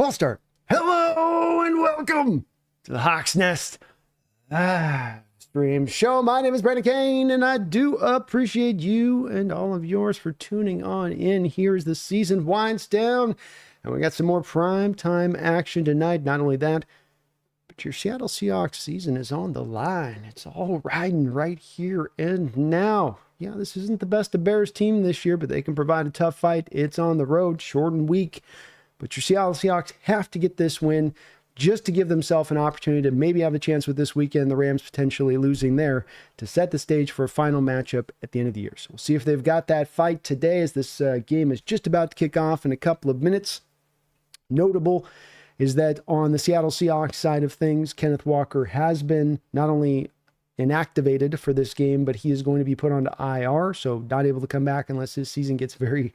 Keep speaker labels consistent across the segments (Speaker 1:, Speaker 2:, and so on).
Speaker 1: False start. Hello and welcome to the Hawks Nest stream show. My name is Brandon Kane, and I do appreciate you and all of yours for tuning on in. Here's the season winds down, and we got some more prime time action tonight. Not only that, but your Seattle Seahawks season is on the line. It's all riding right here and now. Yeah, this isn't the best of Bears team this year, but they can provide a tough fight. It's on the road, short and weak. But your Seattle Seahawks have to get this win just to give themselves an opportunity to maybe have a chance with this weekend, the Rams potentially losing there, to set the stage for a final matchup at the end of the year. So we'll see if they've got that fight today, as this game is just about to kick off in a couple of minutes. Notable is that on the Seattle Seahawks side of things, Kenneth Walker has been not only inactivated for this game, but he is going to be put onto IR, so not able to come back unless his season gets very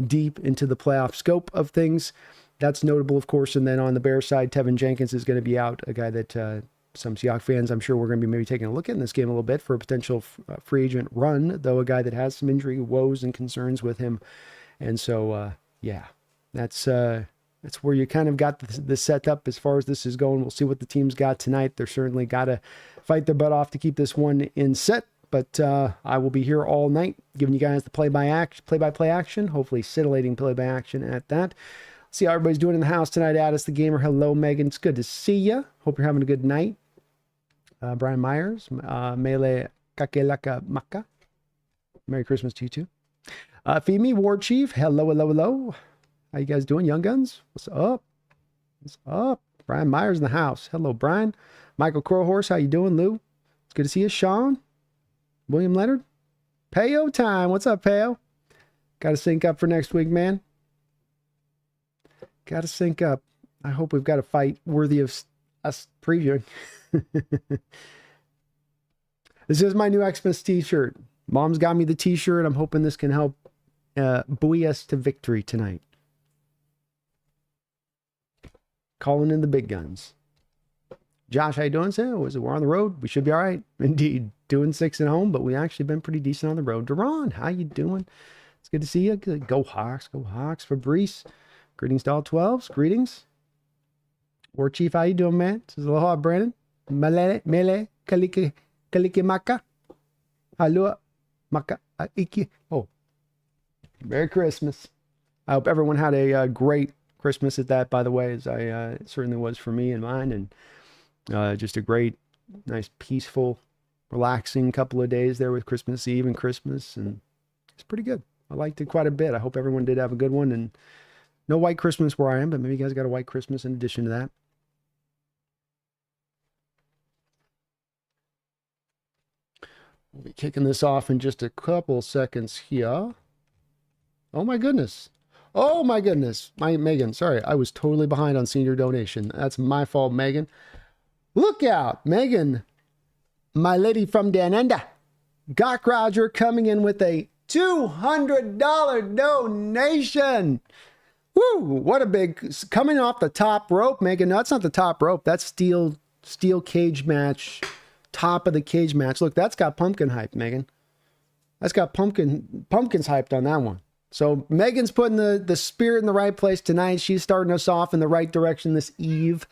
Speaker 1: deep into the playoff scope of things. That's notable, of course. And then on the Bears side, Tevin Jenkins is going to be out, a guy that some Seahawks fans, I'm sure we're going to be maybe taking a look at in this game a little bit for a potential free agent run, though a guy that has some injury woes and concerns with him. And so, yeah, that's where you kind of got the setup as far as this is going. We'll see what the team's got tonight. They're certainly got to fight their butt off to keep this one in set. But I will be here all night giving you guys the play-by-play action, hopefully scintillating play-by action at that. See how everybody's doing in the house tonight. Addis the Gamer. Hello, Megan. It's good to see you. Hope you're having a good night. Brian Myers. Mele Kakelaka Maka. Merry Christmas to you too. Femi War Chief. Hello, hello, hello. How you guys doing, Young Guns? What's up? What's up? Brian Myers in the house. Hello, Brian. Michael Crowhorse, how you doing, Lou? It's good to see you. Sean. William Leonard. Payo time. What's up, Payo? Got to sync up for next week, man. Got to sync up. I hope we've got a fight worthy of us previewing. This is my new Xmas t-shirt. Mom's got me the t-shirt. I'm hoping this can help buoy us to victory tonight. Calling in the big guns. Josh, how you doing, Sam? We're on the road. We should be all right. Indeed. Doing 6 at home, but we actually been pretty decent on the road. Duran, how you doing? It's good to see you. Good. Go Hawks. Go Hawks. Fabrice. Greetings to all 12s. Greetings. War Chief, how you doing, man? This is aloha, Brandon. Mele, kalike maka. Halua, maka, iki. Oh. Merry Christmas. I hope everyone had a great Christmas at that, by the way, as it certainly was for me and mine. And just a great, nice, peaceful, relaxing couple of days there with Christmas Eve and Christmas. And it's pretty good. I liked it quite a bit. I hope everyone did have a good one. And no white Christmas where I am, but maybe you guys got a white Christmas in addition to that. We'll be kicking this off in just a couple seconds here. Oh my goodness. Oh my goodness. Megan, sorry, I was totally behind on senior donation. That's my fault, Megan. Look out, Megan, my lady from Danenda. Gawk Roger coming in with a $200 donation. Woo, what a big, coming off the top rope, Megan. No, that's not the top rope. That's steel cage match, top of the cage match. Look, that's got pumpkin hype, Megan. That's got pumpkins hyped on that one. So Megan's putting the spirit in the right place tonight. She's starting us off in the right direction this eve.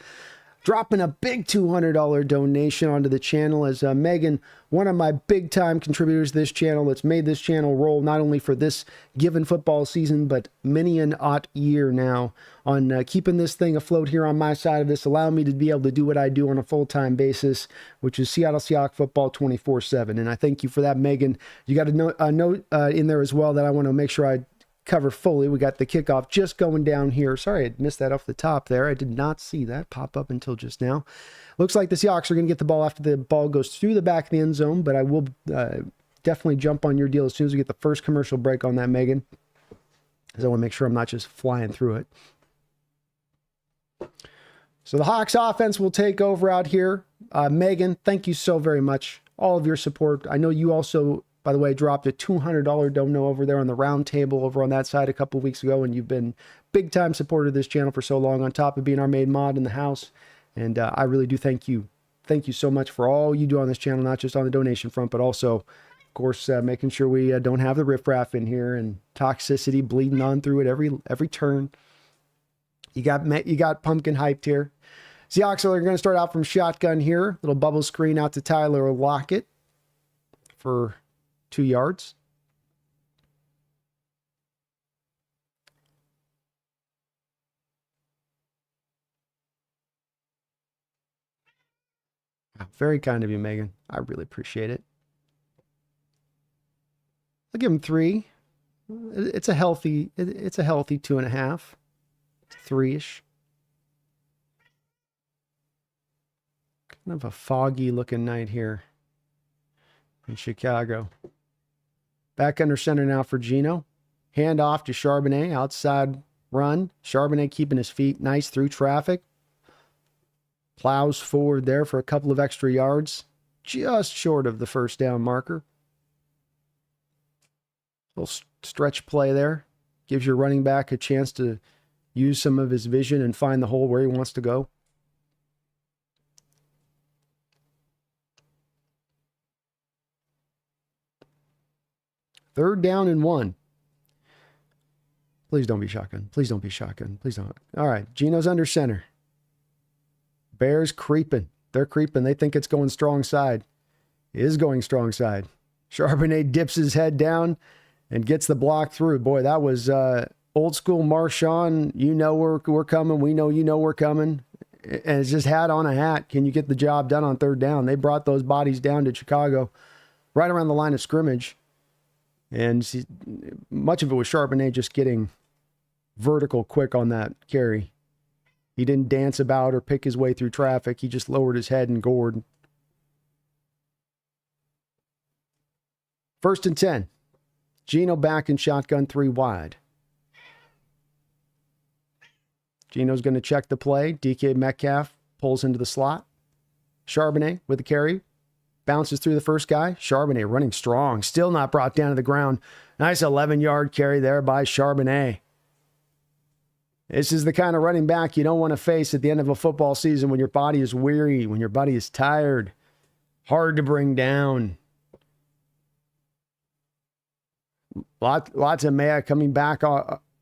Speaker 1: Dropping a big $200 donation onto the channel, as Megan, one of my big time contributors to this channel, that's made this channel roll not only for this given football season, but many an odd year now, on keeping this thing afloat here on my side of this, allowing me to be able to do what I do on a full-time basis, which is Seattle Seahawks football 24/7. And I thank you for that, Megan. You got a note in there as well that I want to make sure I cover fully. We got the kickoff just going down here. Sorry, I missed that off the top there. I did not see that pop up until just now. Looks like the Seahawks are going to get the ball after the ball goes through the back of the end zone, but I will definitely jump on your deal as soon as we get the first commercial break on that, Megan, because I want to make sure I'm not just flying through it. So the Hawks offense will take over out here. Megan, thank you so very much. All of your support. I know you also, by the way, dropped a $200 dono over there on the round table over on that side a couple of weeks ago, and you've been big time supporter of this channel for so long, on top of being our main mod in the house. And I really do thank you. Thank you so much for all you do on this channel, not just on the donation front, but also, of course, making sure we don't have the riffraff in here and toxicity bleeding on through it every turn. You got pumpkin hyped here. Seahawks are going to start out from shotgun here. Little bubble screen out to Tyler Lockett for 2 yards. Very kind of you, Megan. I really appreciate it. I'll give him 3. It's a healthy 2.5. 3-ish. Kind of a foggy looking night here in Chicago. Back under center now for Geno. Hand off to Charbonnet. Outside run. Charbonnet keeping his feet nice through traffic. Plows forward there for a couple of extra yards. Just short of the first down marker. Little stretch play there. Gives your running back a chance to use some of his vision and find the hole where he wants to go. Third down and 1. Please don't be shotgun. Please don't be shotgun. Please don't. All right, Geno's under center. Bears creeping. They're creeping. They think it's going strong side. It is going strong side. Charbonnet dips his head down and gets the block through. Boy, that was old school Marshawn. You know we're coming. We know you know we're coming. And it's just hat on a hat. Can you get the job done on third down? They brought those bodies down to Chicago right around the line of scrimmage. And much of it was Charbonnet just getting vertical quick on that carry. He didn't dance about or pick his way through traffic. He just lowered his head and gored. 1st and 10. Geno back in shotgun 3 wide. Geno's going to check the play. DK Metcalf pulls into the slot. Charbonnet with the carry. Bounces through the first guy. Charbonnet running strong. Still not brought down to the ground. Nice 11-yard carry there by Charbonnet. This is the kind of running back you don't want to face at the end of a football season when your body is weary, when your body is tired. Hard to bring down. Lots of Maya coming back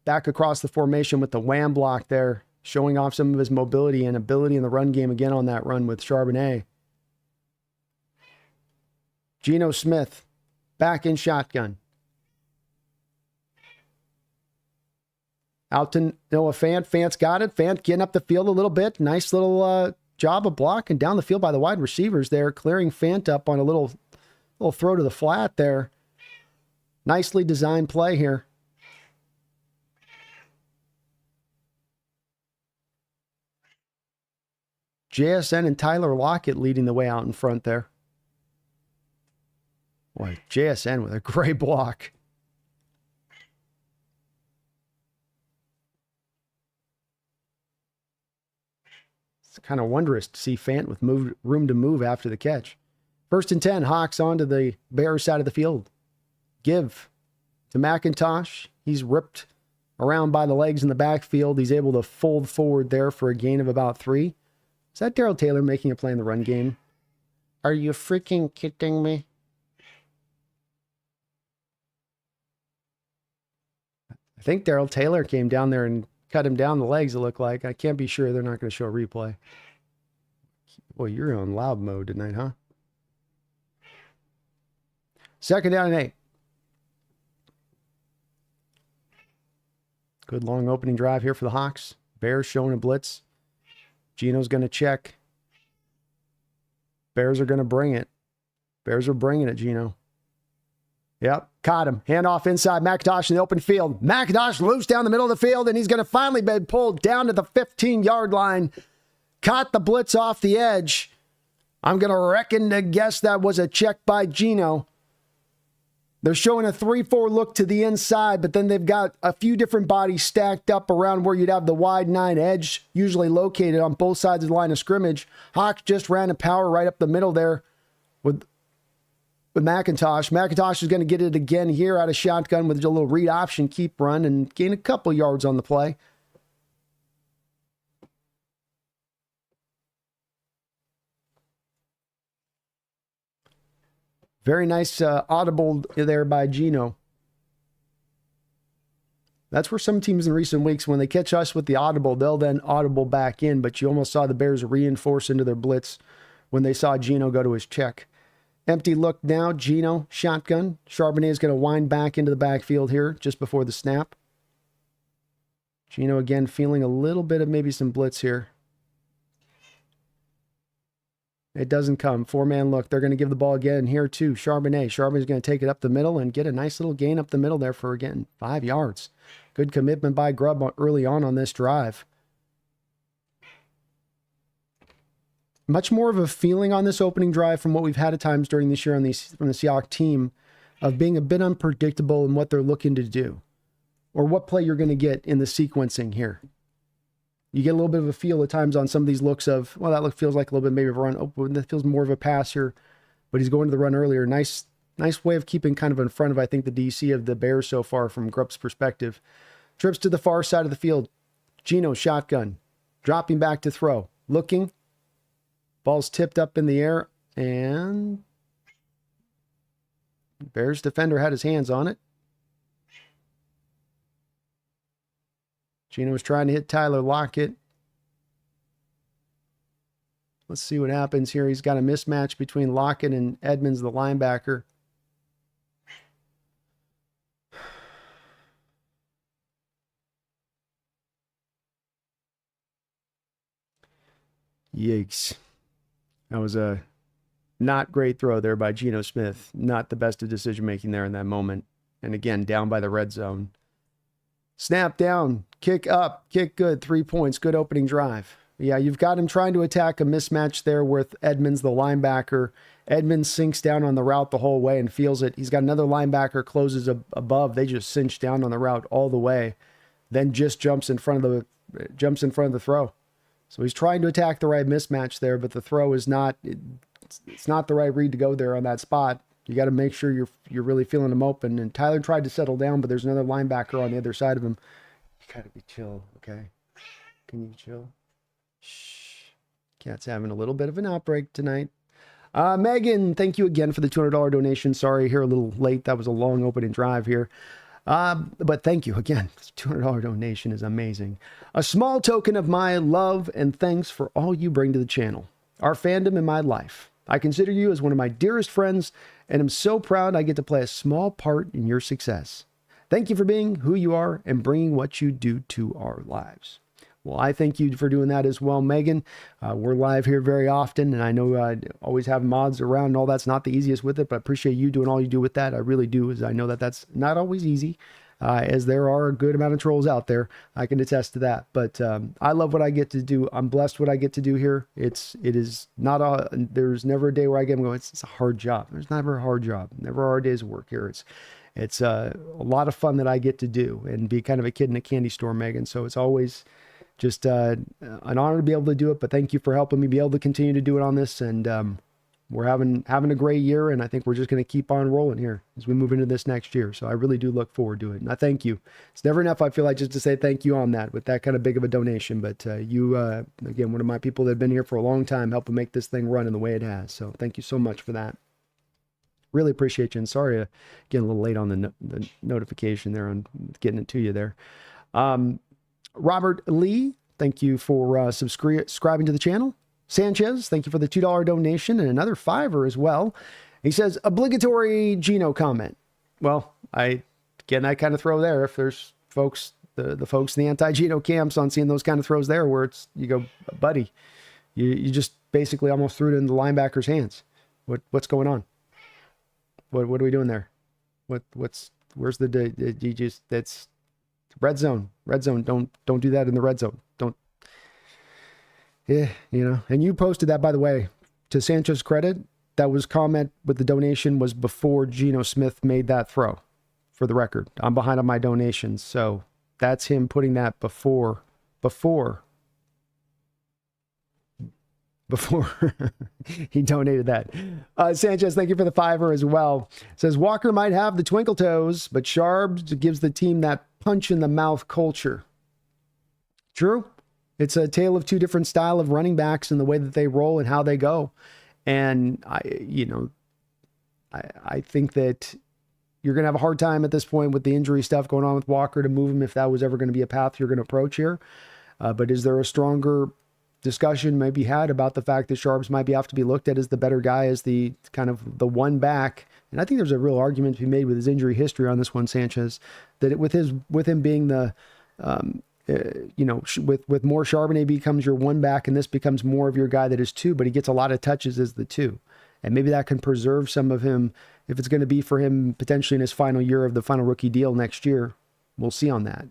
Speaker 1: across the formation with the wham block there, showing off some of his mobility and ability in the run game again on that run with Charbonnet. Geno Smith back in shotgun. Out to Noah Fant. Fant's got it. Fant getting up the field a little bit. Nice little job of blocking down the field by the wide receivers there, clearing Fant up on a little throw to the flat there. Nicely designed play here. JSN and Tyler Lockett leading the way out in front there. Boy, JSN with a great block. It's kind of wondrous to see Fant with room to move after the catch. 1st and 10, Hawks onto the Bears side of the field. Give to McIntosh. He's ripped around by the legs in the backfield. He's able to fold forward there for a gain of about 3. Is that Darrell Taylor making a play in the run game? Are you freaking kidding me? I think Darrell Taylor came down there and cut him down the legs, it looked like. I can't be sure. They're not going to show a replay. Boy, you're on loud mode tonight, huh? 2nd down and 8. Good long opening drive here for the Hawks. Bears showing a blitz. Geno's going to check. Bears are going to bring it. Bears are bringing it, Geno. Yep, caught him. Handoff inside. McIntosh in the open field. McIntosh loose down the middle of the field, and he's going to finally be pulled down to the 15-yard line. Caught the blitz off the edge. I'm going to guess that was a check by Geno. They're showing a 3-4 look to the inside, but then they've got a few different bodies stacked up around where you'd have the wide 9 edge, usually located on both sides of the line of scrimmage. Hawks just ran a power right up the middle there with McIntosh. McIntosh is going to get it again here out of shotgun with a little read option, keep run, and gain a couple yards on the play. Very nice audible there by Geno. That's where some teams in recent weeks, when they catch us with the audible, they'll then audible back in, but you almost saw the Bears reinforce into their blitz when they saw Geno go to his check. Empty look now, Geno, shotgun. Charbonnet is going to wind back into the backfield here just before the snap. Geno again feeling a little bit of maybe some blitz here. It doesn't come. Four-man look. They're going to give the ball again here too. Charbonnet. Charbonnet's going to take it up the middle and get a nice little gain up the middle there for, again, 5 yards. Good commitment by Grubb early on this drive. Much more of a feeling on this opening drive from what we've had at times during this year from the Seahawks team of being a bit unpredictable in what they're looking to do or what play you're going to get in the sequencing here. You get a little bit of a feel at times on some of these looks of, well, that look feels like a little bit maybe of a run. Oh, that feels more of a pass here, but he's going to the run earlier. Nice way of keeping kind of in front of, I think, the DC of the Bears so far from Grubb's perspective. Trips to the far side of the field. Geno shotgun, dropping back to throw, looking. Ball's tipped up in the air, and Bears defender had his hands on it. Geno was trying to hit Tyler Lockett. Let's see what happens here. He's got a mismatch between Lockett and Edmonds, the linebacker. Yikes. That was a not great throw there by Geno Smith. Not the best of decision-making there in that moment. And again, down by the red zone. Snap down, kick up, kick good, 3 points, good opening drive. Yeah, you've got him trying to attack a mismatch there with Edmonds, the linebacker. Edmonds sinks down on the route the whole way and feels it. He's got another linebacker closes above. They just cinch down on the route all the way. Then just jumps in front of the throw. So he's trying to attack the right mismatch there, but the throw is not, it's not the right read to go there on that spot. You got to make sure you're really feeling him open. And Tyler tried to settle down, but there's another linebacker on the other side of him. You got to be chill, okay? Can you chill? Shh. Cat's having a little bit of an outbreak tonight. Megan, thank you again for the $200 donation. Sorry, here a little late. That was a long opening drive here. But thank you again. This $200 donation is amazing. A small token of my love and thanks for all you bring to the channel, our fandom and my life. I consider you as one of my dearest friends, and I'm so proud I get to play a small part in your success. Thank you for being who you are and bringing what you do to our lives. Well, I thank you for doing that as well, Megan. We're live here very often, and I know I always have mods around and all that's not the easiest with it, but I appreciate you doing all you do with that. I really do, as I know that that's not always easy, as there are a good amount of trolls out there. I can attest to that, but I love what I get to do. I'm blessed what I get to do here. It is not there's never a day where I get going, it's a hard job. There's never a hard job. Never are days of work here. It's a lot of fun that I get to do and be kind of a kid in a candy store, Megan. So it's always just an honor to be able to do it, but thank you for helping me be able to continue to do it on this. And we're having a great year, and I think we're just going to keep on rolling here as we move into this next year. So I really do look forward to it, and I thank you. It's never enough, I feel like, just to say thank you on that with that kind of big of a donation. But you, again, one of my people that have been here for a long time, helping make this thing run in the way it has. So thank you so much for that. Really appreciate you, and sorry getting a little late on the notification there on getting it to you there. Robert Lee, thank you for subscribing to the channel. Sanchez, thank you for the $2 donation and another $5 as well. He says, obligatory Geno comment. Well, I kind of throw there. If there's folks, the folks in the anti-Geno camps on seeing those kind of throws there where you go, buddy, you just basically almost threw it in the linebacker's hands. What's going on? What are we doing there? Where's that's red zone. Don't do that in the red zone. And you posted that, by the way, to Sanchez's credit. That was comment with the donation was before Geno Smith made that throw, for the record. I'm behind on my donations. So that's him putting that before he donated that. Sanchez, thank you for the $5 as well. Says Walker might have the twinkle toes, but Sharp gives the team that punch in the mouth culture. True. It's a tale of two different style of running backs and the way that they roll and how they go. And I think that you're going to have a hard time at this point with the injury stuff going on with Walker to move him if that was ever going to be a path you're going to approach here. But is there a stronger discussion maybe had about the fact that Sharps might have to be looked at as the better guy, as the kind of the one back? And I think there's a real argument to be made with his injury history on this one, Sanchez, that with him being the, with more Charbonnet becomes your one back and this becomes more of your guy that is two, but he gets a lot of touches as the two. And maybe that can preserve some of him if it's going to be for him potentially in his final year of the final rookie deal next year. We'll see on that.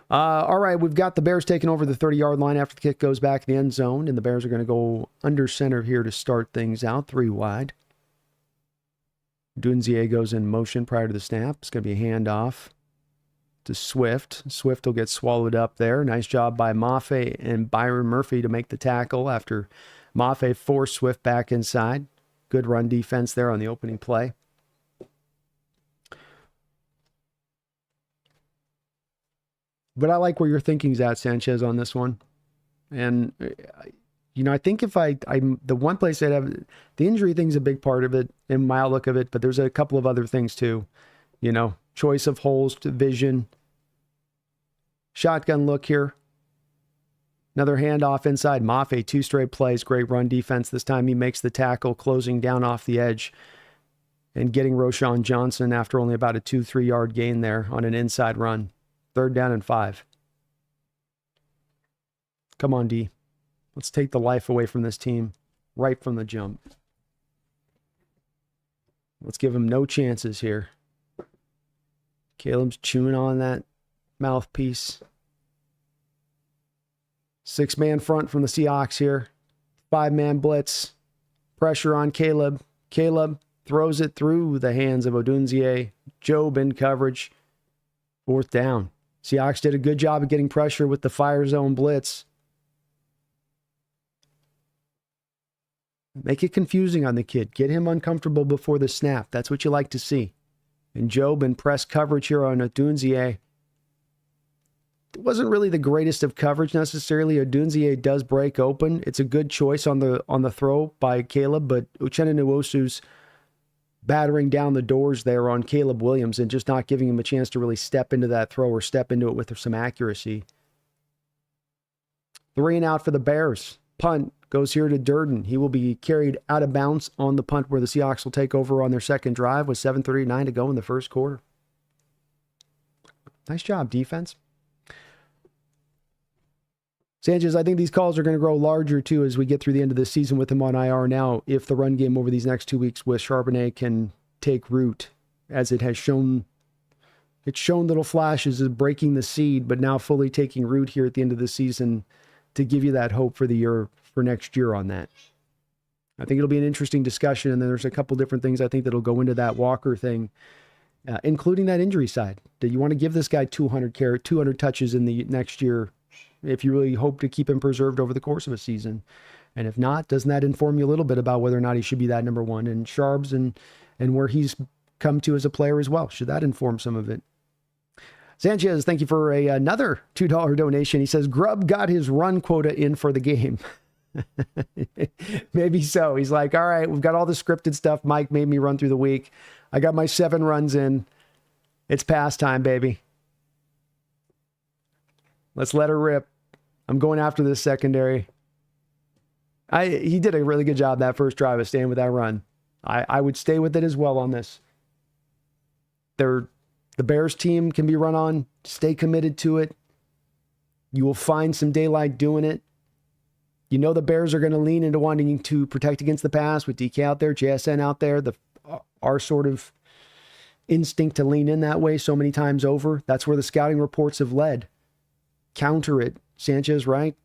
Speaker 1: All right, we've got the Bears taking over the 30-yard line after the kick goes back in the end zone, and the Bears are going to go under center here to start things out, 3 wide. Dunzier goes in motion prior to the snap. It's going to be a handoff to Swift. Swift will get swallowed up there. Nice job by Mafe and Byron Murphy to make the tackle after Mafe forced Swift back inside. Good run defense there on the opening play. But I like where your thinking's at, Sanchez, on this one. And, I think if the one place I'd have, the injury thing's a big part of it and my outlook of it, but there's a couple of other things too. Choice of holes to vision. Shotgun look here. Another handoff inside. Mafe, 2 straight plays. Great run defense. This time he makes the tackle, closing down off the edge and getting Roschon Johnson after only about a 2-3 yard gain there on an inside run. 3rd down and 5. Come on, D. Let's take the life away from this team right from the jump. Let's give them no chances here. Caleb's chewing on that mouthpiece. 6-man front from the Seahawks here. 5-man blitz. Pressure on Caleb. Caleb throws it through the hands of Odunzie. Job in coverage. 4th down. Seahawks did a good job of getting pressure with the fire zone blitz. Make it confusing on the kid. Get him uncomfortable before the snap. That's what you like to see. And Job in press coverage here on Odunzie. It wasn't really the greatest of coverage necessarily. Odunzie does break open. It's a good choice on the throw by Caleb, but Uchenna Nwosu's battering down the doors there on Caleb Williams and just not giving him a chance to really step into that throw or step into it with some accuracy. 3 and out for the Bears. Punt goes here to Durden. He will be carried out of bounds on the punt where the Seahawks will take over on their second drive with 7:39 to go in the first quarter. Nice job, defense. Sanchez, I think these calls are going to grow larger too as we get through the end of the season with him on IR now. If the run game over these next 2 weeks with Charbonnet can take root, as it has shown, it's shown little flashes of breaking the seed, but now fully taking root here at the end of the season to give you that hope for the year, for next year on that. I think it'll be an interesting discussion, and then there's a couple different things I think that'll go into that Walker thing, including that injury side. Do you want to give this guy 200 touches in the next year if you really hope to keep him preserved over the course of a season? And if not, doesn't that inform you a little bit about whether or not he should be that number one? And Sharps and where he's come to as a player as well. Should that inform some of it? Sanchez, thank you for another $2 donation. He says, Grubb got his run quota in for the game. Maybe so. He's like, all right, we've got all the scripted stuff Mike made me run through the week. I got my 7 runs in. It's past time, baby. Let's let her rip. I'm going after this secondary. He did a really good job that first drive of staying with that run. I would stay with it as well on this. The Bears team can be run on. Stay committed to it. You will find some daylight doing it. You know the Bears are going to lean into wanting to protect against the pass with DK out there, JSN out there. Our sort of instinct to lean in that way so many times over. That's where the scouting reports have led. Counter it. Sanchez, right?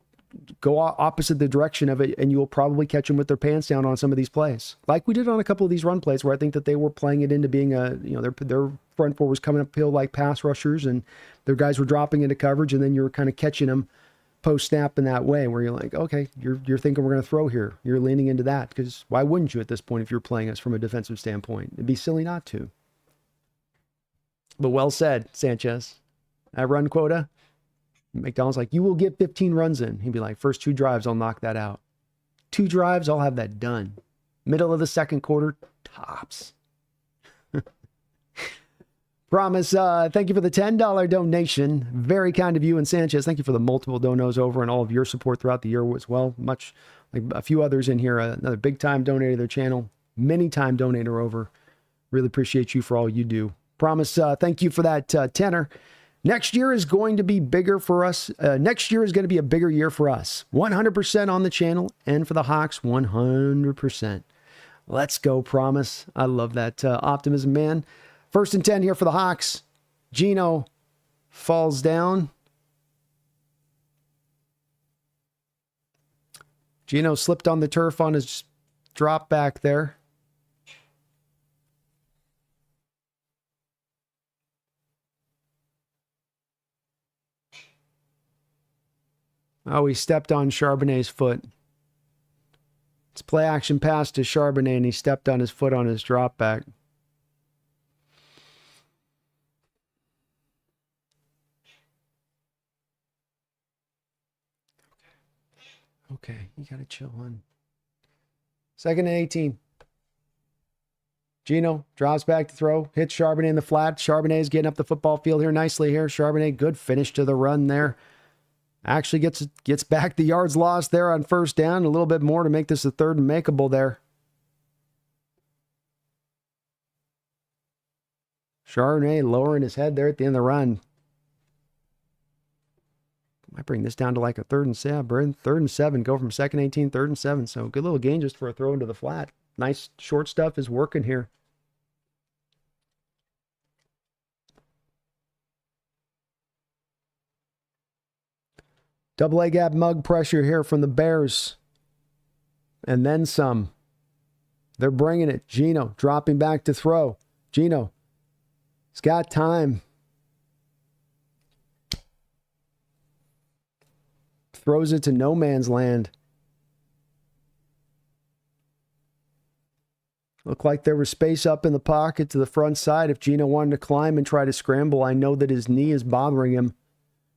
Speaker 1: Go opposite the direction of it, and you will probably catch them with their pants down on some of these plays. Like we did on a couple of these run plays where I think that they were playing it into being their front four was coming uphill like pass rushers, and their guys were dropping into coverage, and then you were kind of catching them post-snap in that way where you're like, okay, you're thinking we're going to throw here. You're leaning into that because why wouldn't you at this point if you're playing us from a defensive standpoint? It'd be silly not to. But well said, Sanchez. That run quota, McDonald's like, you will get 15 runs in. He'd be like, first 2 drives, I'll knock that out. 2 drives, I'll have that done. Middle of the second quarter, tops. Promise, thank you for the $10 donation. Very kind of you and Sanchez. Thank you for the multiple donos over and all of your support throughout the year as well. Much like a few others in here. Another big time donator to their channel. Many time donator over. Really appreciate you for all you do. Promise, thank you for that tenner. Next year is going to be bigger for us. Next year is going to be a bigger year for us. 100% on the channel, and for the Hawks, 100%. Let's go, Promise. I love that optimism, man. 1st and 10 here for the Hawks. Gino falls down. Gino slipped on the turf on his drop back there. Oh, he stepped on Charbonnet's foot. It's play action pass to Charbonnet, and he stepped on his foot on his drop back. Okay, you got to chill on. 2nd and 18. Gino drops back to throw. Hits Charbonnet in the flat. Charbonnet is getting up the football field here nicely here. Charbonnet, good finish to the run there. Actually gets back the yards lost there on 1st down. A little bit more to make this a 3rd and makeable there. Charbonnet lowering his head there at the end of the run. Might bring this down to like a 3rd and 7. 3rd and 7. Go from 2nd 18, 3rd and 7. So good little gain just for a throw into the flat. Nice short stuff is working here. Double A gap mug pressure here from the Bears. And then some. They're bringing it. Gino dropping back to throw. Gino. He's got time. Throws it to no man's land. Looked like there was space up in the pocket to the front side. If Gino wanted to climb and try to scramble, I know that his knee is bothering him.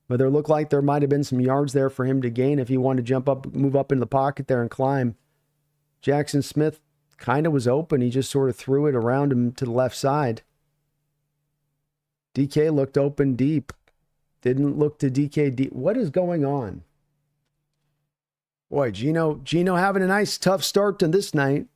Speaker 1: But there looked like there might have been some yards there for him to gain if he wanted to jump up, move up in the pocket there and climb. Jackson Smith kind of was open. He just sort of threw it around him to the left side. DK looked open deep. Didn't look to DK deep. What is going on? Boy, Gino having a nice tough start to this night.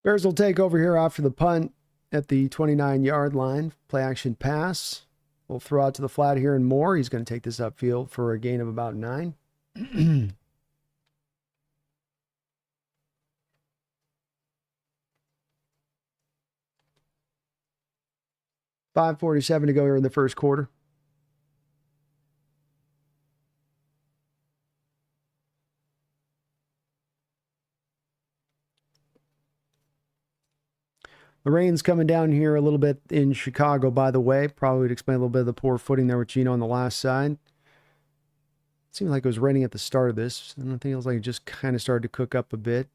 Speaker 1: Bears will take over here after the punt at the 29-yard line. Play action pass. We'll throw out to the flat here and more. He's going to take this upfield for a gain of about 9. 5:47 to go here in the first quarter. The rain's coming down here a little bit in Chicago, by the way. Probably would explain a little bit of the poor footing there with Gino on the last side. It seemed like it was raining at the start of this. And I think it was like it just kind of started to cook up a bit.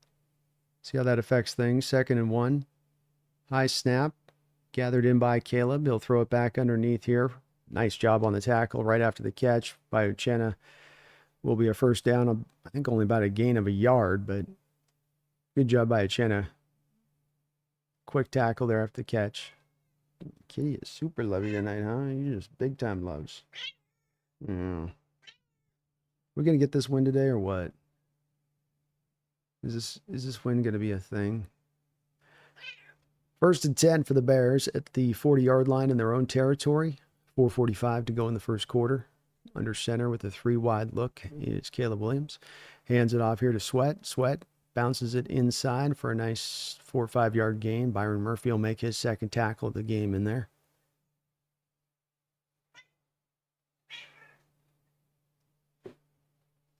Speaker 1: See how that affects things. 2nd and 1. High snap. Gathered in by Caleb. He'll throw it back underneath here. Nice job on the tackle right after the catch by Uchenna. Will be a 1st down. I think only about a gain of a yard, but good job by Uchenna. Quick tackle there after the catch. Kitty is super lovey tonight, huh? You just big time loves. Yeah. We're gonna get this win today or what? Is this win gonna be a thing? 1st and 10 for the Bears at the 40-yard line in their own territory. 4:45 to go in the first quarter. Under center with a 3 wide look is Caleb Williams. Hands it off here to Sweat. Sweat bounces it inside for a nice 4 or 5 yard gain. Byron Murphy will make his second tackle of the game in there.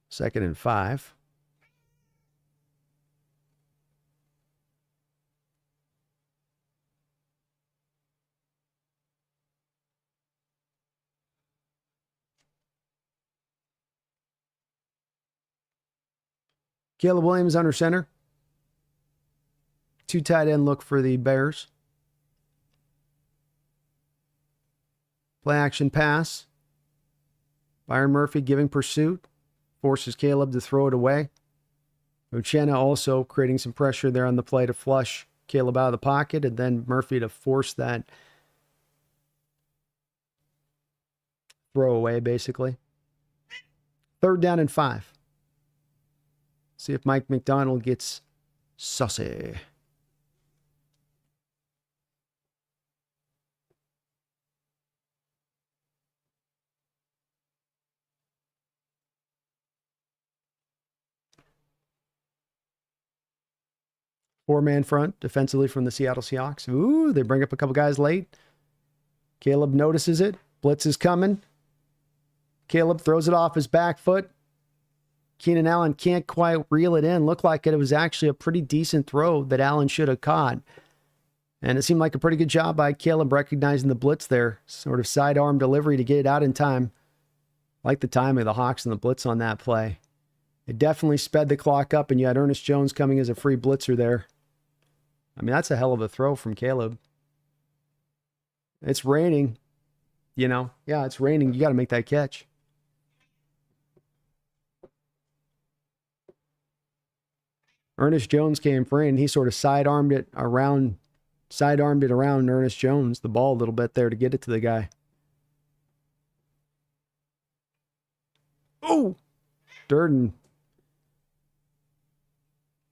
Speaker 1: Second and 5. Caleb Williams under center. 2 tight end look for the Bears. Play action pass. Byron Murphy giving pursuit. Forces Caleb to throw it away. Uchenna also creating some pressure there on the play to flush Caleb out of the pocket, and then Murphy to force that throw away, basically. 3rd down and 5. See if Mike McDonald gets saucy. Four-man front defensively from the Seattle Seahawks. Ooh, they bring up a couple guys late. Caleb notices it. Blitz is coming. Caleb throws it off his back foot. Keenan Allen can't quite reel it in. Looked like it was actually a pretty decent throw that Allen should have caught. And it seemed like a pretty good job by Caleb recognizing the blitz there. Sort of sidearm delivery to get it out in time. Like the timing of the Hawks and the blitz on that play. It definitely sped the clock up, and you had Ernest Jones coming as a free blitzer there. I mean, that's a hell of a throw from Caleb. It's raining. You know, yeah, it's raining. You got to make that catch. Ernest Jones came free, and he sort of sidearmed it around Ernest Jones, the ball a little bit there to get it to the guy. Oh! Durden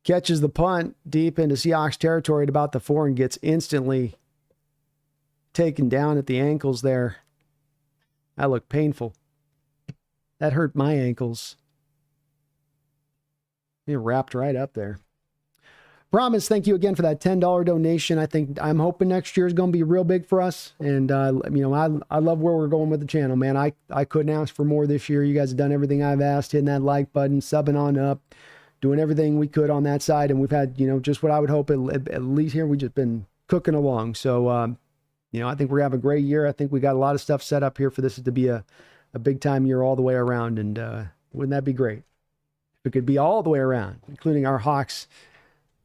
Speaker 1: catches the punt deep into Seahawks territory at about the 4 and gets instantly taken down at the ankles there. That looked painful. That hurt my ankles. He wrapped right up there. Promise, thank you again for that $10 donation. I'm hoping next year is going to be real big for us. And, I love where we're going with the channel, man. I couldn't ask for more this year. You guys have done everything I've asked, hitting that like button, subbing on up, doing everything we could on that side. And we've had, just what I would hope at least here. We've just been cooking along. So, I think we're going to have a great year. I think we got a lot of stuff set up here for this to be a big time year all the way around. And wouldn't that be great? If it could be all the way around, including our Hawks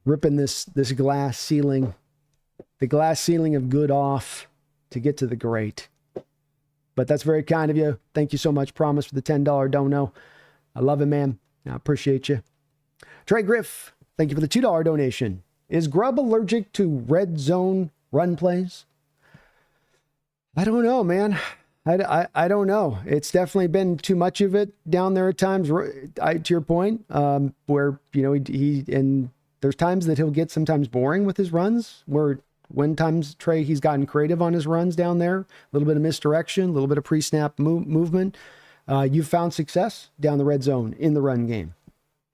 Speaker 1: ripping this glass ceiling, the glass ceiling of good off to get to the great. But that's very kind of you. Thank you so much, Promise, for the $10 dono. I love it, man. I appreciate you. Trey Griff, thank you for the $2 donation. Is Grubb allergic to red zone run plays? I don't know, man. I don't know. It's definitely been too much of it down there at times. To your point, where he and there's times that he'll get sometimes boring with his runs. Where when times Trey he's gotten creative on his runs down there, a little bit of misdirection, a little bit of pre-snap movement. You've found success down the red zone in the run game,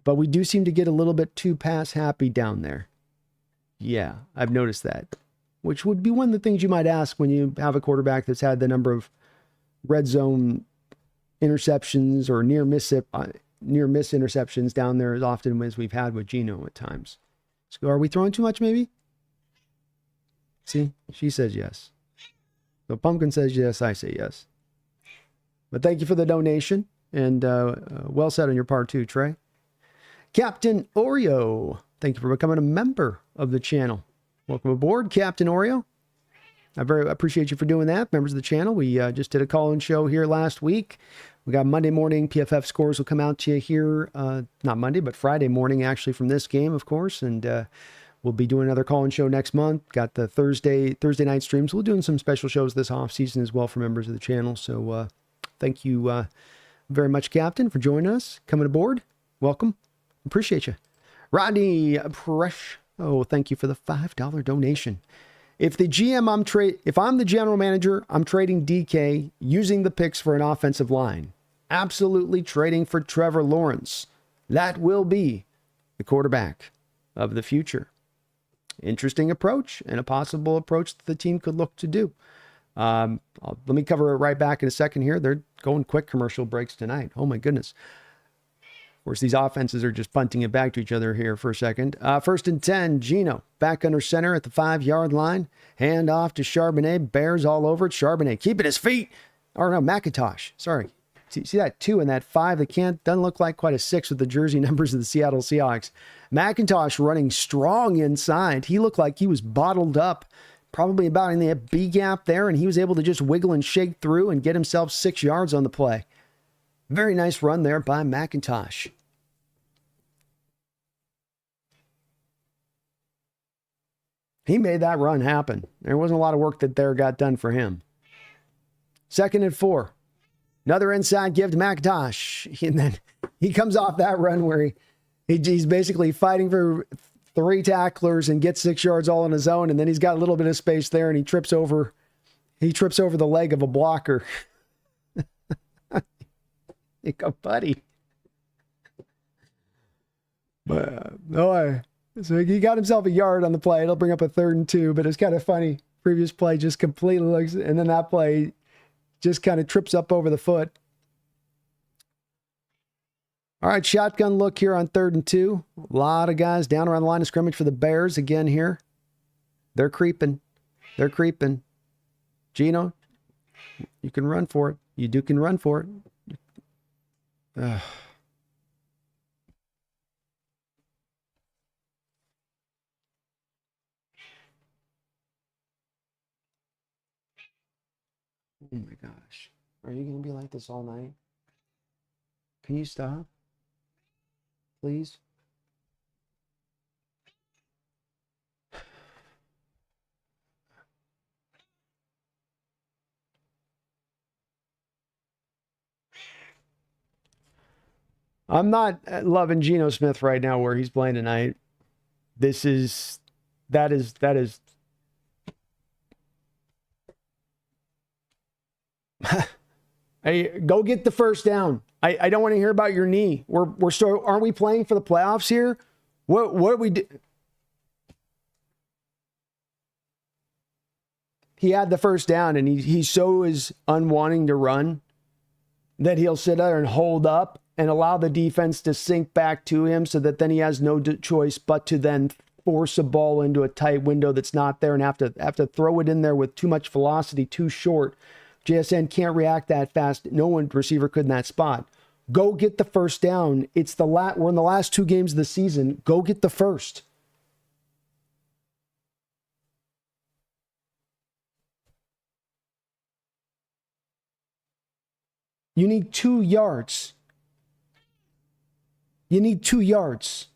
Speaker 1: but we do seem to get a little bit too pass happy down there. Yeah, I've noticed that, which would be one of the things you might ask when you have a quarterback that's had the number of red zone interceptions or near miss interceptions down there as often as we've had with Geno at times. So are we throwing too much maybe? See, she says yes. So Pumpkin says yes, I say yes. But thank you for the donation, and well said on your part too, Trey. Captain Oreo, thank you for becoming a member of the channel. Welcome aboard, Captain Oreo. I very appreciate you for doing that. Members of the channel, we just did a call-in show here last week. We got Monday morning PFF scores will come out to you here, not Monday, but Friday morning, actually, from this game, of course. And we'll be doing another call-in show next month. Got the Thursday night streams. We're doing some special shows this off-season as well for members of the channel. So thank you very much, Captain, for joining us, coming aboard. Welcome. Appreciate you. Rodney Presh. Oh, thank you for the $5 donation. If I'm the general manager, I'm trading DK using the picks for an offensive line. Absolutely trading for Trevor Lawrence. That will be the quarterback. of the future. Interesting approach and a possible approach that the team could look to do. Let me cover it right back in a second here. They're going quick commercial breaks tonight. Oh my goodness. Of course, these offenses are just punting it back to each other here for a second. 1st and 10, Geno back under center at the 5-yard line. Hand off to Charbonnet. Bears all over it. Charbonnet keeping his feet. Or no, McIntosh. Sorry. See that 2 and that 5? Doesn't look like quite a 6 with the jersey numbers of the Seattle Seahawks. McIntosh running strong inside. He looked like he was bottled up, probably about in the B gap there, and he was able to just wiggle and shake through and get himself 6 yards on the play. Very nice run there by McIntosh. He made that run happen. There wasn't a lot of work that there got done for him. 2nd and 4. Another inside give to McIntosh. And then he comes off that run where he's basically fighting for 3 tacklers and gets 6 yards all on his own. And then he's got a little bit of space there and he trips over the leg of a blocker. You go, buddy. But so he got himself a yard on the play. It'll bring up a 3rd and 2, but it's kind of funny. Previous play just completely looks, and then that play just kind of trips up over the foot. All right, shotgun look here on 3rd and 2. A lot of guys down around the line of scrimmage for the Bears again here. They're creeping. Geno, you can run for it. You can run for it. Oh my gosh. Are you going to be like this all night? Can you stop? Please? I'm not loving Geno Smith right now where he's playing tonight. That is Hey, go get the first down. I don't want to hear about your knee. We're still, aren't we playing for the playoffs here? What we do? He had the first down and he so is unwanting to run that he'll sit there and hold up and allow the defense to sink back to him so that then he has no choice but to then force a ball into a tight window that's not there and have to throw it in there with too much velocity, too short. JSN can't react that fast. No one receiver could in that spot. Go get the first down. We're in the last 2 games of the season. Go get the first. You need 2 yards. You need 2 yards.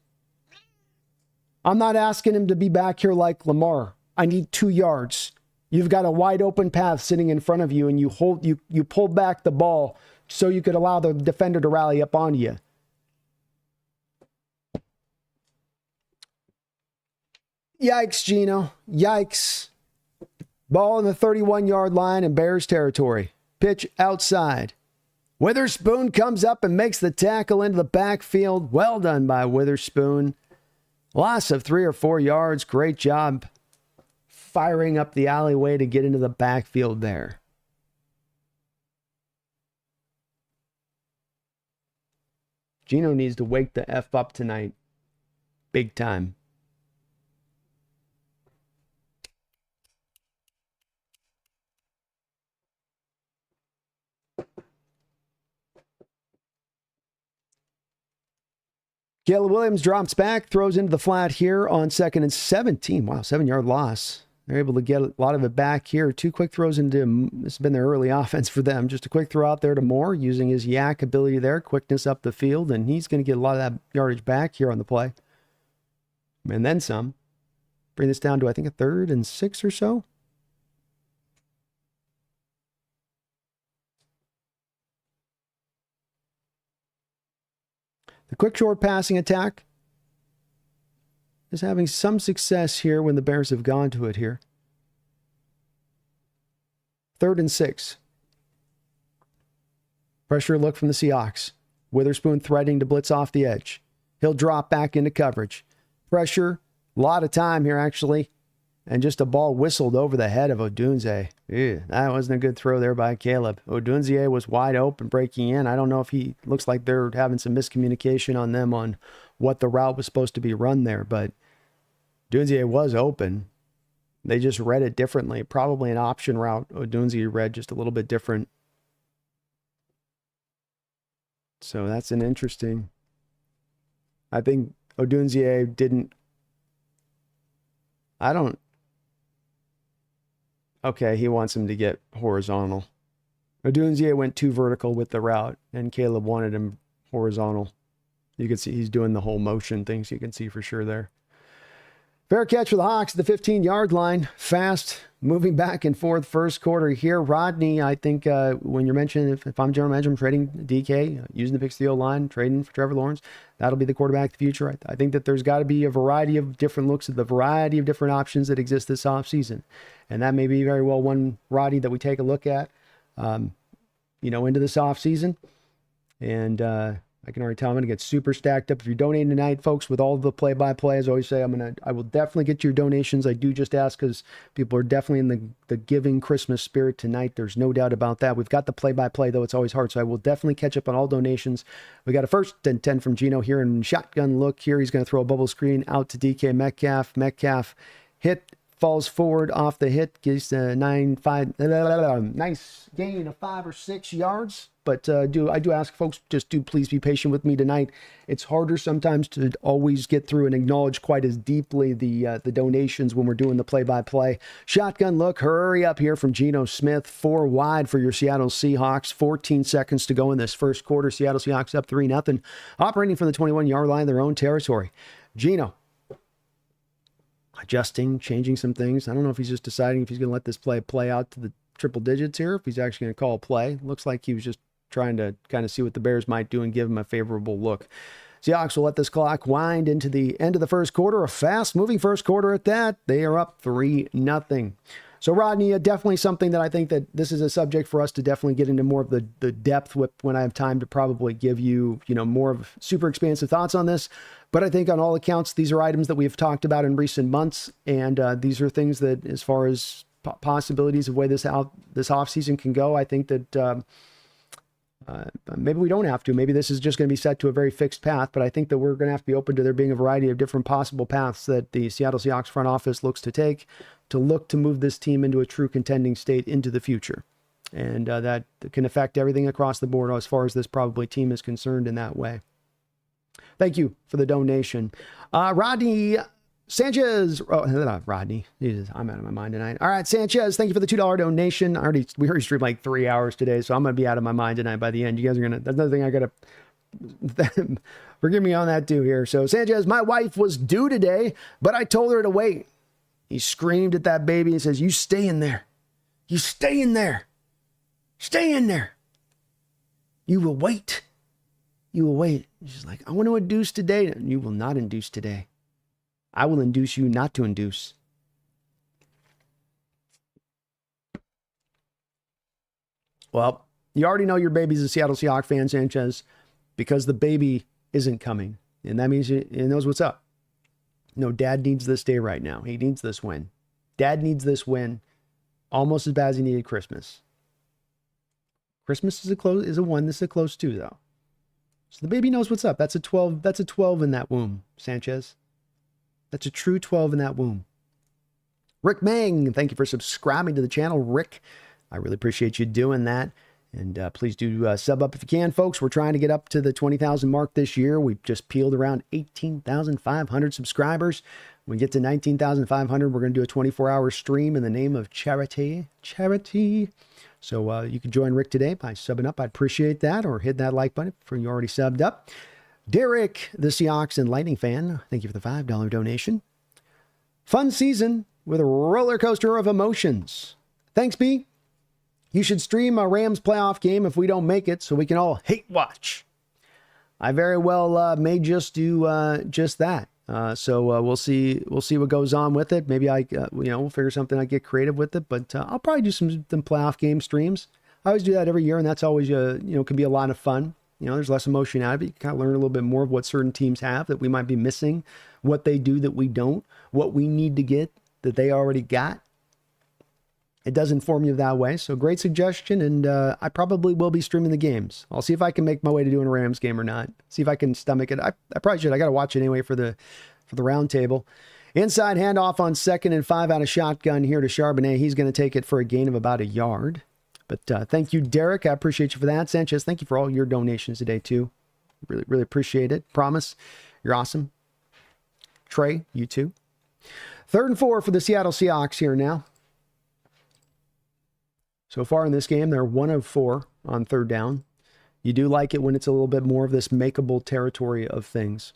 Speaker 1: I'm not asking him to be back here like Lamar. I need 2 yards. You've got a wide open path sitting in front of you, and you pulled back the ball so you could allow the defender to rally up on you. Yikes, Geno. Yikes. Ball in the 31-yard line in Bears territory. Pitch outside. Witherspoon comes up and makes the tackle into the backfield. Well done by Witherspoon. Loss of 3 or 4 yards. Great job firing up the alleyway to get into the backfield there. Geno needs to wake the F up tonight. Big time. Caleb Williams drops back, throws into the flat here on 2nd and 17. Wow, 7-yard loss. They're able to get a lot of it back here. 2 quick throws into, this has been their early offense for them. Just a quick throw out there to Moore, using his yak ability there, quickness up the field, and he's going to get a lot of that yardage back here on the play. And then some. Bring this down to, I think, a 3rd and 6 or so. The quick short passing attack is having some success here when the Bears have gone to it here. 3rd and 6. Pressure look from the Seahawks. Witherspoon threatening to blitz off the edge. He'll drop back into coverage. pressure, a lot of time here actually, and just a ball whistled over the head of Odunze. Ew, that wasn't a good throw there by Caleb. Odunze was wide open breaking in. I don't know if he looks like they're having some miscommunication on them on what the route was supposed to be run there, but Odunze was open. They just read it differently. Probably an option route. Odunze read just a little bit different. So that's an interesting. I think Odunze didn't. Okay, he wants him to get horizontal. Odunze went too vertical with the route, and Caleb wanted him horizontal. You can see he's doing the whole motion things. You can see for sure there. Fair catch for the Hawks at the 15-yard line. Fast, moving back and forth first quarter here. Rodney, I think when you're mentioning, if I'm general manager, I'm trading DK, using the picks of the O-line, trading for Trevor Lawrence, that'll be the quarterback of the future. I think that there's got to be a variety of different looks at the variety of different options that exist this offseason. And that may be very well one, Rodney, that we take a look at, into this offseason. And I can already tell I'm going to get super stacked up. If you're donating tonight, folks, with all the play-by-play, as I always say, I will definitely get your donations. I do just ask because people are definitely in the giving Christmas spirit tonight. There's no doubt about that. We've got the play-by-play, though. It's always hard, so I will definitely catch up on all donations. We got a 1st and 10 from Gino here in shotgun look here. He's going to throw a bubble screen out to DK Metcalf. Metcalf hit, falls forward off the hit, gives nice gain of 5 or 6 yards. But I do ask folks, just do please be patient with me tonight. It's harder sometimes to always get through and acknowledge quite as deeply the donations when we're doing the play-by-play. Shotgun look, hurry up here from Geno Smith. 4 wide for your Seattle Seahawks. 14 seconds to go in this first quarter. Seattle Seahawks up 3-0. Operating from the 21-yard line, their own territory. Geno adjusting, changing some things. I don't know if he's just deciding if he's going to let this play out to the triple digits here, if he's actually going to call a play. Looks like he was just trying to kind of see what the Bears might do and give him a favorable look. Seahawks will let this clock wind into the end of the first quarter, a fast-moving first quarter at that. They are up 3-0. So, Rodney, definitely something that I think that this is a subject for us to definitely get into more of the depth with when I have time to probably give you, more of super expansive thoughts on this. But I think on all accounts, these are items that we've talked about in recent months, and these are things that, as far as possibilities of way this offseason can go, I think that maybe we don't have to. Maybe this is just going to be set to a very fixed path, but I think that we're going to have to be open to there being a variety of different possible paths that the Seattle Seahawks front office looks to take to look to move this team into a true contending state into the future. And that can affect everything across the board as far as this probably team is concerned in that way. Thank you for the donation. Rodney Sanchez. Oh, Rodney. Jesus, I'm out of my mind tonight. All right, Sanchez, thank you for the $2 donation. We already streamed like 3 hours today, so I'm going to be out of my mind tonight by the end. You guys are going to, that's another thing I got to, forgive me on that too here. So Sanchez, my wife was due today, but I told her to wait. He screamed at that baby and says, "You stay in there. You stay in there. Stay in there. You will wait. You will wait." She's like, "I want to induce today." "You will not induce today. I will induce you not to induce." Well, you already know your baby's a Seattle Seahawks fan, Sanchez, because the baby isn't coming. And that means he knows what's up. No, Dad needs this day right now. He needs this win. Dad needs this win almost as bad as he needed Christmas. Christmas is a 1. This is a close 2, though. So the baby knows what's up. That's a 12. That's a 12 in that womb, Sanchez. That's a true 12 in that womb. Rick Mang, thank you for subscribing to the channel, Rick. I really appreciate you doing that. And please do sub up if you can, folks. We're trying to get up to the 20,000 mark this year. We've just peeled around 18,500 subscribers. When we get to 19,500, we're going to do a 24-hour stream in the name of charity. So you can join Rick today by subbing up. I'd appreciate that. Or hit that like button if you already subbed up. Derek, the Seahawks and Lightning fan, thank you for the $5 donation. Fun season with a roller coaster of emotions. Thanks, B. You should stream a Rams playoff game if we don't make it so we can all hate watch. I very well may just do just that. So we'll see what goes on with it. Maybe we'll figure something. I get creative with it, but I'll probably do some playoff game streams. I always do that every year, and that's always can be a lot of fun. There's less emotion out of it. You can kind of learn a little bit more of what certain teams have that we might be missing, what they do that we don't, what we need to get that they already got. It does inform you that way. So great suggestion, and I probably will be streaming the games. I'll see if I can make my way to doing a Rams game or not. See if I can stomach it. I probably should. I got to watch it anyway for the round table. Inside handoff on 2nd and 5 out of shotgun here to Charbonnet. He's going to take it for a gain of about 1 yard. But thank you, Derek. I appreciate you for that. Sanchez, thank you for all your donations today, too. Really, really appreciate it. Promise, you're awesome. Trey, you too. 3rd and 4 for the Seattle Seahawks here now. So far in this game, they're 1 of 4 on 3rd down. You do like it when it's a little bit more of this makeable territory of things.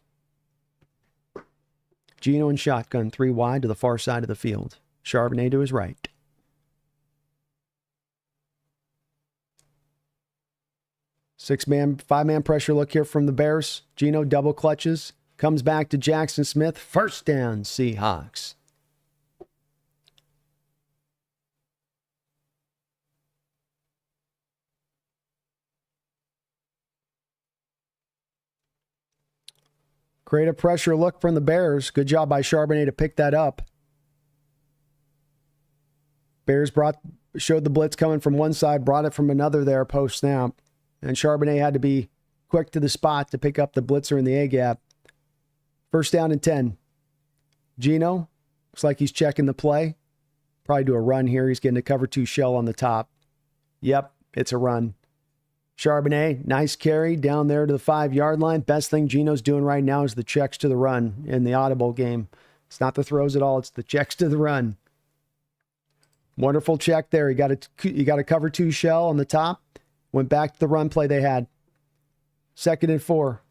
Speaker 1: Geno and shotgun, 3 wide to the far side of the field. Charbonnet to his right. Five-man pressure look here from the Bears. Geno double clutches. Comes back to Jackson Smith. 1st down, Seahawks. Great a pressure look from the Bears. Good job by Charbonnet to pick that up. Bears showed the blitz coming from one side, brought it from another there post-snap. And Charbonnet had to be quick to the spot to pick up the blitzer in the A-gap. 1st down and 10. Geno, looks like he's checking the play. Probably do a run here. He's getting a cover 2 shell on the top. Yep, it's a run. Charbonnet, nice carry down there to the 5-yard line. Best thing Geno's doing right now is the checks to the run in the audible game. It's not the throws at all. It's the checks to the run. Wonderful check there. He got a cover 2 shell on the top. Went back to the run play they had. 2nd and 4.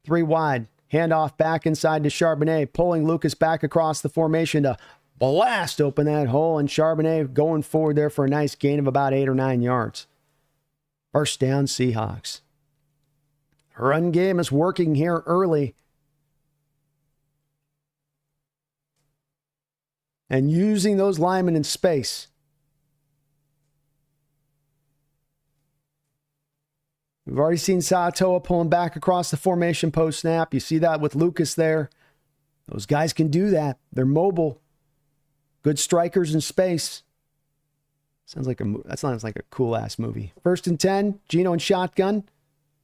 Speaker 1: 3 wide. Handoff back inside to Charbonnet. Pulling Lucas back across the formation to blast open that hole. And Charbonnet going forward there for a nice gain of about 8 or 9 yards. 1st down, Seahawks. Run game is working here early. And using those linemen in space. We've already seen Satoa pulling back across the formation post-snap. You see that with Lucas there. Those guys can do that. They're mobile. Good strikers in space. That sounds like a cool-ass movie. 1st and 10, Geno and shotgun.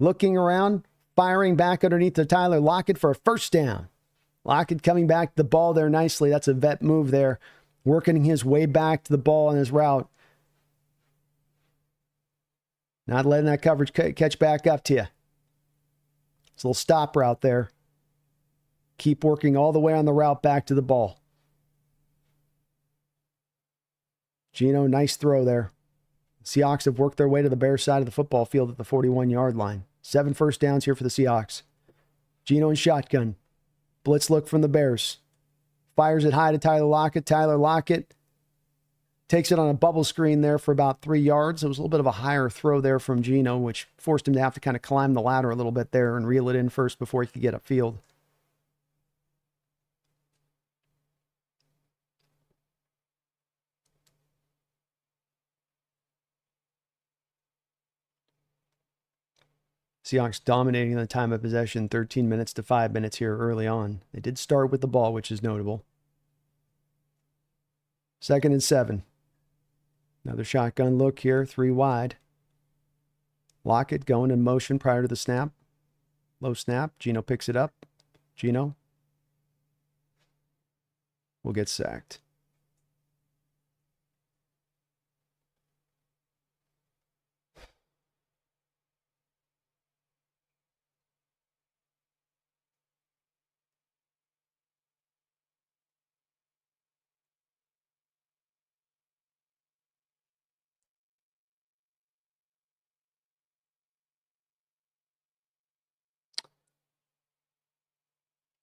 Speaker 1: Looking around, firing back underneath to Tyler Lockett for a 1st down. Lockett coming back to the ball there nicely. That's a vet move there. Working his way back to the ball on his route. Not letting that coverage catch back up to you. It's a little stop route there. Keep working all the way on the route back to the ball. Geno, nice throw there. Seahawks have worked their way to the Bears side of the football field at the 41-yard line. 7 first downs here for the Seahawks. Geno and shotgun. Blitz look from the Bears. Fires it high to Tyler Lockett. Tyler Lockett takes it on a bubble screen there for about 3 yards. It was a little bit of a higher throw there from Geno, which forced him to have to kind of climb the ladder a little bit there and reel it in first before he could get upfield. Seahawks dominating the time of possession, 13 minutes to 5 minutes here early on. They did start with the ball, which is notable. 2nd and 7. Another shotgun look here, 3 wide. Lockett going in motion prior to the snap. Low snap. Geno picks it up. Geno will get sacked.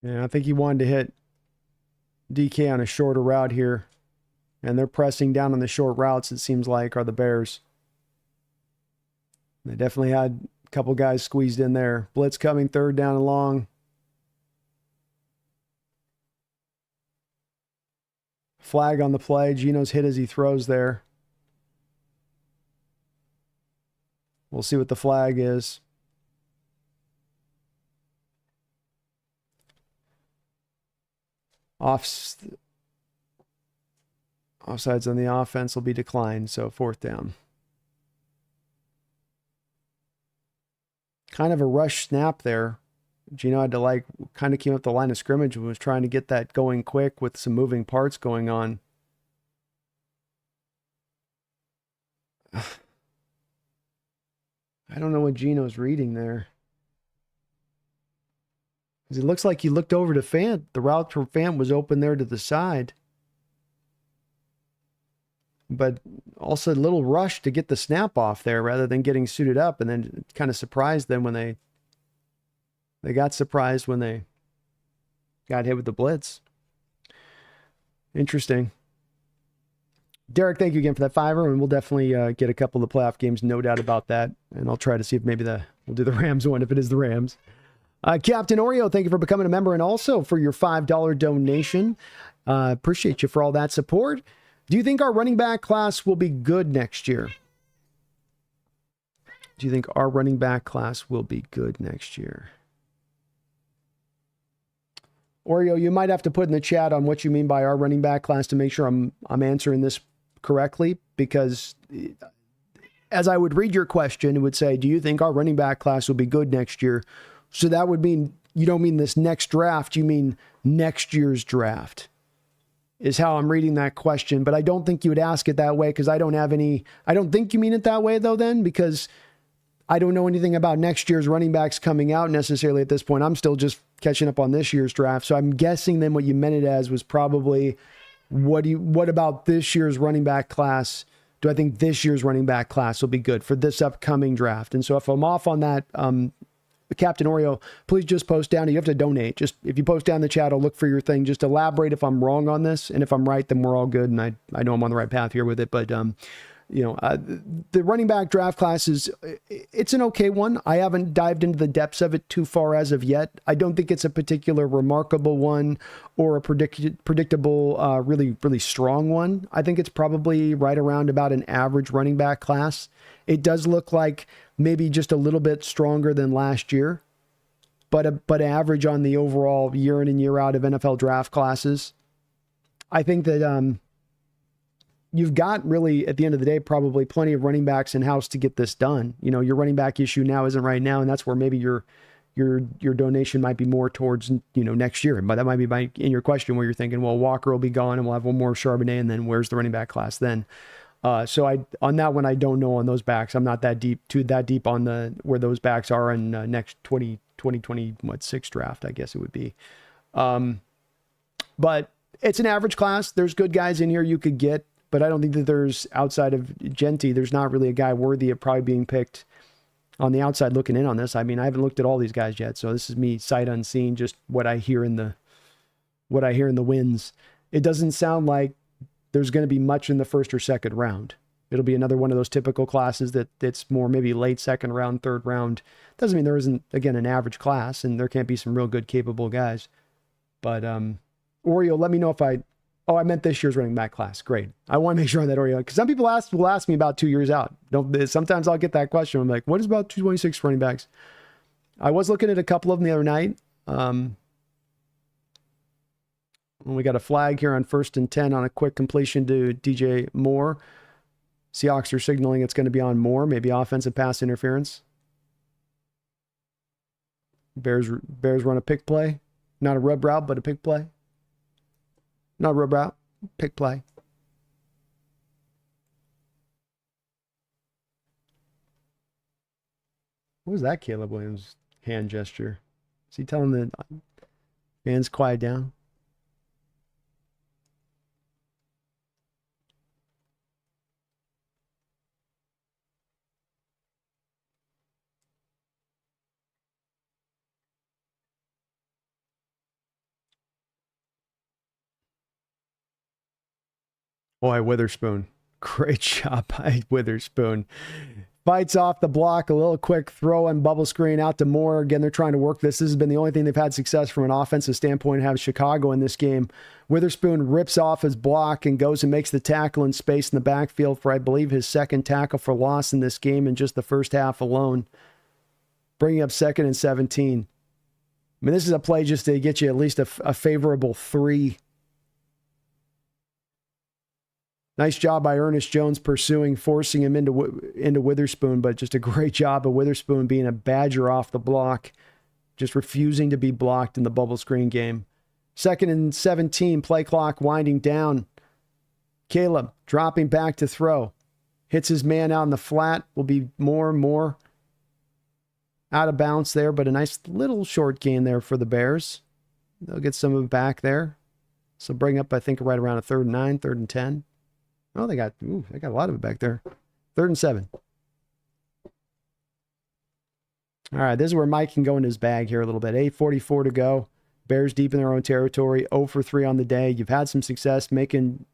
Speaker 1: Yeah, I think he wanted to hit DK on a shorter route here. And they're pressing down on the short routes, it seems like, are the Bears. They definitely had a couple guys squeezed in there. Blitz coming, 3rd down and long. Flag on the play. Geno's hit as he throws there. We'll see what the flag is. Offsides on the offense will be declined, so 4th down. Kind of a rush snap there. Gino had to kind of came up the line of scrimmage and was trying to get that going quick with some moving parts going on. I don't know what Gino's reading there. Because it looks like he looked over to Fant. The route for Fant was open there to the side. But also a little rush to get the snap off there rather than getting suited up, and then kind of surprised them when they got surprised when they got hit with the blitz. Interesting. Derek, thank you again for that $5, and we'll definitely get a couple of the playoff games, no doubt about that. And I'll try to see if maybe we'll do the Rams one if it is the Rams. Captain Oreo, thank you for becoming a member and also for your $5 donation. Appreciate you for all that support. Do you think our running back class will be good next year? Do you think our running back class will be good next year? Oreo, you might have to put in the chat on what you mean by our running back class to make sure I'm answering this correctly, because as I would read your question, it would say, do you think our running back class will be good next year? So that would mean you don't mean this next draft, you mean next year's draft, is how I'm reading that question. But I don't think you would ask it that way, because I don't think you mean it that way though then, because I don't know anything about next year's running backs coming out necessarily at this point. I'm still just catching up on this year's draft. So I'm guessing then what you meant it as was probably, what about this year's running back class? Do I think this year's running back class will be good for this upcoming draft? And so if I'm off on that, Captain Oreo, please just post down. You have to donate. Just if you post down the chat, I'll look for your thing. Just elaborate if I'm wrong on this. And if I'm right, then we're all good. And I know I'm on the right path here with it. But, the running back draft class it's an okay one. I haven't dived into the depths of it too far as of yet. I don't think it's a particular remarkable one or a predictable, really, really strong one. I think it's probably right around about an average running back class. It does look like maybe just a little bit stronger than last year, but average on the overall year in and year out of NFL draft classes. I think that, you've got really, at the end of the day, probably plenty of running backs in house to get this done. Your running back issue now isn't right now, and that's where maybe your donation might be more towards, next year. But that might be in your question where you're thinking, well, Walker will be gone and we'll have one more Charbonnet, and then where's the running back class then? So on that one, I don't know on those backs. I'm not that deep on where those backs are in next 2026 draft, I guess it would be. But it's an average class. There's good guys in here you could get. But I don't think that there's, outside of Genty, there's not really a guy worthy of probably being picked on the outside looking in on this. I mean, I haven't looked at all these guys yet, so this is me sight unseen, just what I hear in the winds. It doesn't sound like there's going to be much in the first or second round. It'll be another one of those typical classes that's more maybe late second round, third round. Doesn't mean there isn't, again, an average class, and there can't be some real good, capable guys. But Oreo, let me know if I meant this year's running back class. Great. I want to make sure on that, Oreo, because some people will ask me about 2 years out. Sometimes I'll get that question. I'm like, what is about 226 running backs? I was looking at a couple of them the other night. We got a flag here on 1st and 10 on a quick completion to DJ Moore. Seahawks are signaling it's going to be on Moore, maybe offensive pass interference. Bears run a pick play. Not a rub route, but a pick play. Not a rub route, pick play. What was that Caleb Williams hand gesture? Is he telling the fans quiet down? Boy, Witherspoon. Great job by Witherspoon. Fights off the block, a little quick throw and bubble screen out to Moore. Again, they're trying to work this. This has been the only thing they've had success from an offensive standpoint, have Chicago in this game. Witherspoon rips off his block and goes and makes the tackle in space in the backfield for, I believe, his second tackle for loss in this game in just the first half alone, bringing up 2nd and 17. I mean, this is a play just to get you at least a favorable 3 Nice job by Ernest Jones pursuing, forcing him into Witherspoon, but just a great job of Witherspoon being a badger off the block, just refusing to be blocked in the bubble screen game. 2nd and 17, play clock winding down. Caleb dropping back to throw. Hits his man out in the flat. Will be more and more out of bounds there, but a nice little short gain there for the Bears. They'll get some of it back there. So bring up, I think, right around a 3rd and 9, 3rd and 10. Oh, they got a lot of it back there. 3rd and 7. All right, this is where Mike can go into his bag here a little bit. 8:44 to go. Bears deep in their own territory. 0 for 3 on the day. You've had some success making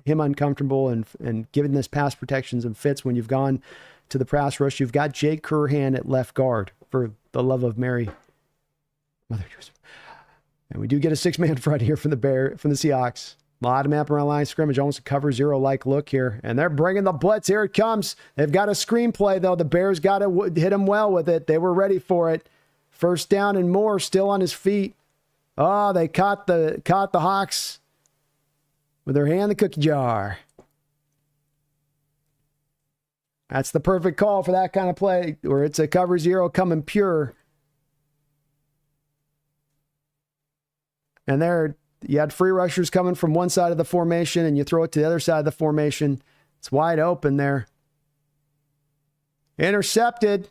Speaker 1: him uncomfortable and giving this pass protections and fits when you've gone to the pass rush. You've got Jake Curhan at left guard, for the love of Mary. And we do get a 6-man front here from the Seahawks. A lot of map around line of scrimmage, almost a cover 0-like look here. And they're bringing the blitz. Here it comes. They've got a screenplay, though. The Bears got to hit him well with it. They were ready for it. 1st down and more, still on his feet. Oh, they caught the Hawks with their hand in the cookie jar. That's the perfect call for that kind of play, where it's a cover 0 coming pure. And there, you had free rushers coming from one side of the formation, and you throw it to the other side of the formation. It's wide open there. Intercepted.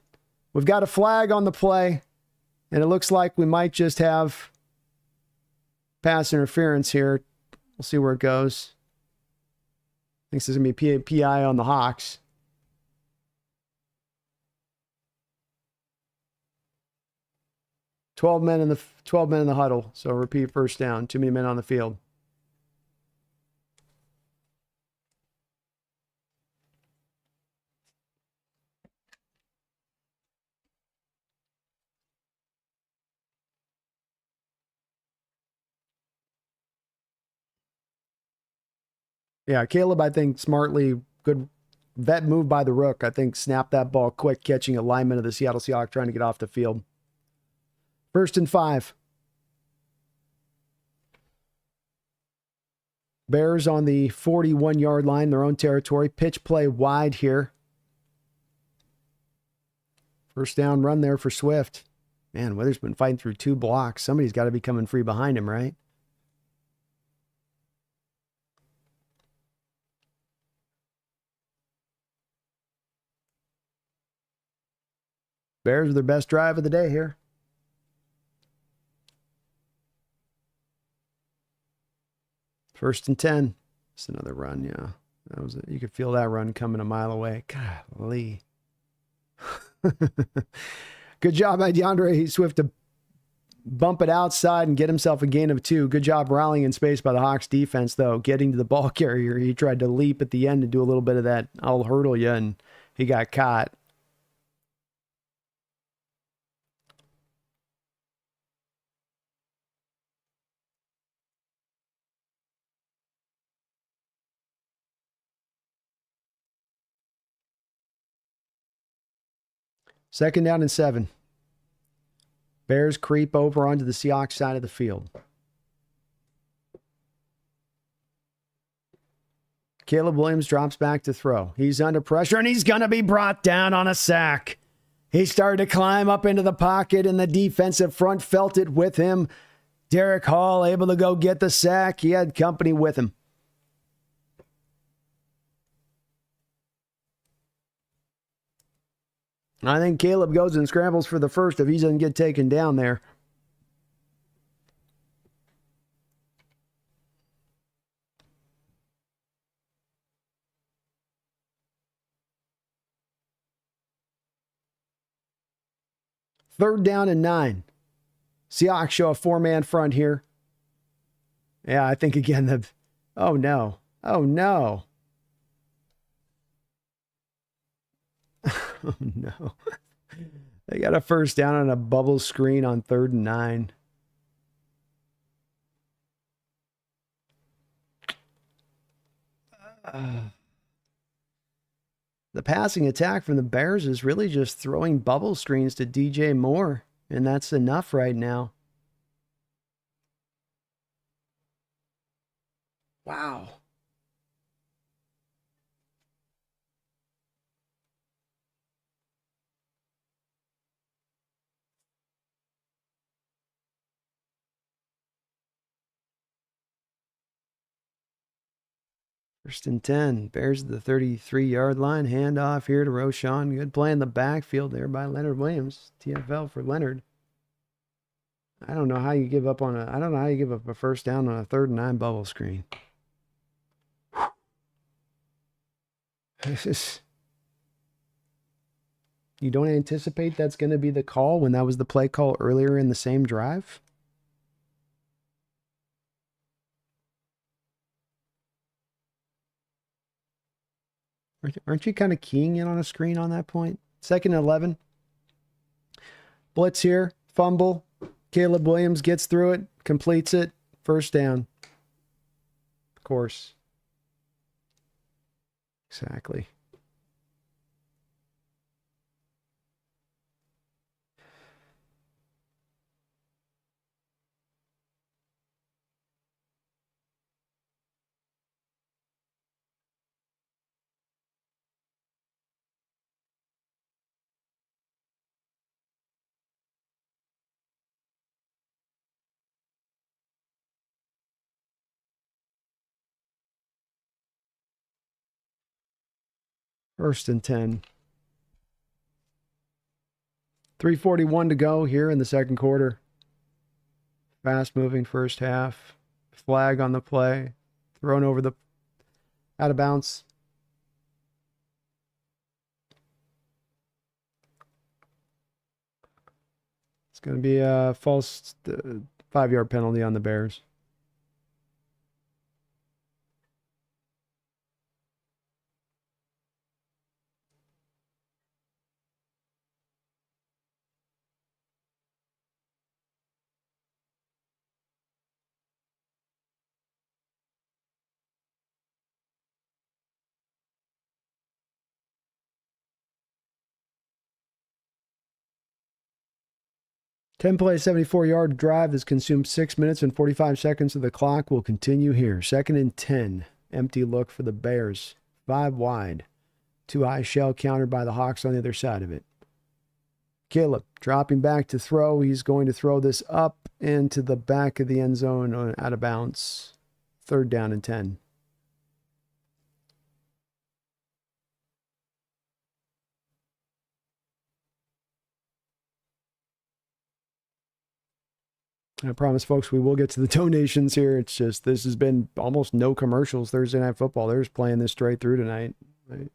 Speaker 1: We've got a flag on the play, and it looks like we might just have pass interference here. We'll see where it goes. I think this is going to be PI on the Hawks. Twelve men in the huddle. So repeat 1st down. Too many men on the field. Yeah, Caleb, I think smartly, good vet move by the Rook. I think snapped that ball quick, catching a lineman of the Seattle Seahawks trying to get off the field. 1st and 5. Bears on the 41-yard line, their own territory. Pitch play wide here. 1st down run there for Swift. Man, Withers been fighting through 2 blocks. Somebody's got to be coming free behind him, right? Bears with their best drive of the day here. First and 10. It's another run, yeah. That was it. You could feel that run coming a mile away. Golly. Good job by DeAndre Swift to bump it outside and get himself a gain of 2. Good job rallying in space by the Hawks defense, though. Getting to the ball carrier. He tried to leap at the end and do a little bit of that, I'll hurdle you, and he got caught. Second down and 7. Bears creep over onto the Seahawks side of the field. Caleb Williams drops back to throw. He's under pressure, and he's going to be brought down on a sack. He started to climb up into the pocket, and the defensive front felt it with him. Derek Hall able to go get the sack. He had company with him. I think Caleb goes and scrambles for the first if he doesn't get taken down there. Third down and 9. Seahawks show a 4-man front here. Yeah, I think again oh no. Oh no. Oh no. They got a first down on a bubble screen on 3rd and 9. The passing attack from the Bears is really just throwing bubble screens to DJ Moore, and that's enough right now. Wow. First and 10. Bears at the 33-yard line. Handoff here to Roschon. Good play in the backfield there by Leonard Williams. TFL for Leonard. I don't know how you give up a first down on a 3rd and 9 bubble screen. You don't anticipate that's going to be the call when that was the play call earlier in the same drive? Aren't you kind of keying in on a screen on that point? 2nd and 11. Blitz here. Fumble. Caleb Williams gets through it. Completes it. First down. Of course. Exactly. First and 10. 3:41 to go here in the second quarter. Fast-moving first half. Flag on the play. Thrown over the... out of bounds. It's going to be a false 5-yard penalty on the Bears. Ten-play, 74-yard drive that's consumed 6 minutes and 45 seconds of the clock will continue here. 2nd and 10. Empty look for the Bears. 5 wide. 2 high shell countered by the Hawks on the other side of it. Caleb dropping back to throw. He's going to throw this up into the back of the end zone out of bounds. 3rd down and 10. I promise, folks, we will get to the donations here. It's just, this has been almost no commercials Thursday Night Football. They're just playing this straight through tonight. Right?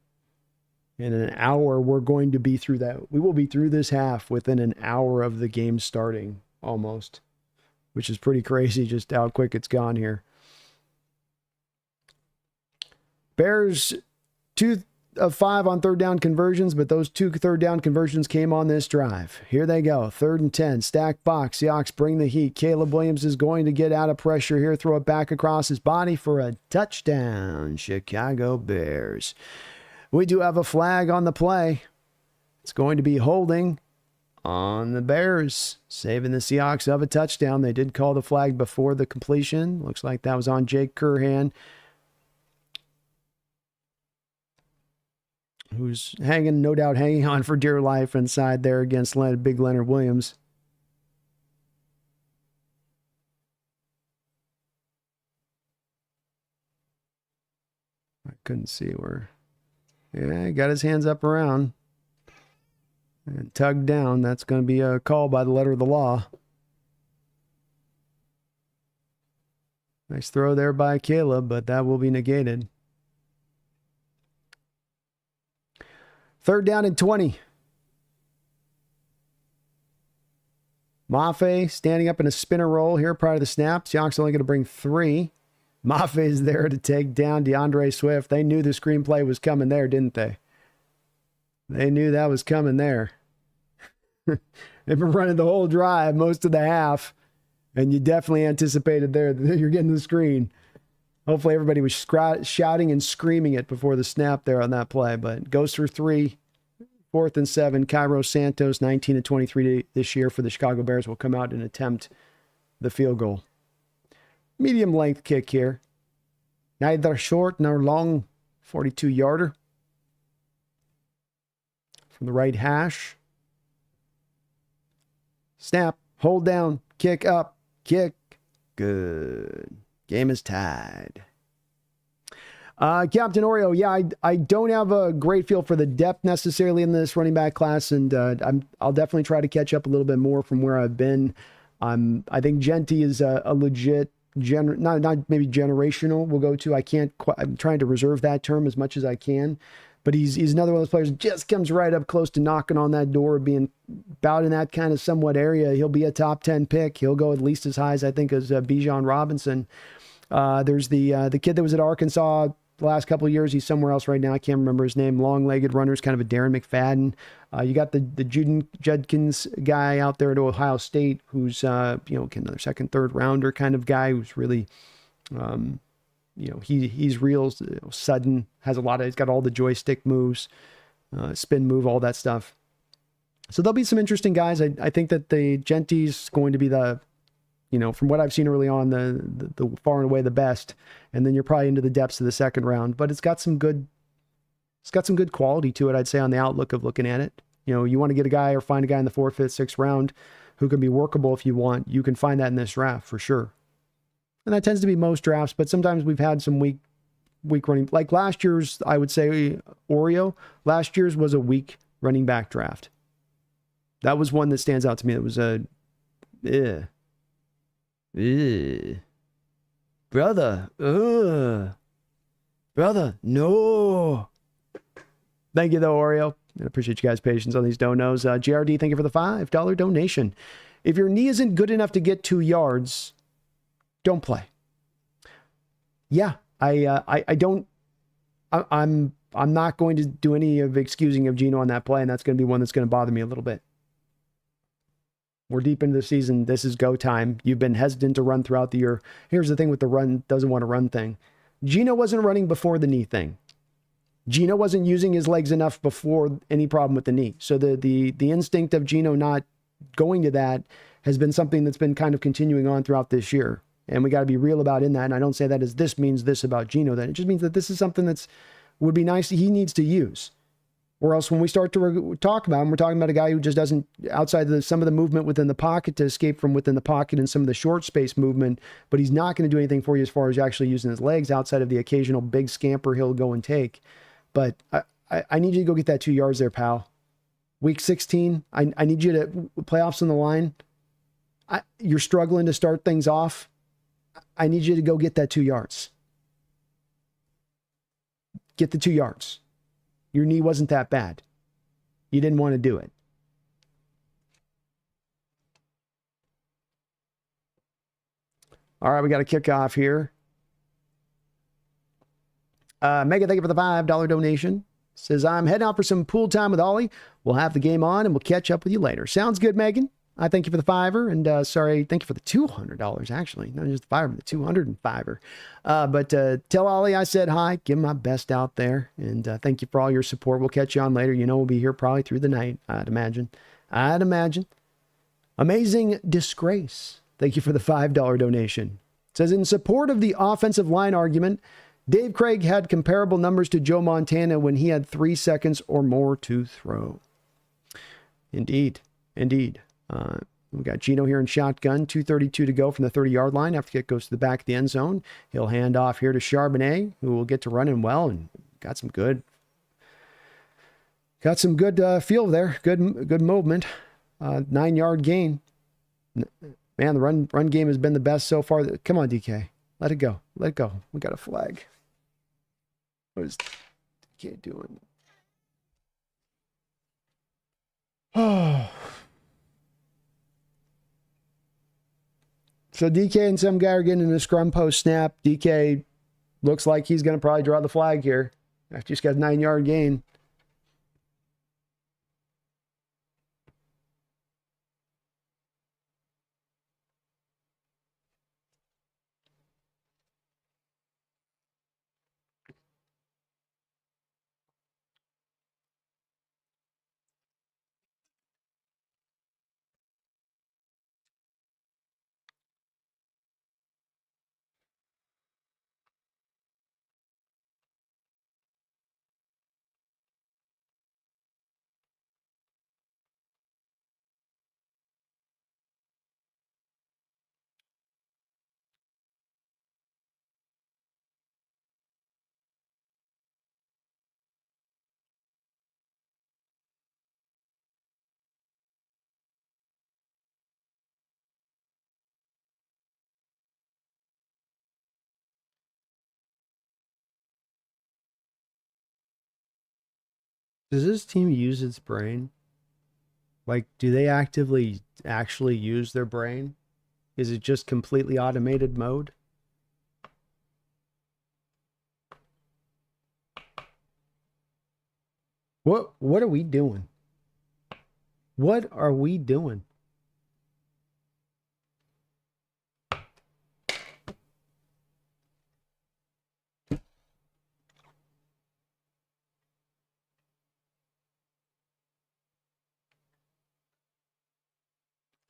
Speaker 1: In an hour, we're going to be through that. We will be through this half within an hour of the game starting, almost, which is pretty crazy just how quick it's gone here. Bears, 2 of 5 on 3rd down conversions, but those 2 3rd down conversions came on this drive. Here they go. 3rd and 10. Stack box. Seahawks bring the heat. Caleb Williams is going to get out of pressure here. Throw it back across his body for a touchdown. Chicago Bears. We do have a flag on the play. It's going to be holding on the Bears, saving the Seahawks of a touchdown. They did call the flag before the completion. Looks like that was on Jake Curhan, who's no doubt hanging on for dear life inside there against big Leonard Williams. I couldn't see where. Yeah, he got his hands up around and tugged down. That's going to be a call by the letter of the law. Nice throw there by Caleb, but that will be negated. 3rd down and 20. Mafe standing up in a spinner roll here prior to the snap. Seahawks only going to bring 3. Mafe is there to take down DeAndre Swift. They knew the screenplay was coming there, didn't they? They knew that was coming there. They've been running the whole drive, most of the half, and you definitely anticipated there that you're getting the screen. Hopefully everybody was shouting and screaming it before the snap there on that play, but goes for 3. 4th and 7. Cairo Santos, 19 and 23 this year for the Chicago Bears, will come out and attempt the field goal. Medium length kick here. Neither short nor long. 42-yarder. From the right hash. Snap. Hold down. Kick up. Kick. Good. Game is tied. Captain Oreo, yeah, I don't have a great feel for the depth necessarily in this running back class, and I'll definitely try to catch up a little bit more from where I've been. I think Genty is a legit not maybe generational. We'll go to. I'm trying to reserve that term as much as I can, but he's another one of those players that just comes right up close to knocking on that door, being about in that kind of somewhat area. He'll be a top 10 pick. He'll go at least as high as I think as Bijan Robinson. There's the kid that was at Arkansas the last couple of years. He's somewhere else right now. I can't remember his name. Long-legged runners, kind of a Darren McFadden. You got the Judkins guy out there at Ohio State, who's another second, third rounder kind of guy who's really, he's real sudden. He's got all the joystick moves, spin move, all that stuff. So there'll be some interesting guys. I think that the Genty's going to be from what I've seen early on, the far and away the best. And then you're probably into the depths of the second round, but it's got some good quality to it, I'd say, on the outlook of looking at it. You want to get a guy or find a guy in the 4th, 5th, 6th round who can be workable if you want. You can find that in this draft for sure. And that tends to be most drafts, but sometimes we've had some weak running, like last year's, I would say Oreo, last year's was a weak running back draft. That was one that stands out to me. It was brother, no. Thank you, though, Oreo. I appreciate you guys' patience on these donos. JRD, thank you for the $5 donation. If your knee isn't good enough to get 2 yards, don't play. Yeah, I don't. I'm not going to do any of excusing of Geno on that play, and that's going to be one that's going to bother me a little bit. We're deep into the season. This is go time. You've been hesitant to run throughout the year. Here's the thing with the run, doesn't want to run thing. Geno wasn't running before the knee thing. Geno wasn't using his legs enough before any problem with the knee. So the instinct of Geno not going to that has been something that's been kind of continuing on throughout this year. And we got to be real about in that. And I don't say that as this means this about Geno. That it just means that this is something that's would be nice he needs to use. Or else when we start to talk about him, we're talking about a guy who just doesn't, outside some of the movement within the pocket to escape from within the pocket and some of the short space movement, but he's not going to do anything for you as far as actually using his legs outside of the occasional big scamper he'll go and take. But I need you to go get that 2 yards there, pal. Week 16, I need you to, playoffs on the line. You're struggling to start things off. I need you to go get that 2 yards. Get the 2 yards. Your knee wasn't that bad. You didn't want to do it. All right, we got a kickoff here. Megan, thank you for the $5 donation. Says, I'm heading out for some pool time with Ollie. We'll have the game on and we'll catch up with you later. Sounds good, Megan. I thank you for the $5, and sorry, thank you for the $200, actually. Not just the $5, but the $205. But tell Ollie I said hi. Give him my best out there. And thank you for all your support. We'll catch you on later. We'll be here probably through the night, I'd imagine. Amazing Disgrace. Thank you for the $5 donation. It says, in support of the offensive line argument, Dave Craig had comparable numbers to Joe Montana when he had 3 seconds or more to throw. Indeed. We got Geno here in shotgun, 2:32 to go from the 30-yard line after it goes to the back of the end zone. He'll hand off here to Charbonnet, who will get to running well and got some good feel there. Good movement. 9-yard gain. Man, the run game has been the best so far. Come on, DK. Let it go. We got a flag. What is DK doing? Oh. So DK and some guy are getting in a scrum post snap. DK looks like he's going to probably draw the flag here. After he's got a 9-yard gain. Does this team use its brain? Like, do they actually use their brain? Is it just completely automated mode? What are we doing? What are we doing?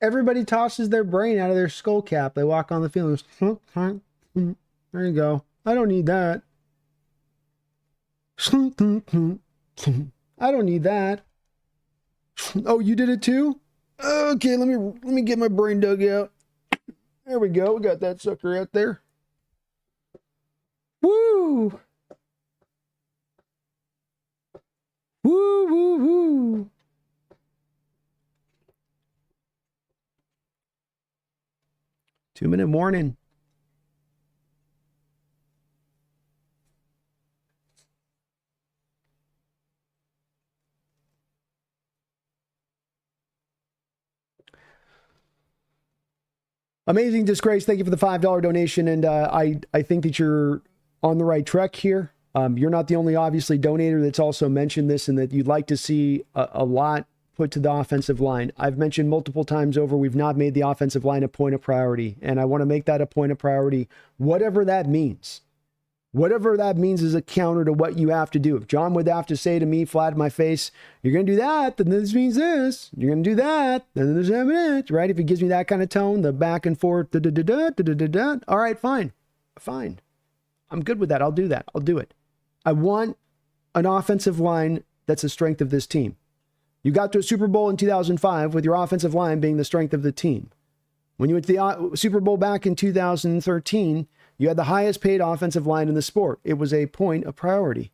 Speaker 1: Everybody tosses their brain out of their skull cap. They walk on the field. There you go. I don't need that. I don't need that. Oh, you did it too? Okay, let me get my brain dug out. There we go. We got that sucker out there. Woo! Woo, woo, woo. Two-minute warning. Amazing Disgrace, thank you for the $5 donation, and I think that you're on the right track here. You're not the only, obviously, donator that's also mentioned this and that you'd like to see a lot put to the offensive line. I've mentioned multiple times over, we've not made the offensive line a point of priority, and I want to make that a point of priority, whatever that means. Whatever that means is a counter to what you have to do. If John would have to say to me flat in my face, you're going to do that, then this means this. You're going to do that, then there's evidence, right? If he gives me that kind of tone, the back and forth, all right, fine. Fine. I'm good with that. I'll do that. I'll do it. I want an offensive line that's the strength of this team. You got to a Super Bowl in 2005 with your offensive line being the strength of the team. When you went to the Super Bowl back in 2013, you had the highest paid offensive line in the sport. It was a point of priority.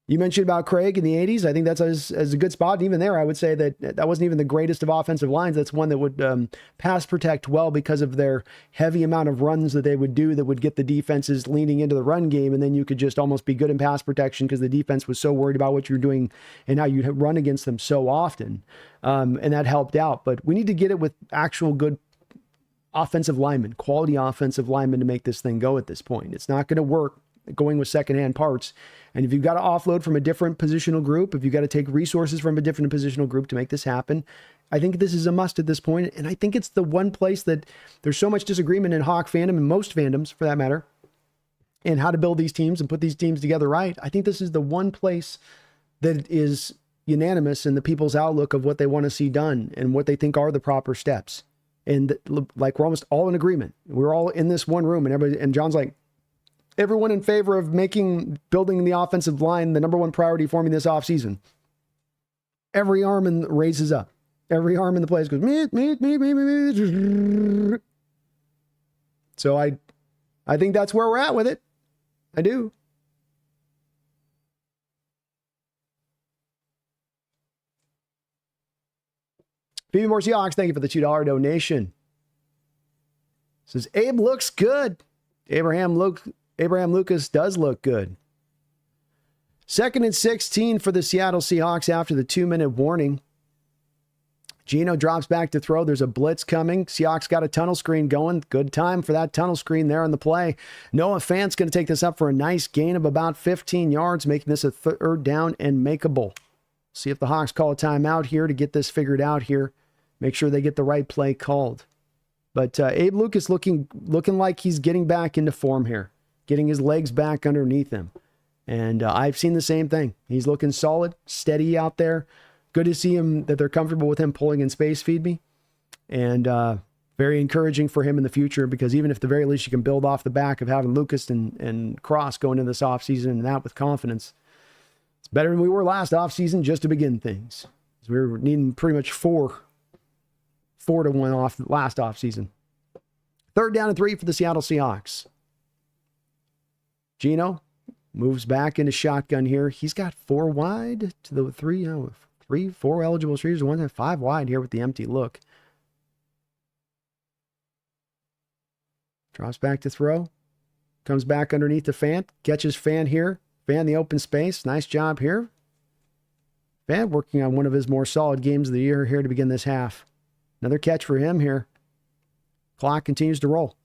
Speaker 1: You mentioned about Craig in the 80s. I think that's as a good spot. And even there, I would say that wasn't even the greatest of offensive lines. That's one that would pass protect well because of their heavy amount of runs that they would do that would get the defenses leaning into the run game. And then you could just almost be good in pass protection because the defense was so worried about what you're doing and how you run against them so often. And that helped out. But we need to get it with actual good offensive linemen, quality offensive linemen to make this thing go at this point. It's not going to work going with secondhand parts. And if you've got to offload from a different positional group, if you've got to take resources from a different positional group to make this happen, I think this is a must at this point. And I think it's the one place that there's so much disagreement in Hawk fandom and most fandoms for that matter, and how to build these teams and put these teams together right. I think this is the one place that is unanimous in the people's outlook of what they want to see done and what they think are the proper steps. And like, we're almost all in agreement. We're all in this one room, and everybody, and John's like, everyone in favor of building the offensive line the number one priority for me this offseason. Every arm raises up. Every arm in the place goes, me. So I think that's where we're at with it. I do. Phoebe Moore Seahawks, thank you for the $2 donation. Says, Abe looks good. Abraham Lucas does look good. 2nd and 16 for the Seattle Seahawks after the 2-minute warning. Geno drops back to throw. There's a blitz coming. Seahawks got a tunnel screen going. Good time for that tunnel screen there on the play. Noah Fant's going to take this up for a nice gain of about 15 yards, making this a 3rd down and makeable. See if the Hawks call a timeout here to get this figured out here. Make sure they get the right play called. But Abe Lucas looking like he's getting back into form here, getting his legs back underneath him. And I've seen the same thing. He's looking solid, steady out there. Good to see him, that they're comfortable with him pulling in space, feed me. And very encouraging for him in the future, because even if at the very least you can build off the back of having Lucas and Cross going into this offseason and that with confidence, it's better than we were last offseason just to begin things. We were needing pretty much 4 to 1 off last offseason. 3rd down and 3 for the Seattle Seahawks. Geno moves back into shotgun here. He's got 4 wide to the 4 eligible receivers, 1 and 5 wide here with the empty look. Drops back to throw. Comes back underneath the Fant. Catches Fant here. Fant in the open space. Nice job here. Van working on one of his more solid games of the year here to begin this half. Another catch for him here. Clock continues to roll.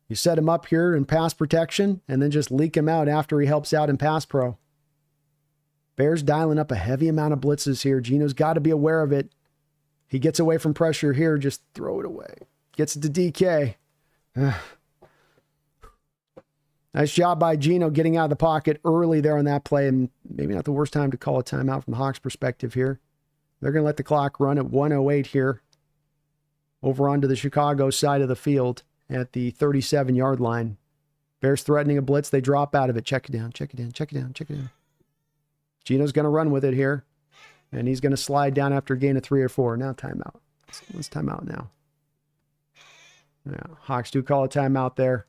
Speaker 1: You set him up here in pass protection and then just leak him out after he helps out in pass pro. Bears dialing up a heavy amount of blitzes here. Gino's got to be aware of it. He gets away from pressure here. Just throw it away. Gets it to DK. Nice job by Gino getting out of the pocket early there on that play, and maybe not the worst time to call a timeout from the Hawks' perspective here. They're going to let the clock run at 1:08 here over onto the Chicago side of the field at the 37-yard line. Bears threatening a blitz. They drop out of it. Check it down, check it down, check it down, check it down. Gino's going to run with it here, and he's going to slide down after a gain of 3 or 4. Now timeout. Let's timeout now. Yeah, Hawks do call a timeout there.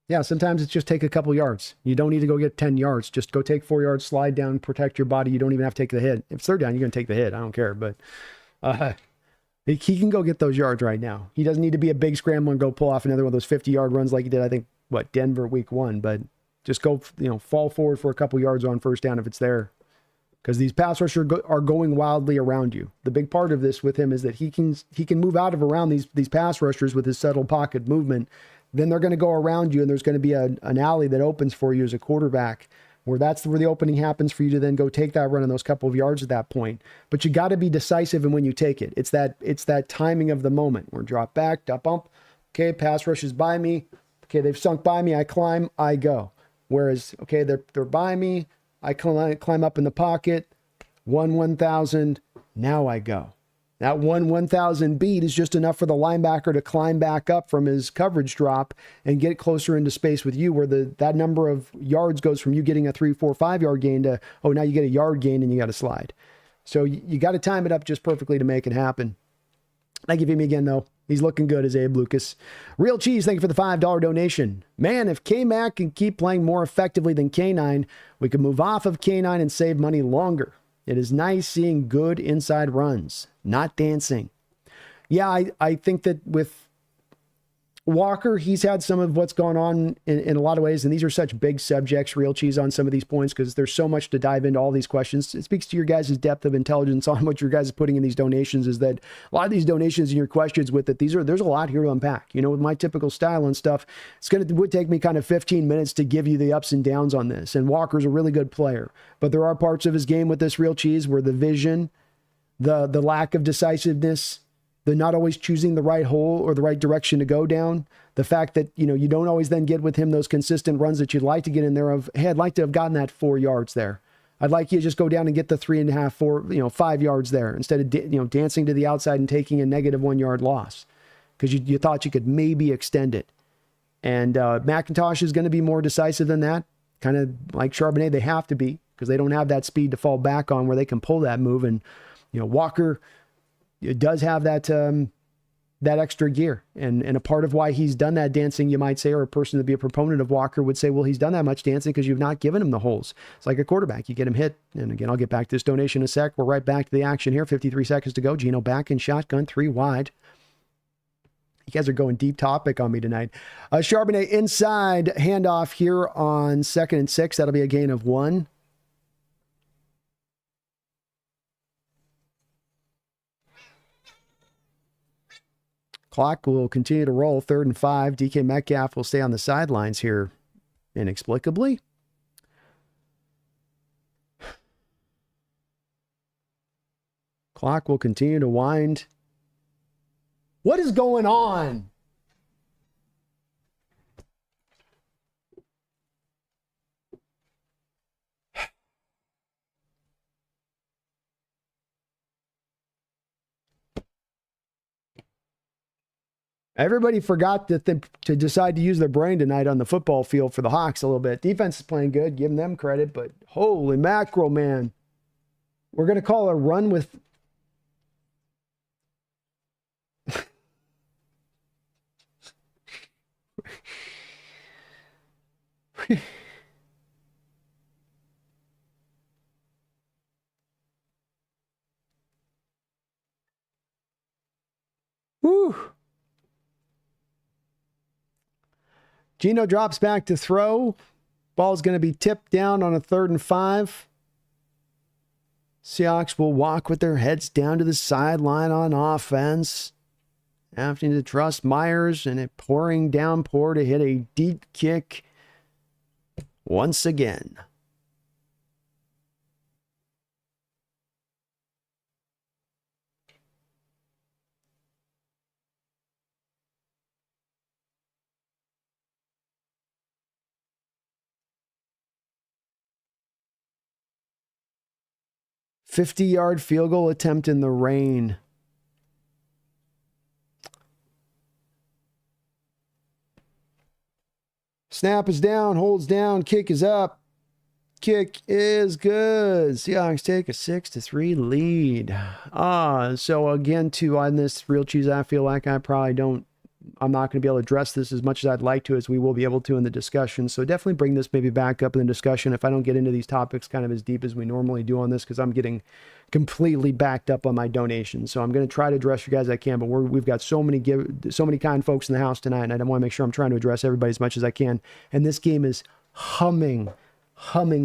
Speaker 1: Yeah, sometimes it's just take a couple yards. You don't need to go get 10 yards. Just go take 4 yards, slide down, protect your body. You don't even have to take the hit. If it's third down, you're going to take the hit. I don't care. But he can go get those yards right now. He doesn't need to be a big scrambler and go pull off another one of those 50-yard runs like he did, I think, Denver week 1. But just go, fall forward for a couple yards on first down if it's there. Because these pass rushers are going wildly around you. The big part of this with him is that he can move out of around these pass rushers with his subtle pocket movement. Then they're going to go around you, and there's going to be an alley that opens for you as a quarterback, where that's where the opening happens for you to then go take that run on those couple of yards at that point. But you got to be decisive in when you take it. It's that timing of the moment. We're drop back, dump bump. Okay, pass rushes by me. Okay, they've sunk by me. I climb, I go. Whereas, okay, they're by me. I climb up in the pocket. 1,000. Now I go. That 1,000 beat is just enough for the linebacker to climb back up from his coverage drop and get closer into space with you, where that number of yards goes from you getting a 3, 4, 5 yard gain to, oh, now you get a yard gain and you got to slide. So you got to time it up just perfectly to make it happen. Thank you, Vimy, again, though. He's looking good as Abe Lucas. Real Cheese, thank you for the $5 donation. Man, if K-Mac can keep playing more effectively than K9, we could move off of K9 and save money longer. It is nice seeing good inside runs, not dancing. Yeah, I think that with Walker, he's had some of what's gone on in a lot of ways, and these are such big subjects, Real Cheese, on some of these points, because there's so much to dive into all these questions. It speaks to your guys' depth of intelligence on what your guys are putting in these donations, is that a lot of these donations and your questions with it, there's a lot here to unpack. With my typical style and stuff, it would take me kind of 15 minutes to give you the ups and downs on this, and Walker's a really good player, but there are parts of his game with this Real Cheese where the vision, the lack of decisiveness, the not always choosing the right hole or the right direction to go down, the fact that, you don't always then get with him those consistent runs that you'd like to get in there of, hey, I'd like to have gotten that 4 yards there. I'd like you to just go down and get the 3.5, 4, 5 yards there instead of, dancing to the outside and taking a negative 1 yard loss because you thought you could maybe extend it. And McIntosh is going to be more decisive than that. Kind of like Charbonnet, they have to be, because they don't have that speed to fall back on where they can pull that move. And, Walker, it does have that extra gear, and a part of why he's done that dancing, you might say, or a person to be a proponent of Walker would say, well, he's done that much dancing because you've not given him the holes. It's like a quarterback. You get him hit, and again, I'll get back to this donation in a sec. We're right back to the action here. 53 seconds to go. Gino back in shotgun, 3 wide. You guys are going deep topic on me tonight. Charbonnet inside handoff here on 2nd and 6. That'll be a gain of 1. Clock will continue to roll. 3rd and 5. DK Metcalf will stay on the sidelines here inexplicably. Clock will continue to wind. What is going on? Everybody forgot to decide to use their brain tonight on the football field for the Hawks a little bit. Defense is playing good, giving them credit, but holy mackerel, man. We're going to call a run with... Woo! Geno drops back to throw. Ball's going to be tipped down on a 3rd and 5. Seahawks will walk with their heads down to the sideline on offense, having to trust Myers and a pouring downpour to hit a deep kick once again. $50-yard field goal attempt in the rain. Snap is down, holds down, kick is up. Kick is good. Seahawks take a 6-3 lead. So again, too, on this Real Cheese, I feel like I'm not going to be able to address this as much as I'd like to, as we will be able to in the discussion. So definitely bring this maybe back up in the discussion if I don't get into these topics kind of as deep as we normally do on this, because I'm getting completely backed up on my donations. So I'm going to try to address you guys I can, but we've got so many kind folks in the house tonight, and I want to make sure I'm trying to address everybody as much as I can. And this game is humming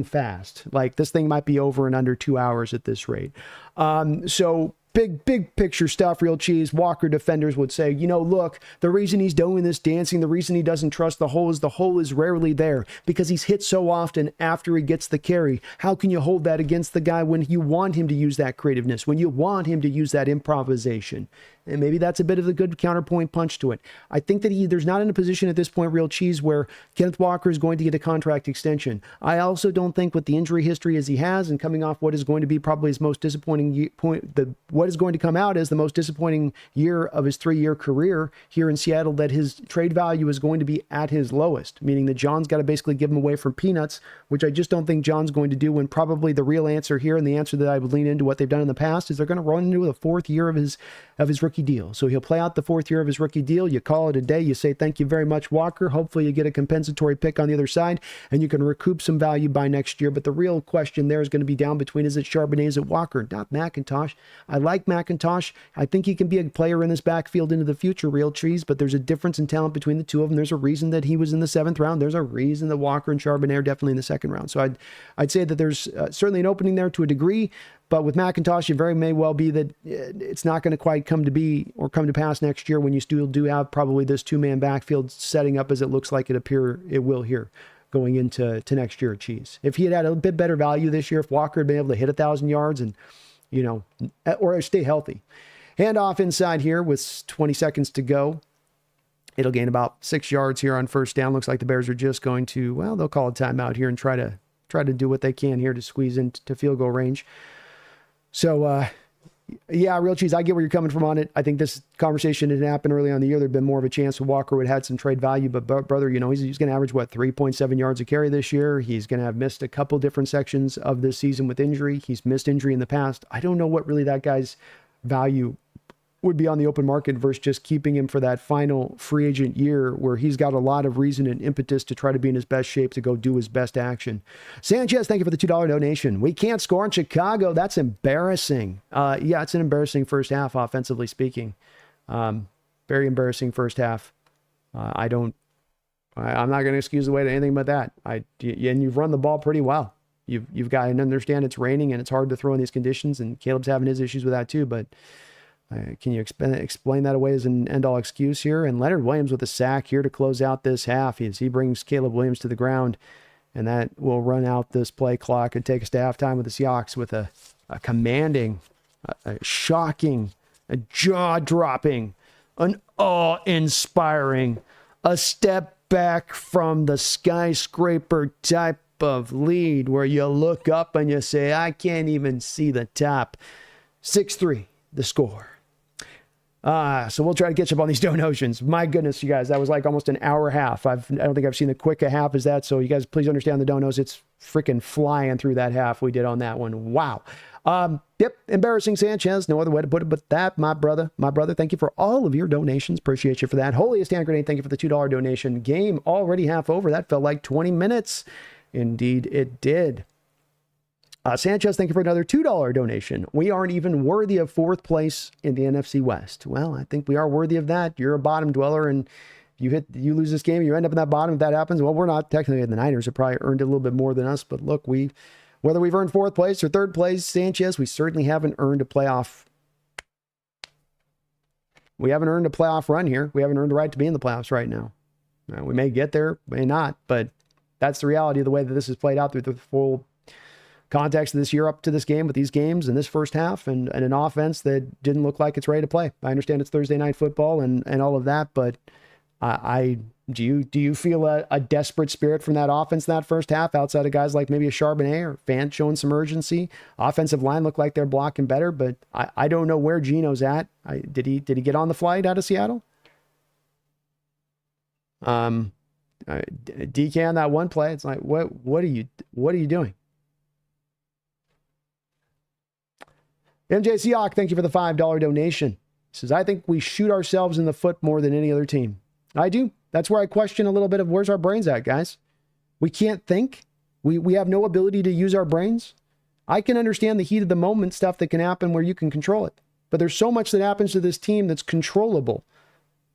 Speaker 1: fast. Like, this thing might be over in under 2 hours at this rate. So big picture stuff, Real Cheese. Walker defenders would say, look, the reason he's doing this dancing, the reason he doesn't trust the hole is rarely there because he's hit so often after he gets the carry. How can you hold that against the guy when you want him to use that creativeness, when you want him to use that improvisation? And maybe that's a bit of a good counterpoint punch to it. I think that there's not in a position at this point, Real Cheese, where Kenneth Walker is going to get a contract extension. I also don't think, with the injury history as he has and coming off what is going to be probably his most disappointing what is going to come out as the most disappointing year of his 3-year career here in Seattle, that his trade value is going to be at his lowest, meaning that John's got to basically give him away for peanuts, which I just don't think John's going to do. When probably the real answer here, and the answer that I would lean into what they've done in the past, is they're going to run into the 4th year of his rookie deal. So he'll play out the 4th year of his rookie deal. You call it a day. You say, thank you very much, Walker. Hopefully you get a compensatory pick on the other side and you can recoup some value by next year. But the real question there is going to be down between, is it Charbonnet, is it Walker, not McIntosh. I like McIntosh. I think he can be a player in this backfield into the future, Real Cheese, but there's a difference in talent between the two of them. There's a reason that he was in the 7th round. There's a reason that Walker and Charbonnet are definitely in the 2nd round. So I'd say that there's certainly an opening there to a degree. But with McIntosh, it very may well be that it's not going to quite come to pass next year, when you still do have probably this 2-man backfield setting up as it looks like it will here going into next year, Cheese. If he had a bit better value this year, if Walker had been able to hit 1,000 yards and, or stay healthy. Handoff inside here with 20 seconds to go. It'll gain about 6 yards here on 1st down. Looks like the Bears are just going to, they'll call a timeout here and try to do what they can here to squeeze into field goal range. So, yeah, Real Cheese, I get where you're coming from on it. I think this conversation didn't happen early on in the year. There'd been more of a chance that Walker would have had some trade value. But, brother, he's going to average, 3.7 yards a carry this year. He's going to have missed a couple different sections of this season with injury. He's missed injury in the past. I don't know what really that guy's value would be on the open market versus just keeping him for that final free agent year, where he's got a lot of reason and impetus to try to be in his best shape to go do his best action. Sanchez, thank you for the $2 donation. We can't score in Chicago. That's embarrassing. Yeah, it's an embarrassing first half, offensively speaking. Very embarrassing first half. I'm not going to excuse the way to anything but that. And you've run the ball pretty well. You've got to understand it's raining and it's hard to throw in these conditions, and Caleb's having his issues with that too, but can you explain that away as an end-all excuse here? And Leonard Williams with a sack here to close out this half as he brings Caleb Williams to the ground, and that will run out this play clock and take us to halftime with the Seahawks with a commanding, a shocking, a jaw-dropping, an awe-inspiring, a step back from the skyscraper type of lead where you look up and you say, I can't even see the top. 6-3, the score. So we'll try to catch up on these donations. My goodness, you guys, that was like almost an hour and a half. I don't think I've seen the quick a half as that. So you guys, please understand the donos. It's freaking flying through that half we did on that one. Wow. Yep. Embarrassing Sanchez. No other way to put it but that, my brother, thank you for all of your donations. Appreciate you for that. Holiest hand grenade, thank you for the $2 donation. Game already half over. That felt like 20 minutes. Indeed, it did. Sanchez, thank you for another $2 donation. We aren't even worthy of 4th place in the NFC West. Well, I think we are worthy of that. You're a bottom dweller, and you lose this game, you end up in that bottom. If that happens, well, we're not technically, the Niners have probably earned a little bit more than us. But look, whether we've earned 4th place or 3rd place, Sanchez, we certainly haven't earned a playoff. We haven't earned a playoff run here. We haven't earned the right to be in the playoffs right now. We may get there, may not, but that's the reality of the way that this has played out through the full context of this year up to this game with these games and this first half and an offense that didn't look like it's ready to play. I understand it's Thursday night football and all of that, but do you feel a desperate spirit from that offense in that first half outside of guys like maybe a Charbonnet or Fant showing some urgency? Offensive line looked like they're blocking better, but I don't know where Geno's at. Did he get on the flight out of Seattle? DK on that one play, it's like, what are you doing? MJ Seahawk, thank you for the $5 donation. He says, I think we shoot ourselves in the foot more than any other team. I do. That's where I question a little bit of where's our brains at, guys. We can't think. We have no ability to use our brains. I can understand the heat of the moment stuff that can happen where you can control it. But there's so much that happens to this team that's controllable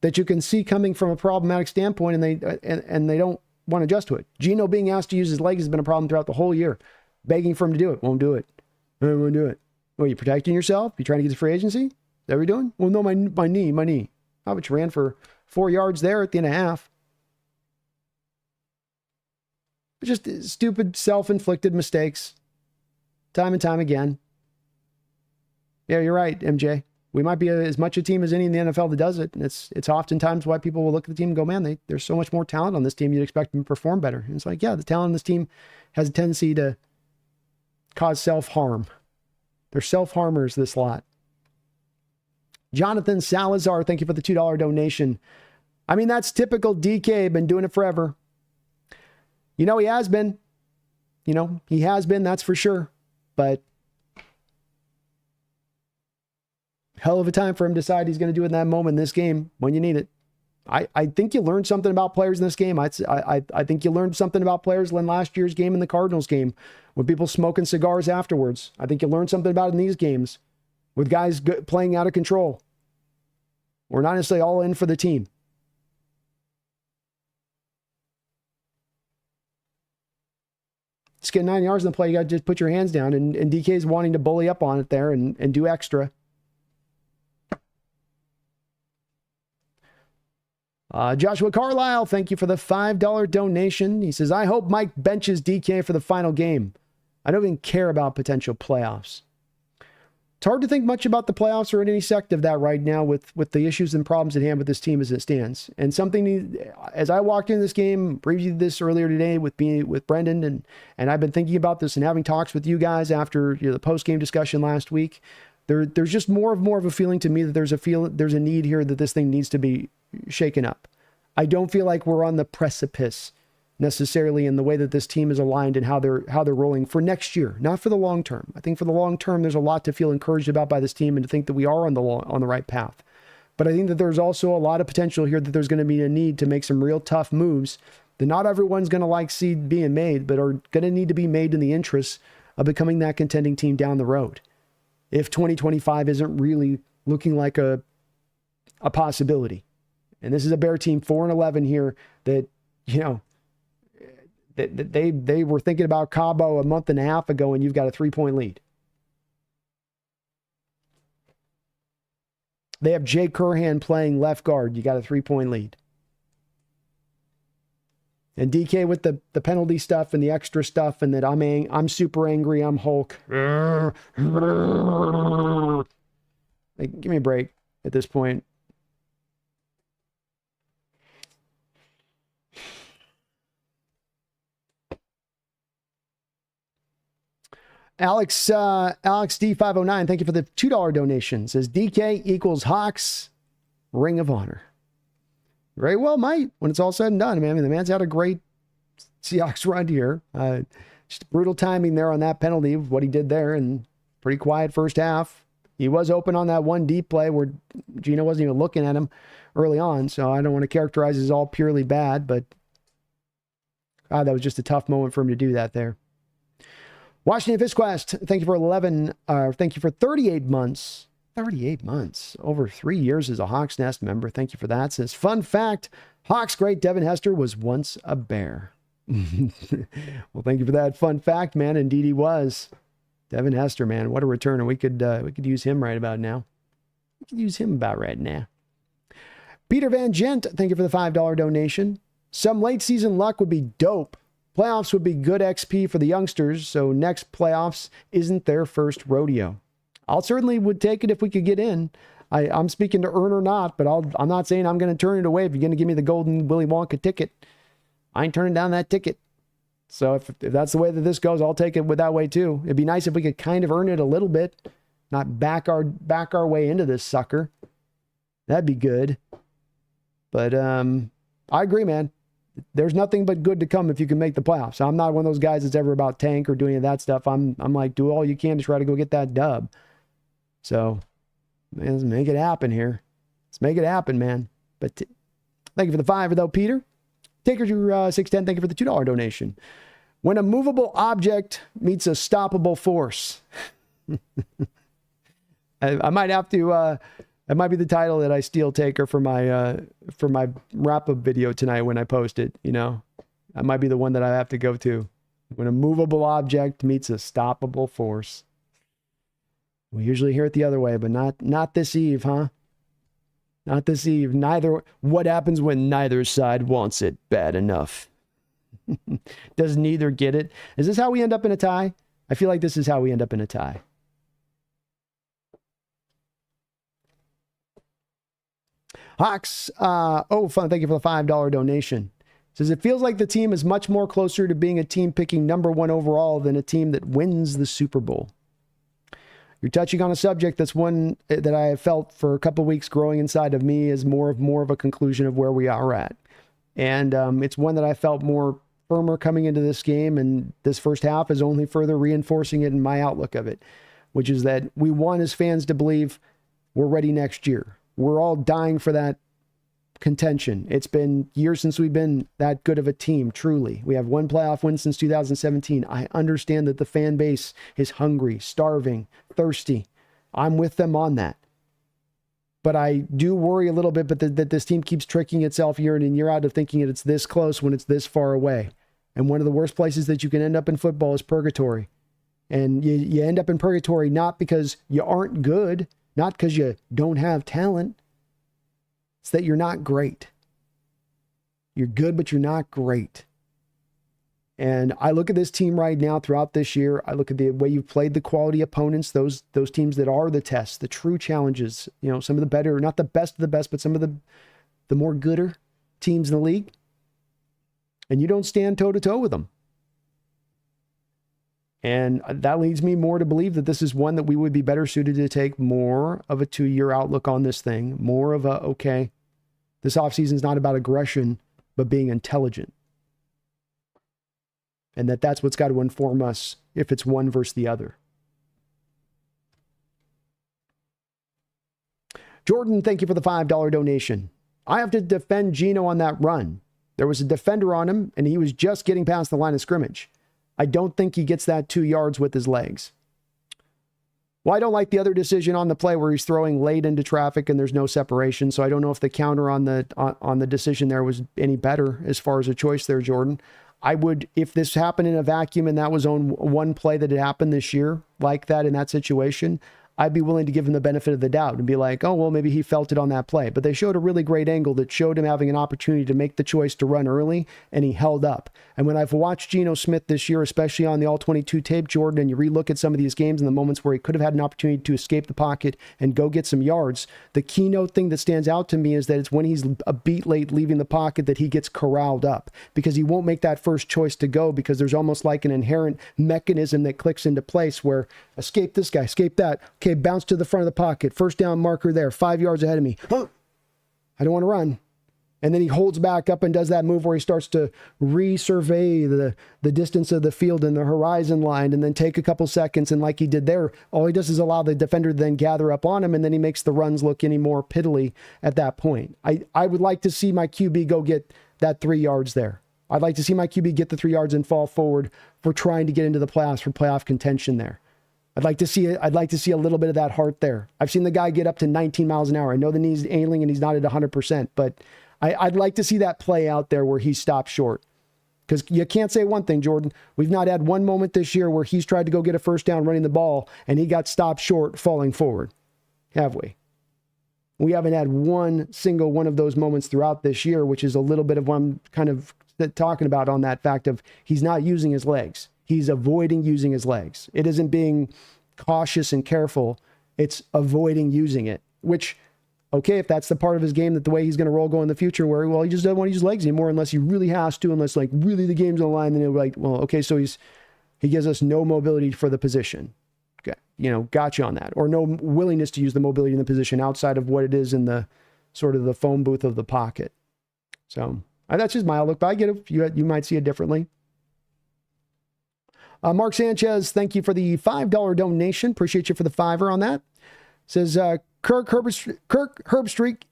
Speaker 1: that you can see coming from a problematic standpoint, and they don't want to adjust to it. Geno being asked to use his legs has been a problem throughout the whole year. Begging for him to do it. Won't do it. I won't do it. Oh, you protecting yourself? You trying to get to free agency? Is that what you're doing? Well, no, my knee. How about you ran for 4 yards there at the end of half? Just stupid, self-inflicted mistakes. Time and time again. Yeah, you're right, MJ. We might be as much a team as any in the NFL that does it. And it's oftentimes why people will look at the team and go, man, there's so much more talent on this team. You'd expect them to perform better. And it's like, yeah, the talent on this team has a tendency to cause self-harm. They're self-harmers, this lot. Jonathan Salazar, thank you for the $2 donation. I mean, that's typical DK. Been doing it forever. He has been. He has been, that's for sure. But hell of a time for him to decide he's going to do it in that moment in this game when you need it. I think you learned something about players in this game. I think you learned something about players in last year's game and the Cardinals game when people smoking cigars afterwards. I think you learned something about it in these games with guys playing out of control. We're not necessarily all in for the team. Just get 9 yards in the play. You got to just put your hands down, and DK's wanting to bully up on it there and do extra. Joshua Carlisle, thank you for the $5 donation. He says, I hope Mike benches DK for the final game. I don't even care about potential playoffs. It's hard to think much about the playoffs or any sect of that right now with the issues and problems at hand with this team as it stands. And as I walked into this game, previewed this earlier today with Brendan, and I've been thinking about this and having talks with you guys after the post-game discussion last week. There's just more of a feeling to me that there's a need here that this thing needs to be shaken up. I don't feel like we're on the precipice necessarily in the way that this team is aligned and how they're rolling for next year, not for the long term. I think for the long term, there's a lot to feel encouraged about by this team and to think that we are on the right path. But I think that there's also a lot of potential here that there's going to be a need to make some real tough moves that not everyone's going to like see being made, but are going to need to be made in the interest of becoming that contending team down the road. If 2025 isn't really looking like a possibility. And this is a Bear team 4-11 here that, that they were thinking about Cabo a month and a half ago, and you've got a 3-point lead. They have Jay Curhan playing left guard. You got a 3-point lead. And DK with the penalty stuff and the extra stuff, and that I'm super angry, I'm Hulk. Like, give me a break at this point. Alex D509, thank you for the $2 donation. Says DK equals Hawks Ring of Honor. Very well might when it's all said and done. I mean, the man's had a great Seahawks run here. Just brutal timing there on that penalty of what he did there, and pretty quiet first half. He was open on that one deep play where Geno wasn't even looking at him early on, so I don't want to characterize it as all purely bad, but that was just a tough moment for him to do that there. Washington Fistquest, thank you for thank you for 38 months. 38 months, over 3 years as a Hawks Nest member. Thank you for that. Says, fun fact, Hawks great Devin Hester was once a Bear. Well, thank you for that fun fact, man. Indeed he was. Devin Hester, man, what a returner. We could use him right about now. We could use him about right now. Peter Van Gent, thank you for the $5 donation. Some late season luck would be dope. Playoffs would be good XP for the youngsters, so next playoffs isn't their first rodeo. I'll certainly would take it if we could get in. I'm speaking to earn or not, but I'm not saying I'm going to turn it away. If you're going to give me the golden Willy Wonka ticket, I ain't turning down that ticket. So if that's the way that this goes, I'll take it with that way too. It'd be nice if we could kind of earn it a little bit, not back our way into this sucker. That'd be good. But I agree, man. There's nothing but good to come if you can make the playoffs. I'm not one of those guys that's ever about tank or doing any of that stuff. I'm like, do all you can to try to go get that dub. So man, let's make it happen here. Let's make it happen, man. But thank you for the $5 though, Peter. Taker to 610, thank you for the $2 donation. When a movable object meets a stoppable force. I might have to, that might be the title that I steal Taker for my wrap-up video tonight when I post it, you know. That might be the one that I have to go to. When a movable object meets a stoppable force. We usually hear it the other way, but not this eve, huh? Not this eve. What happens when neither side wants it bad enough? Does neither get it? Is this how we end up in a tie? I feel like this is how we end up in a tie. Hawks, fun. Thank you for the $5 donation. Says it feels like the team is much more closer to being a team picking number 1 overall than a team that wins the Super Bowl. You're touching on a subject that's one that I have felt for a couple of weeks growing inside of me as more of a conclusion of where we are at. And it's one that I felt more firmer coming into this game, and this first half is only further reinforcing it in my outlook of it, which is that we want as fans to believe we're ready next year. We're all dying for that contention. It's been years since we've been that good of a team, truly. We have one playoff win since 2017. I understand that the fan base is hungry, starving, thirsty. I'm with them on that. But I do worry a little bit that this team keeps tricking itself year in and year out of thinking it's this close when it's this far away. And one of the worst places that you can end up in football is purgatory. And you end up in purgatory not because you aren't good, not because you don't have talent. It's that you're not great. You're good, but you're not great. And I look at this team right now throughout this year. I look at the way you've played the quality opponents, those teams that are the tests, the true challenges, you know, some of the better, not the best of the best, but some of the more gooder teams in the league. And you don't stand toe-to-toe with them. And that leads me more to believe that this is one that we would be better suited to take more of a 2-year outlook on this thing, more of a, okay, this offseason is not about aggression, but being intelligent. And that's what's got to inform us if it's one versus the other. Jordan, thank you for the $5 donation. I have to defend Geno on that run. There was a defender on him, and he was just getting past the line of scrimmage. I don't think he gets that 2 yards with his legs. Well, I don't like the other decision on the play where he's throwing late into traffic and there's no separation. So I don't know if the counter on the decision there was any better as far as a choice there, Jordan. I would, if this happened in a vacuum and that was on one play that had happened this year like that in that situation, I'd be willing to give him the benefit of the doubt and be like, oh, well, maybe he felt it on that play. But they showed a really great angle that showed him having an opportunity to make the choice to run early, and he held up. And when I've watched Geno Smith this year, especially on the All-22 tape, Jordan, and you relook at some of these games and the moments where he could have had an opportunity to escape the pocket and go get some yards, the keynote thing that stands out to me is that it's when he's a beat late leaving the pocket that he gets corralled up, because he won't make that first choice to go, because there's almost like an inherent mechanism that clicks into place where escape this guy, escape that. Okay, bounce to the front of the pocket. First down marker there, 5 yards ahead of me. Huh. I don't want to run. And then he holds back up and does that move where he starts to resurvey the distance of the field and the horizon line, and then take a couple seconds. And like he did there, all he does is allow the defender to then gather up on him, and then he makes the runs look any more piddly at that point. I would like to see my QB go get that 3 yards there. I'd like to see my QB get the 3 yards and fall forward for trying to get into the playoffs, for playoff contention there. I'd like to see a little bit of that heart there. I've seen the guy get up to 19 miles an hour. I know the knee's ailing and he's not at 100%, but I'd like to see that play out there where he stopped short. Because you can't say one thing, Jordan. We've not had one moment this year where he's tried to go get a first down running the ball and he got stopped short falling forward. Have we? We haven't had one single one of those moments throughout this year, which is a little bit of what I'm kind of talking about on that fact of he's not using his legs. He's avoiding using his legs. It isn't being cautious and careful. It's avoiding using it, which, okay, if that's the part of his game that the way he's going to roll go in the future where, well, he just doesn't want to use legs anymore unless he really has to, unless like really the game's on the line, then he'll be like, well, okay, so he gives us no mobility for the position. Okay, got you on that. Or no willingness to use the mobility in the position outside of what it is in the sort of the phone booth of the pocket. So that's just my outlook, but I get it. You might see it differently. Mark Sanchez, thank you for the $5 donation. Appreciate you for the $5 on that. Says, Kirk Herbstreit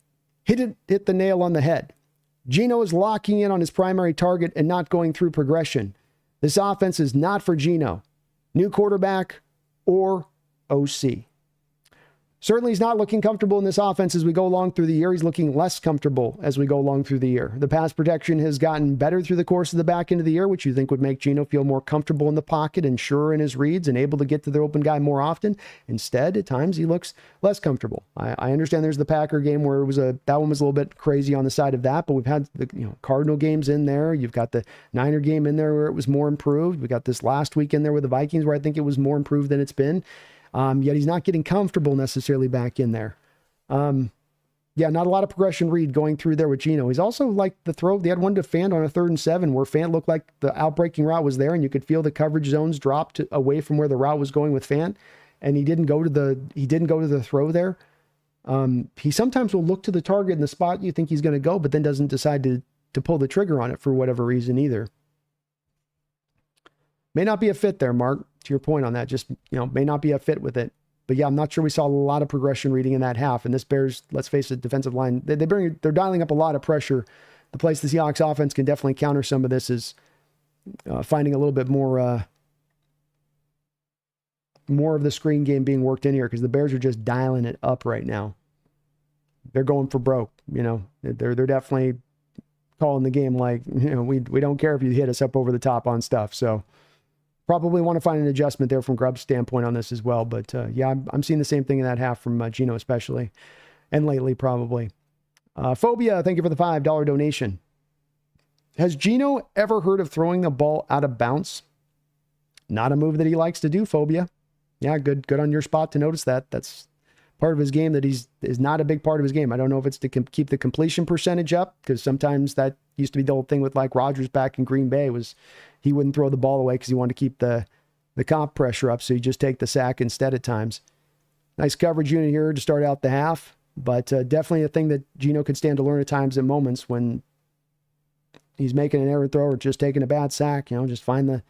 Speaker 1: hit the nail on the head. Geno is locking in on his primary target and not going through progression. This offense is not for Geno. New quarterback or OC. Certainly he's not looking comfortable in this offense as we go along through the year. He's looking less comfortable as we go along through the year. The pass protection has gotten better through the course of the back end of the year, which you think would make Geno feel more comfortable in the pocket and sure in his reads and able to get to the open guy more often. Instead, at times, he looks less comfortable. I understand there's the Packer game where that one was a little bit crazy on the side of that, but we've had the Cardinal games in there. You've got the Niner game in there where it was more improved. We got this last week in there with the Vikings where I think it was more improved than it's been. Yet he's not getting comfortable necessarily back in there. Not a lot of progression read going through there with Geno. He's also like the throw. They had one to Fant on a 3rd and 7 where Fant looked like the outbreaking route was there and you could feel the coverage zones dropped away from where the route was going with Fant. And he didn't go to the throw there. He sometimes will look to the target in the spot you think he's going to go, but then doesn't decide to pull the trigger on it for whatever reason either. May not be a fit there, Mark, to your point on that. Just, may not be a fit with it. But yeah, I'm not sure we saw a lot of progression reading in that half. And this Bears, let's face it, defensive line, they're dialing up a lot of pressure. The place the Seahawks offense can definitely counter some of this is finding a little bit more of the screen game being worked in here because the Bears are just dialing it up right now. They're going for broke. They're definitely calling the game like, we don't care if you hit us up over the top on stuff. So probably want to find an adjustment there from Grubb's standpoint on this as well. But I'm seeing the same thing in that half from Geno especially, and lately probably. Phobia, thank you for the $5 donation. Has Geno ever heard of throwing the ball out of bounds? Not a move that he likes to do, Phobia. Yeah, good on your spot to notice that. That's part of his game that is not a big part of his game. I don't know if it's to keep the completion percentage up, because sometimes that used to be the old thing with like Rodgers back in Green Bay was he wouldn't throw the ball away because he wanted to keep the comp pressure up, so you just take the sack instead at times. Nice coverage unit here to start out the half, but definitely a thing that Geno could stand to learn at times and moments when he's making an error throw or just taking a bad sack. Just find the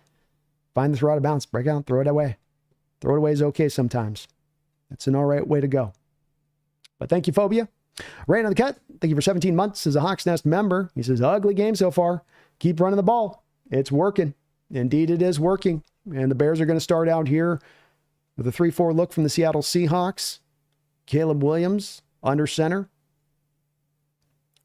Speaker 1: throw out of bounds, break out, throw it away. Throw it away is okay sometimes. That's an all right way to go. But thank you, Phobia. Rain on the cut. Thank you for 17 months as a Hawks Nest member. He says, ugly game so far. Keep running the ball. It's working. Indeed, it is working. And the Bears are going to start out here with a 3-4 look from the Seattle Seahawks. Caleb Williams under center.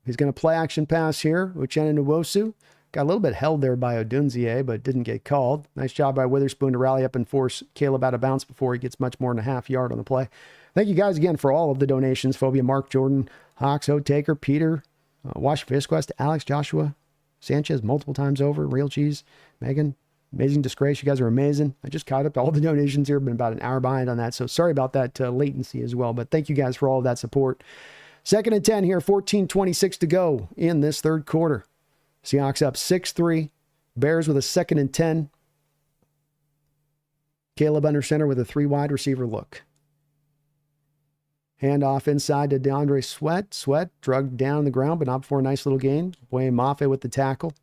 Speaker 1: He's going to play action pass here. Uchenna Nwosu got a little bit held there by Odunzie, but didn't get called. Nice job by Witherspoon to rally up and force Caleb out of bounds before he gets much more than a half yard on the play. Thank you guys again for all of the donations. Phobia, Mark, Jordan, Hawks, Taker, Peter, Wash Fisquest, Alex, Joshua, Sanchez multiple times over, Real Cheese, Megan, Amazing Disgrace. You guys are amazing. I just caught up to all the donations here. Been about an hour behind on that, so sorry about that latency as well. But thank you guys for all of that support. 2nd and 10 here, 14:26 to go in this third quarter. Seahawks up 6-3. Bears with a 2nd and 10. Caleb under center with a 3 wide receiver look. Hand off inside to DeAndre Sweat. Sweat drugged down the ground, but not before a nice little gain. Boye Mafe with the tackle.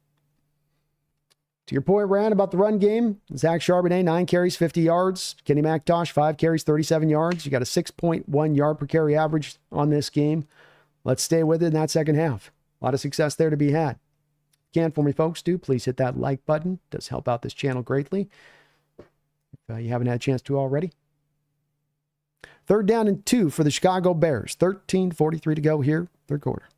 Speaker 1: To your point, Rand, about the run game, Zach Charbonnet, 9 carries, 50 yards. Kenny McIntosh, 5 carries, 37 yards. You got a 6.1 yard per carry average on this game. Let's stay with it in that second half. A lot of success there to be had. Can for me, folks, do please hit that like button. It does help out this channel greatly if you haven't had a chance to already. 3rd down and 2 for the Chicago Bears. 13:43 to go here, third quarter.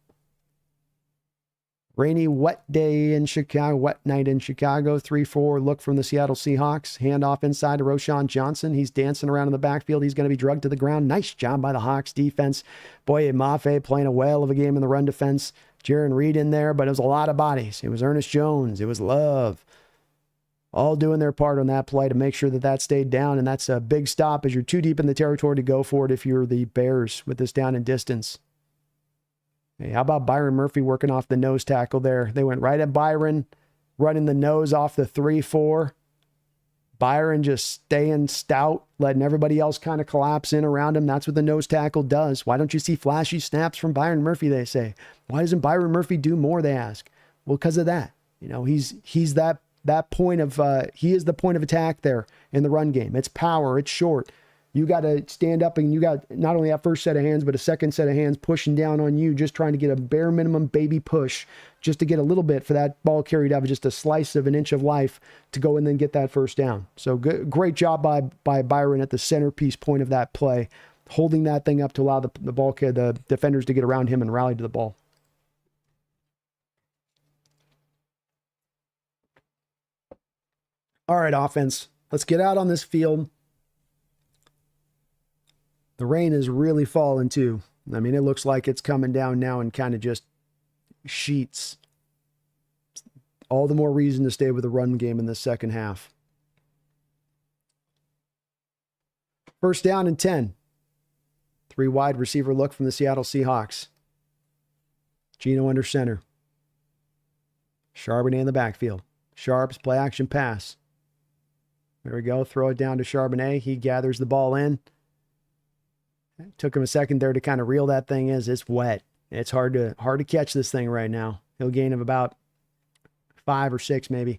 Speaker 1: Rainy, wet day in Chicago, wet night in Chicago. 3-4 look from the Seattle Seahawks. Handoff inside to Roschon Johnson. He's dancing around in the backfield. He's going to be drugged to the ground. Nice job by the Hawks defense. Boye Mafe playing a whale of a game in the run defense. Jaron Reed in there, but it was a lot of bodies. It was Ernest Jones. It was Love. All doing their part on that play to make sure that that stayed down, and that's a big stop as you're too deep in the territory to go for it if you're the Bears with this down in distance. Hey, how about Byron Murphy working off the nose tackle there? They went right at Byron, running the nose off the 3-4. Byron just staying stout, letting everybody else kind of collapse in around him. That's what the nose tackle does. Why don't you see flashy snaps from Byron Murphy, they say. Why doesn't Byron Murphy do more, they ask. Well, because of that. You know, he's that point of, he is the point of attack there in the run game. It's power, it's short. You got to stand up and you got not only that first set of hands, but a second set of hands pushing down on you, just trying to get a bare minimum baby push just to get a little bit for that ball carried out of just a slice of an inch of life to go and then get that first down. So great job by Byron at the centerpiece point of that play, holding that thing up to allow the defenders to get around him and rally to the ball. All right, offense, let's get out on this field. The rain is really falling too. I mean, it looks like it's coming down now and kind of just sheets. All the more reason to stay with the run game in the second half. First down and 10. 3 wide receiver look from the Seattle Seahawks. Geno under center. Charbonnet in the backfield. Sharps play action pass. There we go. Throw it down to Charbonnet. He gathers the ball in. It took him a second there to kind of reel that thing in. It's wet. It's hard to catch this thing right now. He'll gain of about 5 or 6 maybe. A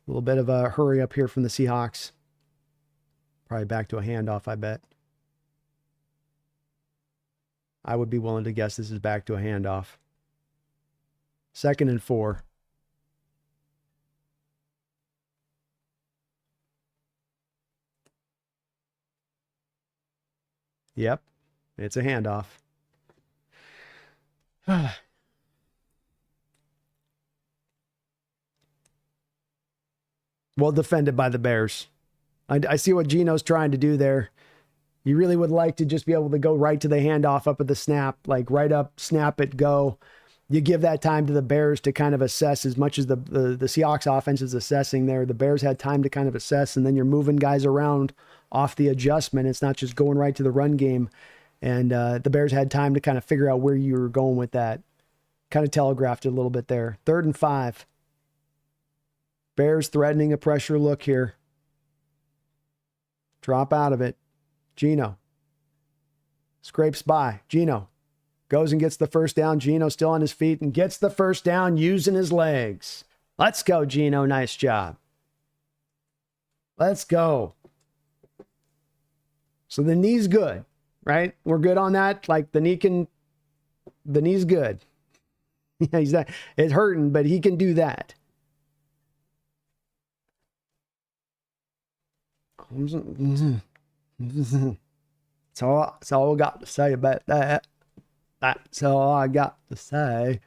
Speaker 1: little bit of a hurry up here from the Seahawks. Probably back to a handoff, I bet. I would be willing to guess this is back to a handoff. 2nd and 4. Yep, it's a handoff. Well defended by the Bears. I see what Geno's trying to do there. You really would like to just be able to go right to the handoff up at the snap, like right up, snap it, go. You give that time to the Bears to kind of assess as much as the Seahawks offense is assessing there. The Bears had time to kind of assess, and then you're moving guys around off the adjustment. It's not just going right to the run game. And the Bears had time to kind of figure out where you were going with that. Kind of telegraphed it a little bit there. 3rd and 5. Bears threatening a pressure look here. Drop out of it. Geno. Scrapes by. Geno. Goes and gets the first down. Geno still on his feet and gets the first down using his legs. Let's go, Geno. Nice job. Let's go. So the knee's good, right? We're good on that. Like the knee's good. Yeah, he's not, it's hurting, but he can do that. That's all I got to say about that. That's all I got to say.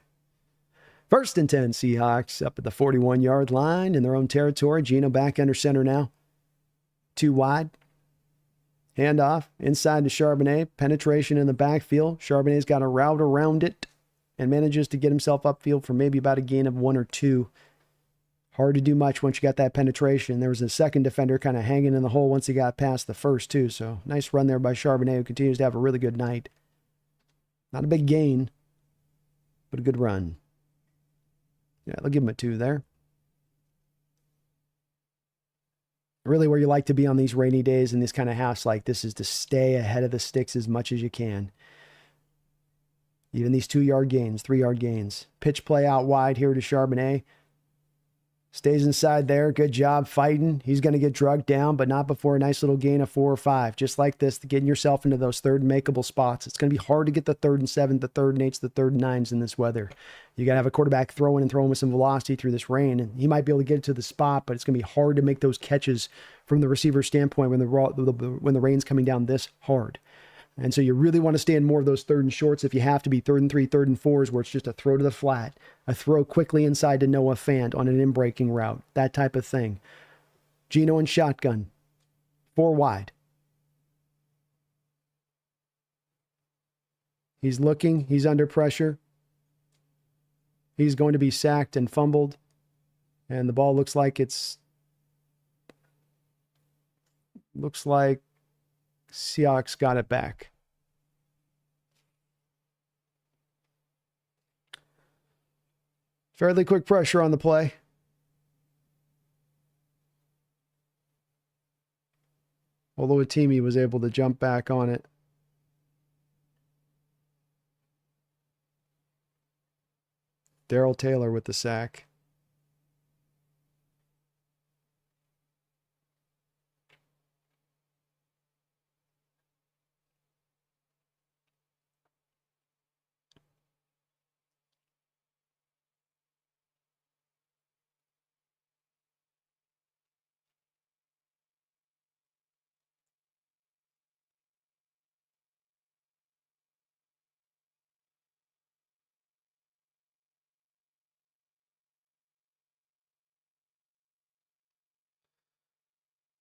Speaker 1: 1st and 10 Seahawks up at the 41-yard line in their own territory. Geno back under center now. 2 wide. Handoff inside to Charbonnet. Penetration in the backfield. Charbonnet's got a route around it and manages to get himself upfield for maybe about a gain of 1 or 2. Hard to do much once you got that penetration. There was a second defender kind of hanging in the hole once he got past the first too. So nice run there by Charbonnet, who continues to have a really good night. Not a big gain, but a good run. Yeah, they'll give him a 2 there. Really where you like to be on these rainy days and these kind of halves like this is to stay ahead of the sticks as much as you can. Even these 2-yard gains, 3-yard gains. Pitch play out wide here to Charbonnet. Stays inside there. Good job fighting. He's going to get drugged down, but not before a nice little gain of 4 or 5. Just like this, getting yourself into those 3rd and makeable spots. It's going to be hard to get the 3rd and 7, the 3rd and 8s, the 3rd and 9s in this weather. You got to have a quarterback throwing with some velocity through this rain, and he might be able to get it to the spot, but it's going to be hard to make those catches from the receiver's standpoint when the rain's coming down this hard. And so you really want to stay in more of those third and shorts if you have to be, 3rd and 3, 3rd and 4s, where it's just a throw to the flat, a throw quickly inside to Noah Fant on an in-breaking route, that type of thing. Geno and shotgun, 4 wide. He's looking, he's under pressure. He's going to be sacked and fumbled. And the ball looks like Seahawks got it back. Fairly quick pressure on the play. Although Atimi was able to jump back on it. Darrell Taylor with the sack.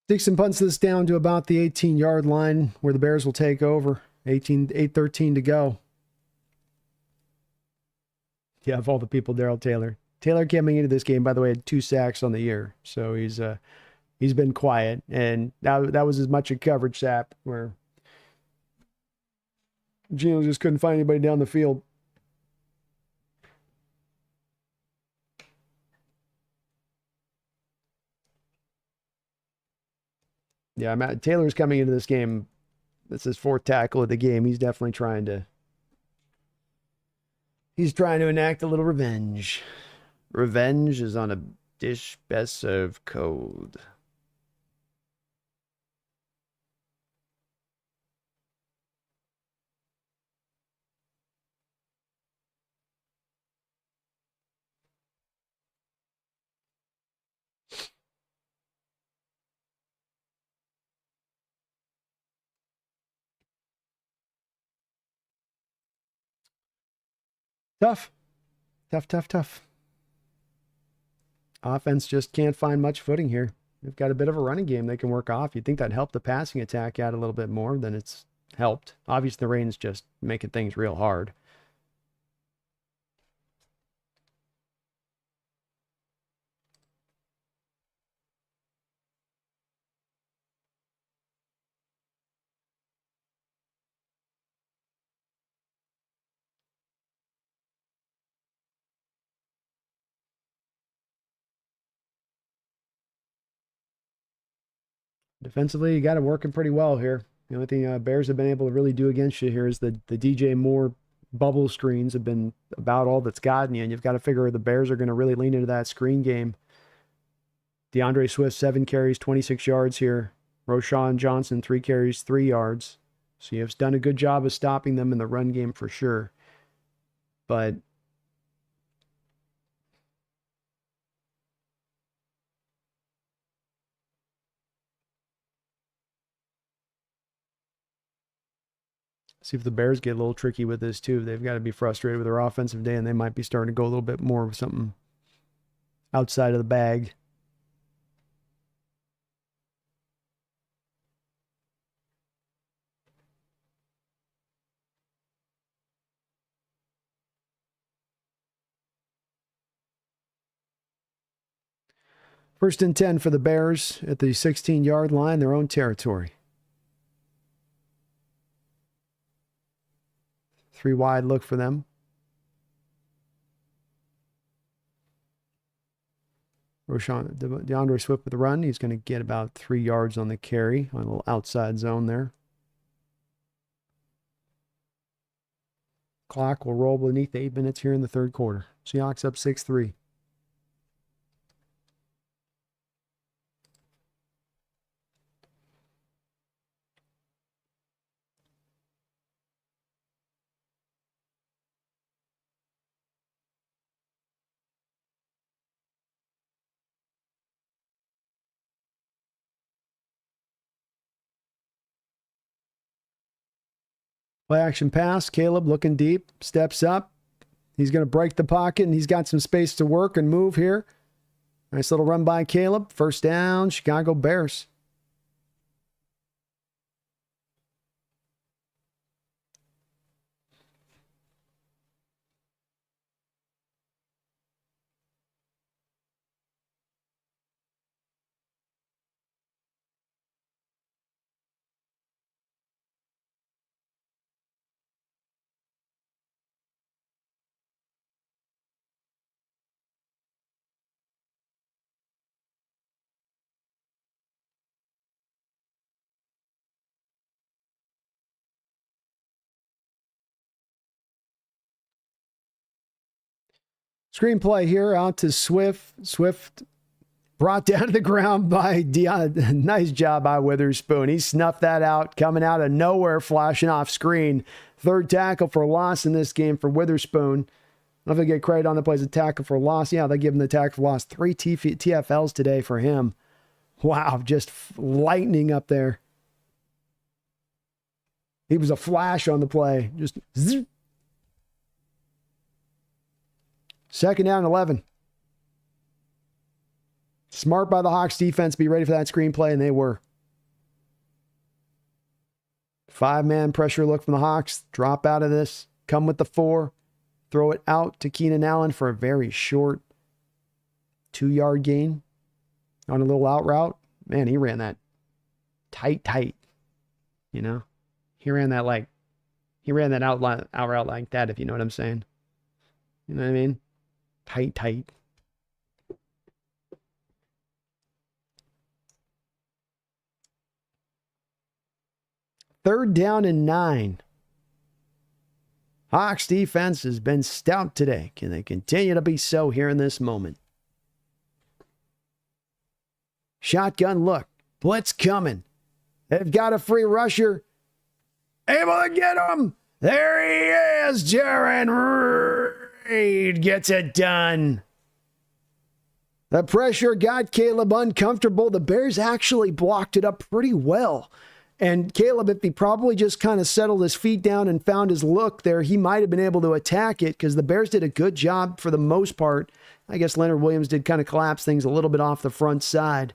Speaker 1: Dixon punts this down to about the 18-yard line where the Bears will take over. 8:13 to go. Yeah, of all the people, Darrell Taylor. Taylor coming into this game, by the way, had 2 sacks on the year. So he's been quiet. And that was as much a coverage sap where Geno just couldn't find anybody down the field. Yeah, Taylor's coming into this game. This is 4th tackle of the game. He's definitely trying to enact a little revenge. Revenge is on a dish best served cold. Tough. Tough. Offense just can't find much footing here. They've got a bit of a running game they can work off. You'd think that'd help the passing attack out a little bit more than it's helped. Obviously, the rain's just making things real hard. Defensively, you got it working pretty well here. The only thing Bears have been able to really do against you here is the DJ Moore bubble screens have been about all that's gotten you, and you've got to figure the Bears are going to really lean into that screen game. DeAndre Swift, 7 carries, 26 yards here. Roschon Johnson, 3 carries, 3 yards. So you've done a good job of stopping them in the run game for sure. But see if the Bears get a little tricky with this too. They've got to be frustrated with their offensive day, and they might be starting to go a little bit more with something outside of the bag. First and 10 for the Bears at the 16-yard line, their own territory. 3 wide look for them. DeAndre Swift with the run. He's going to get about 3 yards on the carry on a little outside zone there. Clock will roll beneath 8 minutes here in the 3rd quarter. Seahawks up 6-3. Play action pass. Caleb looking deep. Steps up. He's going to break the pocket, and he's got some space to work and move here. Nice little run by Caleb. First down, Chicago Bears. Screenplay here out to Swift. Swift brought down to the ground by Dion. Nice job by Witherspoon. He snuffed that out, coming out of nowhere, flashing off screen. Third tackle for loss in this game for Witherspoon. I don't know if they get credit on the play as a tackle for loss. Yeah, they give him the tackle for loss. 3 TFLs today for him. Wow, just lightning up there. He was a flash on the play. Just zzz. Second down, 11. Smart by the Hawks defense. Be ready for that screenplay, and they were. 5-man pressure look from the Hawks. Drop out of this. Come with the 4. Throw it out to Keenan Allen for a very short 2-yard gain on a little out route. Man, he ran that tight. You know? He ran that out route like that, if you know what I'm saying. You know what I mean? Tight. Third down and 9. Hawks defense has been stout today. Can they continue to be so here in this moment? Shotgun look. Blitz coming. They've got a free rusher. Able to get him. There he is. Jaron Reed gets it done. The pressure got Caleb uncomfortable. The Bears actually blocked it up pretty well. And Caleb, if he probably just kind of settled his feet down and found his look there, he might have been able to attack it because the Bears did a good job for the most part. I guess Leonard Williams did kind of collapse things a little bit off the front side.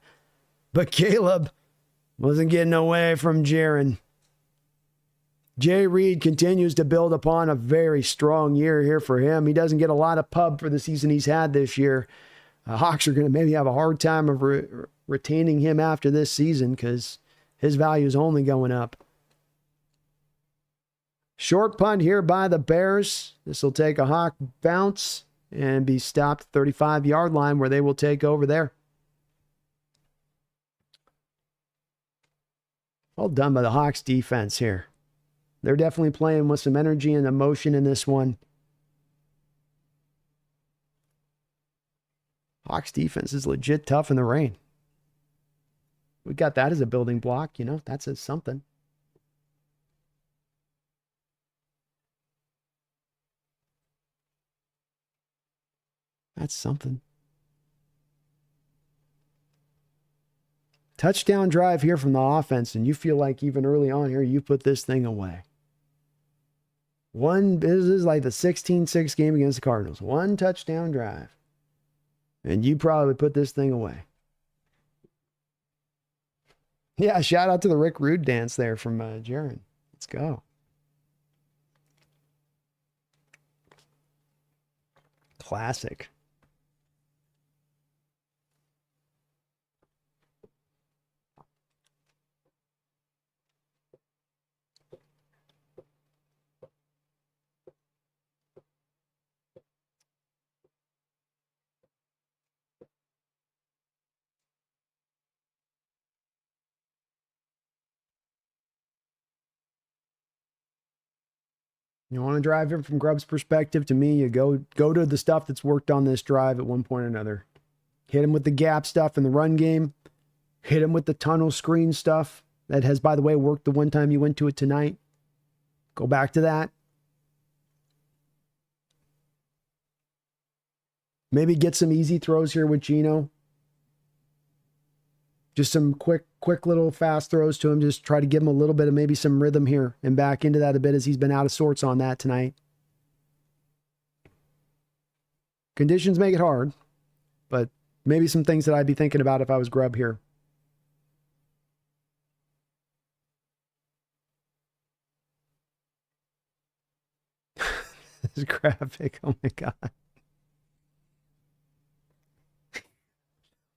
Speaker 1: But Caleb wasn't getting away from Jaron. Jay Reed continues to build upon a very strong year here for him. He doesn't get a lot of pub for the season he's had this year. Hawks are going to maybe have a hard time of retaining him after this season because his value is only going up. Short punt here by the Bears. This will take a Hawk bounce and be stopped at the 35-yard line where they will take over there. Well done by the Hawks defense here. They're definitely playing with some energy and emotion in this one. Hawks defense is legit tough in the rain. We got that as a building block, you know, that says something. That's something. Touchdown drive here from the offense, and you feel like even early on here, you put this thing away. This is like the 16-6 game against the Cardinals. One touchdown drive. And you probably put this thing away. Yeah, shout out to the Rick Rude dance there from Jaron. Let's go. Classic. You want to drive it from Grubb's perspective, to me, you go to the stuff that's worked on this drive at one point or another. Hit him with the gap stuff in the run game. Hit him with the tunnel screen stuff. That has, by the way, worked the one time you went to it tonight. Go back to that. Maybe get some easy throws here with Gino. Just some quick little fast throws to him. Just try to give him a little bit of maybe some rhythm here and back into that a bit as he's been out of sorts on that tonight. Conditions make it hard, but maybe some things that I'd be thinking about if I was Grubb here. This graphic, oh my God.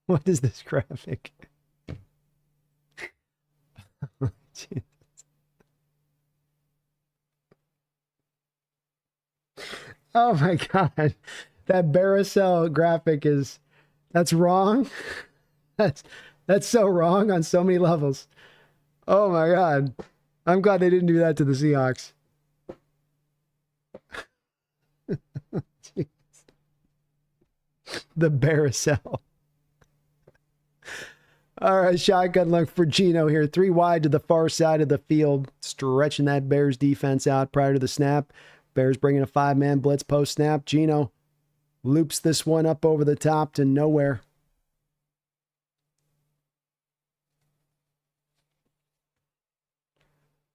Speaker 1: What is this graphic? Jesus. Oh my God. That Baracel graphic that's wrong. That's so wrong on so many levels. Oh my God. I'm glad they didn't do that to the Seahawks. The Baracel. All right, shotgun look for Geno here. 3 wide to the far side of the field, stretching that Bears defense out prior to the snap. Bears bringing a 5-man blitz post snap. Geno loops this one up over the top to nowhere.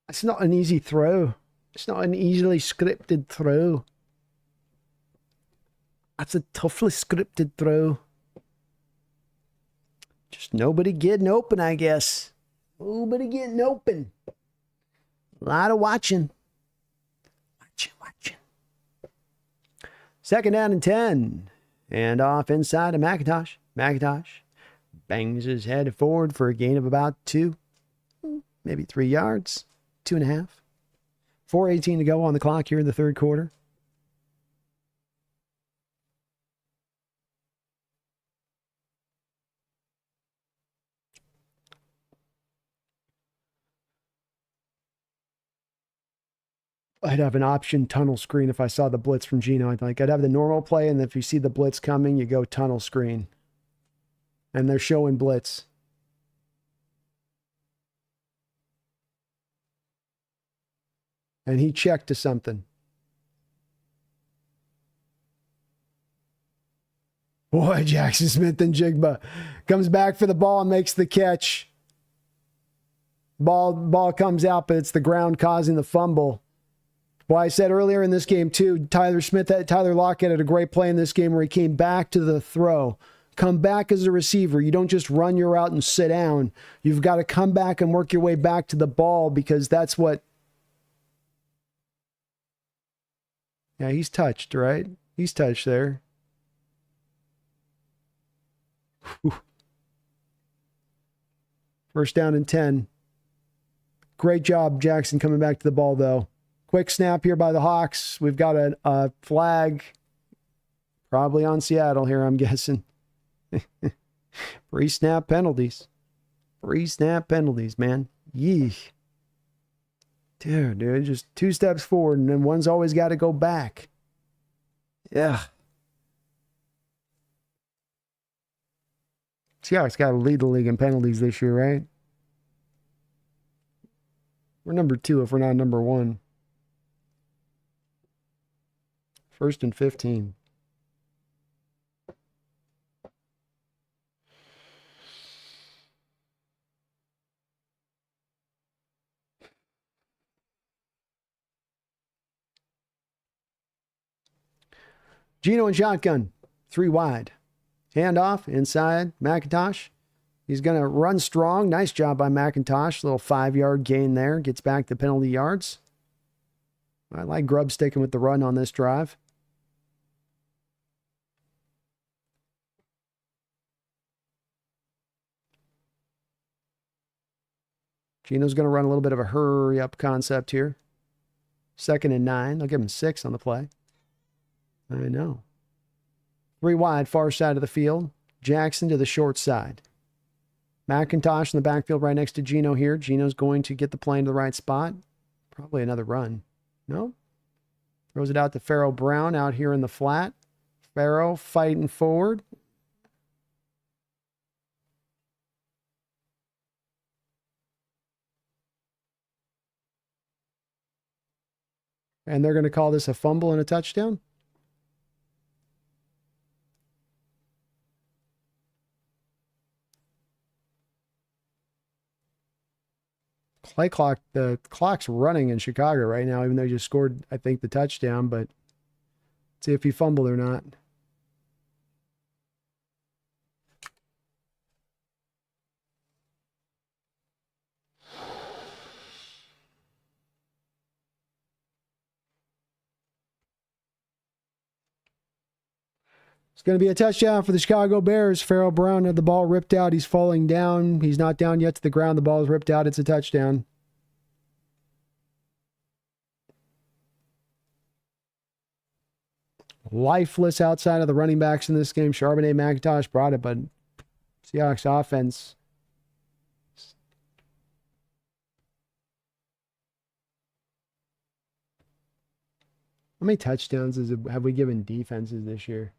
Speaker 1: It's not an easy throw. It's not an easily scripted throw. That's a toughly scripted throw. Just nobody getting open, I guess. Nobody getting open. A lot of watching. Watching. 2nd down and 10. And off inside to McIntosh. McIntosh bangs his head forward for a gain of about 2, maybe 3 yards. 2.5. 4:18 to go on the clock here in the third quarter. I'd have an option tunnel screen if I saw the blitz from Geno. I'd have the normal play, and if you see the blitz coming, you go tunnel screen. And they're showing blitz. And he checked to something. Boy, Jackson Smith-Njigba comes back for the ball and makes the catch. Ball comes out, but it's the ground causing the fumble. Well, I said earlier in this game, too, Tyler Lockett had a great play in this game where he came back to the throw. Come back as a receiver. You don't just run your route and sit down. You've got to come back and work your way back to the ball because that's what... Yeah, he's touched, right? He's touched there. Whew. 1st down and 10. Great job, Jackson, coming back to the ball, though. Quick snap here by the Hawks. We've got a flag probably on Seattle here, I'm guessing. Pre-snap penalties. Pre-snap penalties, man. Yeesh. Dude, just 2 steps forward, and then one's always got to go back. Yeah. Seahawks got to lead the league in penalties this year, right? We're number 2 if we're not number 1. 1st and 15. Geno and shotgun. 3 wide. Handoff inside. McIntosh. He's going to run strong. Nice job by McIntosh. Little 5-yard gain there. Gets back to penalty yards. I like Grubb sticking with the run on this drive. Geno's going to run a little bit of a hurry-up concept here. 2nd and 9. They'll give him 6 on the play. I know. 3 wide, far side of the field. Jackson to the short side. McIntosh in the backfield right next to Geno here. Geno's going to get the play into the right spot. Probably another run. No? Throws it out to Farrell Brown out here in the flat. Farrell fighting forward. And they're going to call this a fumble and a touchdown? the clock's running in Chicago right now, even though he just scored, I think, the touchdown, but let's see if he fumbled or not. It's going to be a touchdown for the Chicago Bears. Farrell Brown had the ball ripped out. He's falling down. He's not down yet to the ground. The ball is ripped out. It's a touchdown. Lifeless outside of the running backs in this game. Charbonnet, McIntosh brought it, but Seahawks offense. How many touchdowns have we given defenses this year?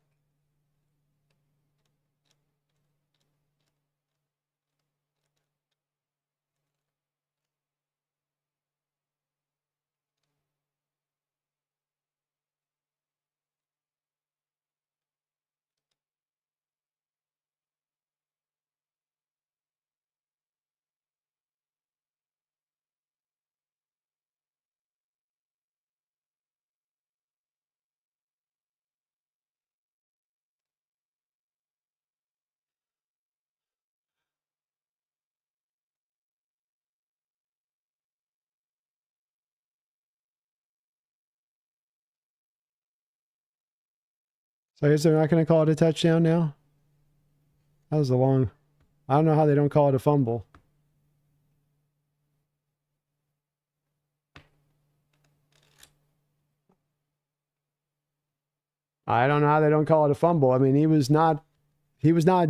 Speaker 1: So I guess they're not going to call it a touchdown now? That was a long... I don't know how they don't call it a fumble. I don't know how they don't call it a fumble. I mean, he was not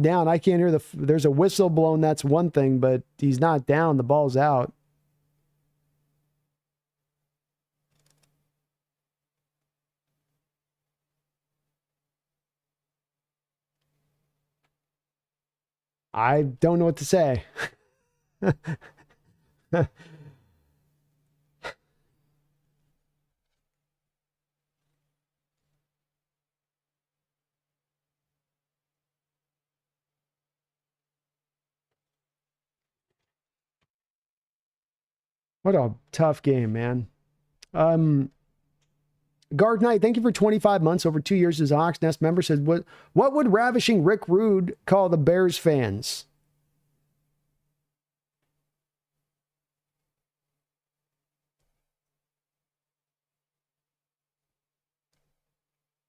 Speaker 1: down. I can't hear there's a whistle blown. That's one thing, but he's not down. The ball's out. I don't know what to say. What a tough game, man. Guard Knight, thank you for 25 months, over 2 years as a Hawks Nest member. Says, what would ravishing Rick Rude call the Bears fans?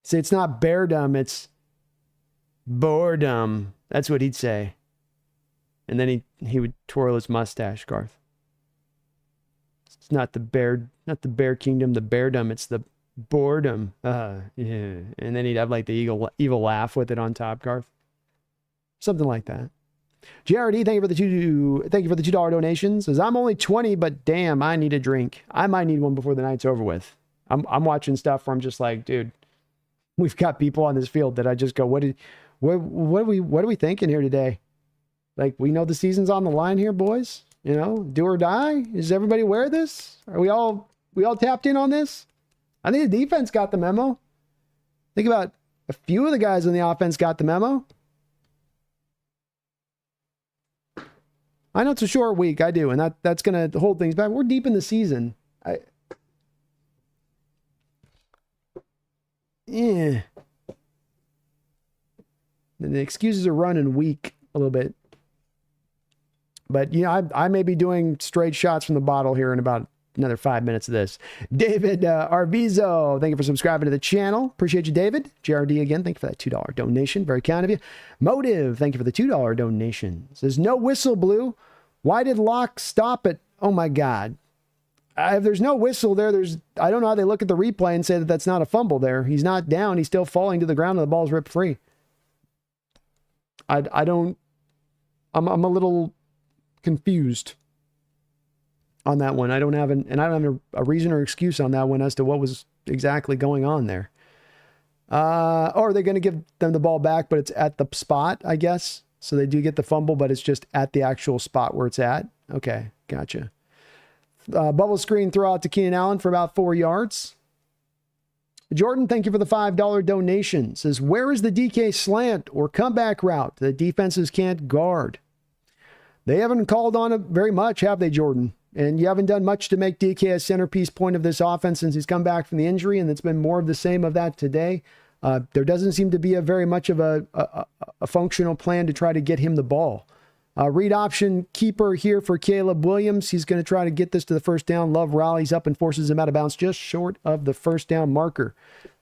Speaker 1: See, it's not beardom, it's boredom. That's what he'd say. And then he would twirl his mustache, Garth. It's not the bear kingdom, the beardom, it's the boredom. Yeah. And then he'd have like the evil laugh with it on top, Garth. Something like that. JRD, thank you for the $2 donation. Says, I'm only 20, but damn, I need a drink. I might need one before the night's over with. I'm watching stuff where I'm just like, dude, we've got people on this field that I just go, what are we thinking here today? Like, we know the season's on the line here, boys. You know, do or die. Is everybody aware of this? Are we all tapped in on this? I think the defense got the memo. Think about a few of the guys on the offense got the memo. I know it's a short week. I do. And that's going to hold things back. We're deep in the season. Yeah. The excuses are running weak a little bit. But, you know, I may be doing straight shots from the bottle here in about another 5 minutes of this. David Arvizo, thank you for subscribing to the channel. Appreciate you, David. JRD again, thank you for that $2 donation. Very kind of you. Motive, thank you for the $2 donation. Says, no whistle blew. Why did Locke stop it? Oh, my God. If there's no whistle there, I don't know how they look at the replay and say that that's not a fumble there. He's not down. He's still falling to the ground and the ball's ripped free. I'm a little confused on that one. I don't have a reason or excuse on that one as to what was exactly going on there. Or are they going to give them the ball back, but it's at the spot, I guess? So they do get the fumble, but it's just at the actual spot where it's at? Okay, gotcha. Bubble screen throw out to Keenan Allen for about 4 yards. Jordan, thank you for the $5 donation. Says, where is the DK slant or comeback route the defenses can't guard? They haven't called on it very much, have they, Jordan? And you haven't done much to make DK a centerpiece point of this offense since he's come back from the injury, and it's been more of the same of that today. There doesn't seem to be a very much of a functional plan to try to get him the ball. Read option keeper here for Caleb Williams. He's going to try to get this to the first down. Love rallies up and forces him out of bounds just short of the first down marker.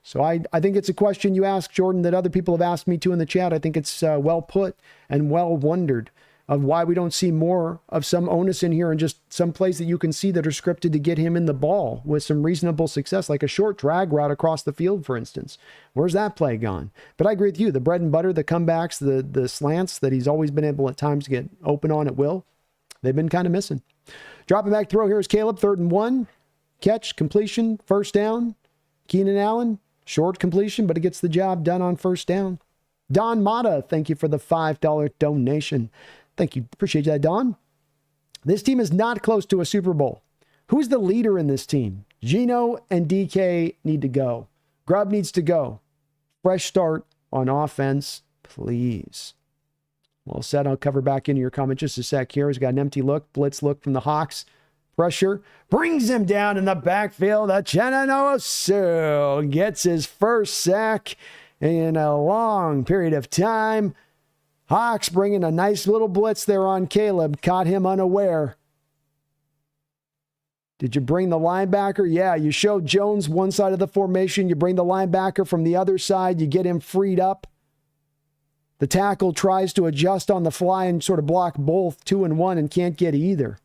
Speaker 1: So I think it's a question you ask, Jordan, that other people have asked me too in the chat. I think it's well put and well wondered of why we don't see more of some onus in here and just some plays that you can see that are scripted to get him in the ball with some reasonable success, like a short drag route across the field, for instance. Where's that play gone? But I agree with you. The bread and butter, the comebacks, the slants that he's always been able at times to get open on at will, they've been kind of missing. Dropping back throw here is Caleb, 3rd and 1. Catch, completion, first down. Keenan Allen, short completion, but it gets the job done on first down. Don Mata, thank you for the $5 donation. Thank you. Appreciate that, Don. This team is not close to a Super Bowl. Who's the leader in this team? Geno and DK need to go. Grubb needs to go. Fresh start on offense, please. Well said. I'll cover back into your comment just a sec here. He's got an empty look, blitz look from the Hawks. Pressure brings him down in the backfield. Uchenna Sue gets his first sack in a long period of time. Hawks bringing a nice little blitz there on Caleb. Caught him unaware. Did you bring the linebacker? Yeah, you show Jones one side of the formation. You bring the linebacker from the other side. You get him freed up. The tackle tries to adjust on the fly and sort of block both 2 and 1 and can't get either.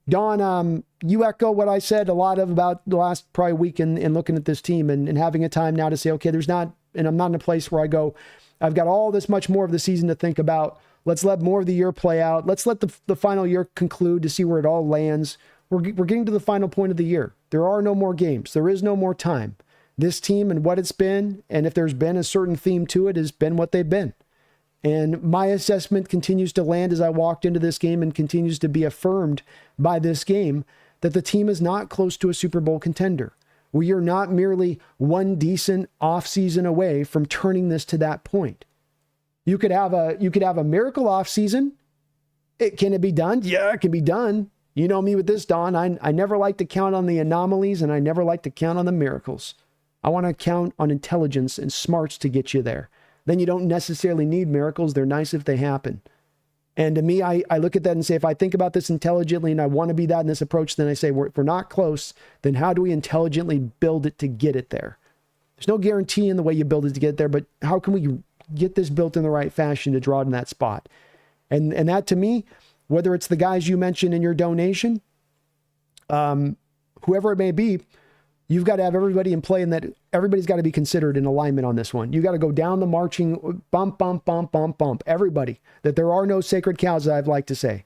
Speaker 1: Don, you echo what I said a lot of about the last probably week in looking at this team and having a time now to say, okay, I'm not in a place where I go, I've got all this much more of the season to think about. Let's let more of the year play out. Let's let the final year conclude to see where it all lands. We're getting to the final point of the year. There are no more games. There is no more time. This team and what it's been, and if there's been a certain theme to it, has been what they've been. And my assessment continues to land as I walked into this game and continues to be affirmed by this game that the team is not close to a Super Bowl contender. We are not merely one decent offseason away from turning this to that point. You could have a miracle offseason. Can it be done? Yeah, it can be done. You know me with this, Don. I never like to count on the anomalies, and I never like to count on the miracles. I want to count on intelligence and smarts to get you there. Then you don't necessarily need miracles. They're nice if they happen. And to me, I look at that and say, if I think about this intelligently and I want to be that in this approach, then I say, if we're not close, then how do we intelligently build it to get it there? There's no guarantee in the way you build it to get there, but how can we get this built in the right fashion to draw it in that spot? And that to me, whether it's the guys you mentioned in your donation, whoever it may be, you've got to have everybody in play and that everybody's got to be considered in alignment on this one. You got to go down the marching bump, bump, bump, bump, bump. Everybody. That there are no sacred cows, I'd like to say.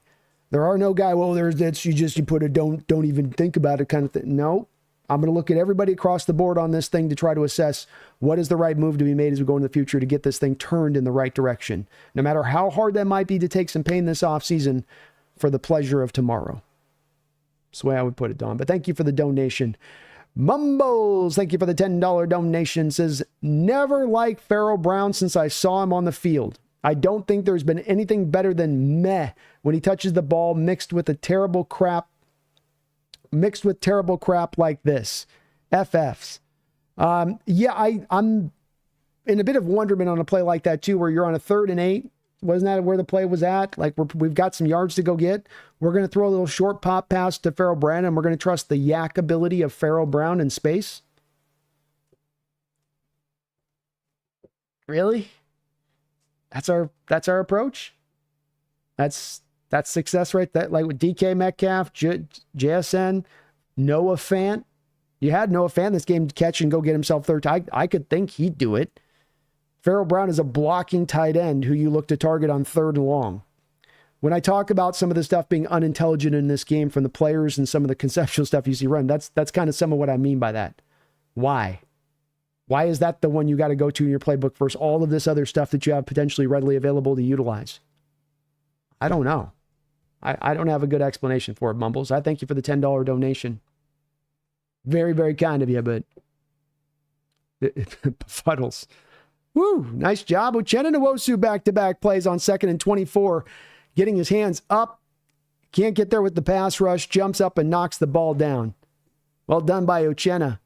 Speaker 1: There are no guy, well, that's you put a don't even think about it kind of thing. No, I'm going to look at everybody across the board on this thing to try to assess what is the right move to be made as we go into the future to get this thing turned in the right direction. No matter how hard that might be to take some pain this off season for the pleasure of tomorrow. That's the way I would put it, Don. But thank you for the donation. Mumbles, thank you for the $10 donation. Says, never liked Pharaoh Brown since I saw him on the field. I don't think there's been anything better than meh when he touches the ball mixed with terrible crap like this. FFs. Yeah, I'm in a bit of wonderment on a play like that too, where you're on a 3rd and 8. Wasn't that where the play was at? Like we've got some yards to go get. We're going to throw a little short pop pass to Pharaoh Brown, and we're going to trust the yak ability of Pharaoh Brown in space. Really? That's our approach. That's success right there. Like with DK Metcalf, JSN, Noah Fant. You had Noah Fant this game to catch and go get himself third. I could think he'd do it. Pharaoh Brown is a blocking tight end who you look to target on 3rd and long. When I talk about some of the stuff being unintelligent in this game from the players and some of the conceptual stuff you see run, that's kind of some of what I mean by that. Why? Why is that the one you got to go to in your playbook versus all of this other stuff that you have potentially readily available to utilize? I don't know. I don't have a good explanation for it, Mumbles. I thank you for the $10 donation. Very, very kind of you, but befuddles. Woo, nice job. Uchenna Nwosu back-to-back plays on 2nd and 24, getting his hands up, Can't get there with the pass rush, jumps up and knocks the ball down. Well done by Uchenna.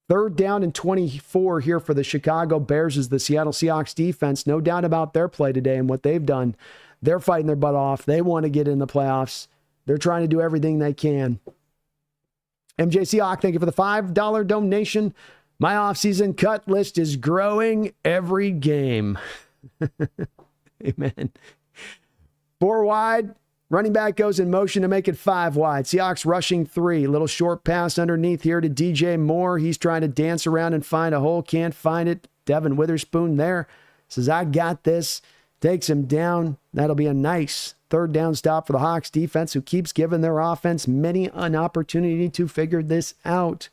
Speaker 1: 3rd down and 24 here for the Chicago Bears is the Seattle Seahawks defense. No doubt about their play today and what they've done. They're fighting their butt off. They want to get in the playoffs. They're trying to do everything they can. MJ Seahawk, thank you for the $5 donation. My offseason cut list is growing every game. Amen. 4 wide. Running back goes in motion to make it 5 wide. Seahawks rushing 3. Little short pass underneath here to DJ Moore. He's trying to dance around and find a hole. Can't find it. Devin Witherspoon there says, I got this. Takes him down. That'll be a nice 3rd down stop for the Hawks defense, who keeps giving their offense many an opportunity to figure this out.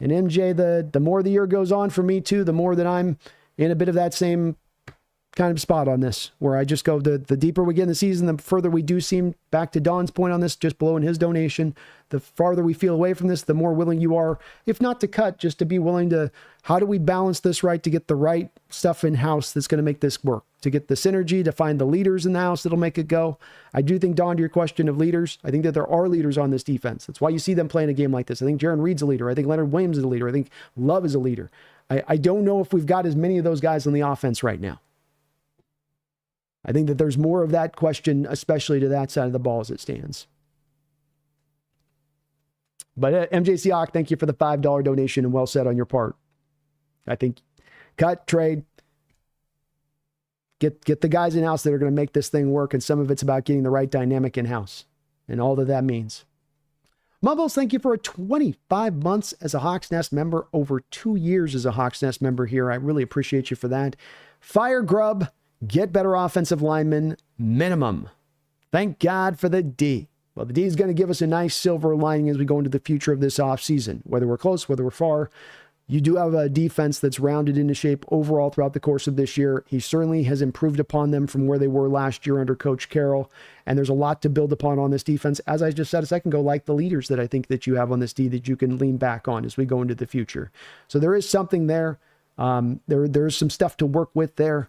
Speaker 1: And MJ, the more the year goes on for me too, the more that I'm in a bit of that same kind of spot on this, where I just go, the deeper we get in the season, the further we do seem, back to Don's point on this, just below in his donation, the farther we feel away from this, the more willing you are, if not to cut, just to be willing to, how do we balance this right to get the right stuff in-house that's going to make this work, to get the synergy, to find the leaders in the house that'll make it go. I do think, Don, to your question of leaders, I think that there are leaders on this defense. That's why you see them playing a game like this. I think Jaron Reed's a leader. I think Leonard Williams is a leader. I think Love is a leader. I don't know if we've got as many of those guys on the offense right now. I think that there's more of that question, especially to that side of the ball as it stands. But MJ Seahawk, thank you for the $5 donation, and well said on your part. I think cut, trade, get the guys in-house that are going to make this thing work, and some of it's about getting the right dynamic in-house and all that means. Mumbles, thank you for 25 months as a Hawks Nest member, over 2 years as a Hawks Nest member here. I really appreciate you for that. Fire Grub, get better offensive linemen, minimum. Thank God for the D. Well, the D is going to give us a nice silver lining as we go into the future of this offseason. Whether we're close, whether we're far, you do have a defense that's rounded into shape overall throughout the course of this year. He certainly has improved upon them from where they were last year under Coach Carroll, and there's a lot to build upon on this defense. As I just said a second ago, like the leaders that I think that you have on this D that you can lean back on as we go into the future. So there is something there. There's some stuff to work with there.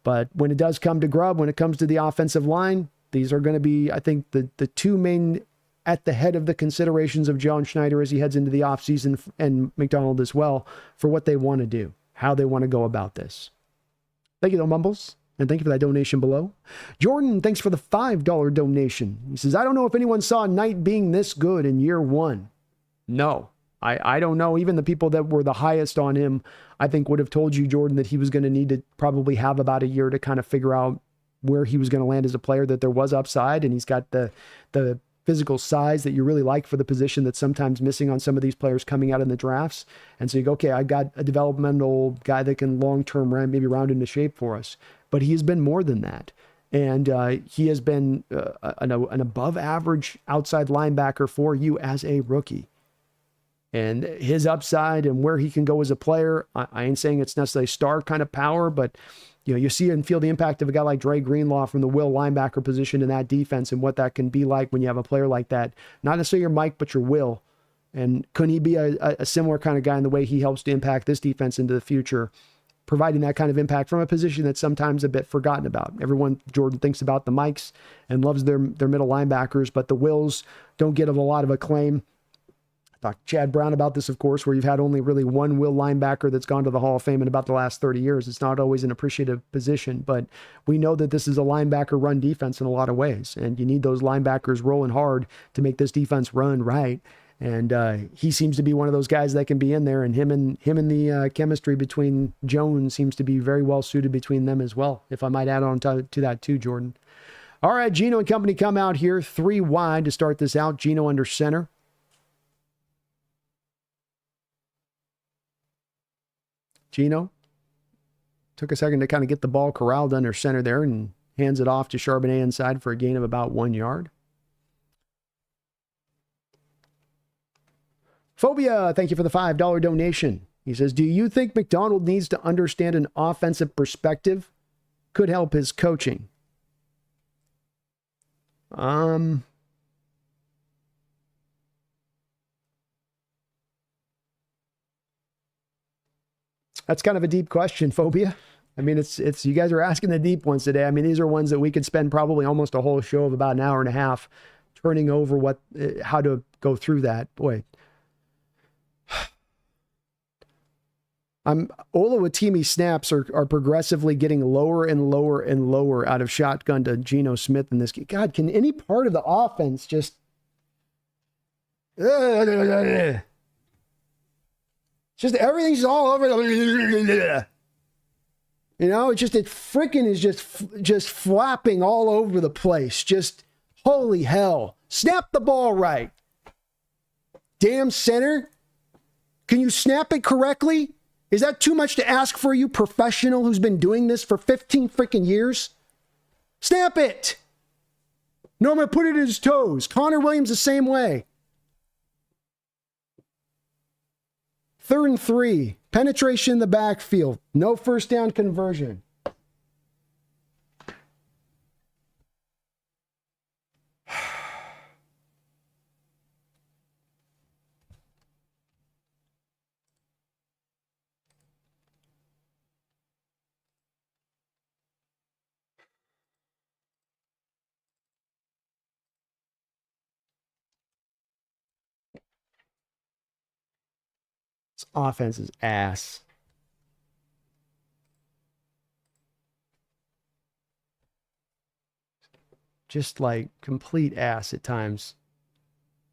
Speaker 1: But when it does come to grub, when it comes to the offensive line, these are going to be, I think, the two main at the head of the considerations of John Schneider as he heads into the offseason, and McDonald as well, for what they want to do, how they want to go about this. Thank you, though, Mumbles. And thank you for that donation below. Jordan, thanks for the $5 donation. He says, I don't know if anyone saw Knight being this good in year 1. No. I don't know. Even the people that were the highest on him, I think, would have told you, Jordan, that he was going to need to probably have about a year to kind of figure out where he was going to land as a player, that there was upside, and he's got the physical size that you really like for the position that's sometimes missing on some of these players coming out in the drafts. And so you go, okay, I got a developmental guy that can long-term maybe round into shape for us. But he has been more than that. And he has been an above-average outside linebacker for you as a rookie. And his upside and where he can go as a player, I ain't saying it's necessarily star kind of power, but you see and feel the impact of a guy like Dre Greenlaw from the will linebacker position in that defense and what that can be like when you have a player like that. Not necessarily your Mike, but your Will. And couldn't he be a similar kind of guy in the way he helps to impact this defense into the future, providing that kind of impact from a position that's sometimes a bit forgotten about. Everyone, Jordan, thinks about the Mikes and loves their middle linebackers, but the Wills don't get a lot of acclaim. Talked to Chad Brown about this, of course, where you've had only really one will linebacker that's gone to the Hall of Fame in about the last 30 years. It's not always an appreciative position, but we know that this is a linebacker run defense in a lot of ways, and you need those linebackers rolling hard to make this defense run right. And he seems to be one of those guys that can be in there, and him and the chemistry between Jones seems to be very well suited between them as well, if I might add on to that too, Jordan. All right, Gino and company come out here 3 wide to start this out. Gino under center. Gino took a second to kind of get the ball corralled under center there and hands it off to Charbonnet inside for a gain of about 1 yard. Phobia, thank you for the $5 donation. He says, do you think McDonald needs to understand an offensive perspective? Could help his coaching. That's kind of a deep question, Phobia. I mean, it's you guys are asking the deep ones today. I mean, these are ones that we could spend probably almost a whole show of about an hour and a half turning over how to go through that. Boy. Oluwatimi snaps are progressively getting lower and lower and lower out of shotgun to Geno Smith in this game. God, can any part of the offense just everything's all over the it freaking is just flapping all over the place. Just holy hell. Snap the ball right. Damn center. Can you snap it correctly? Is that too much to ask for you, professional who's been doing this for 15 freaking years? Snap it. No, I'm going to put it in his toes. Connor Williams the same way. 3rd and 3. Penetration in the backfield. No first down conversion. Offense is ass. Just like complete ass at times.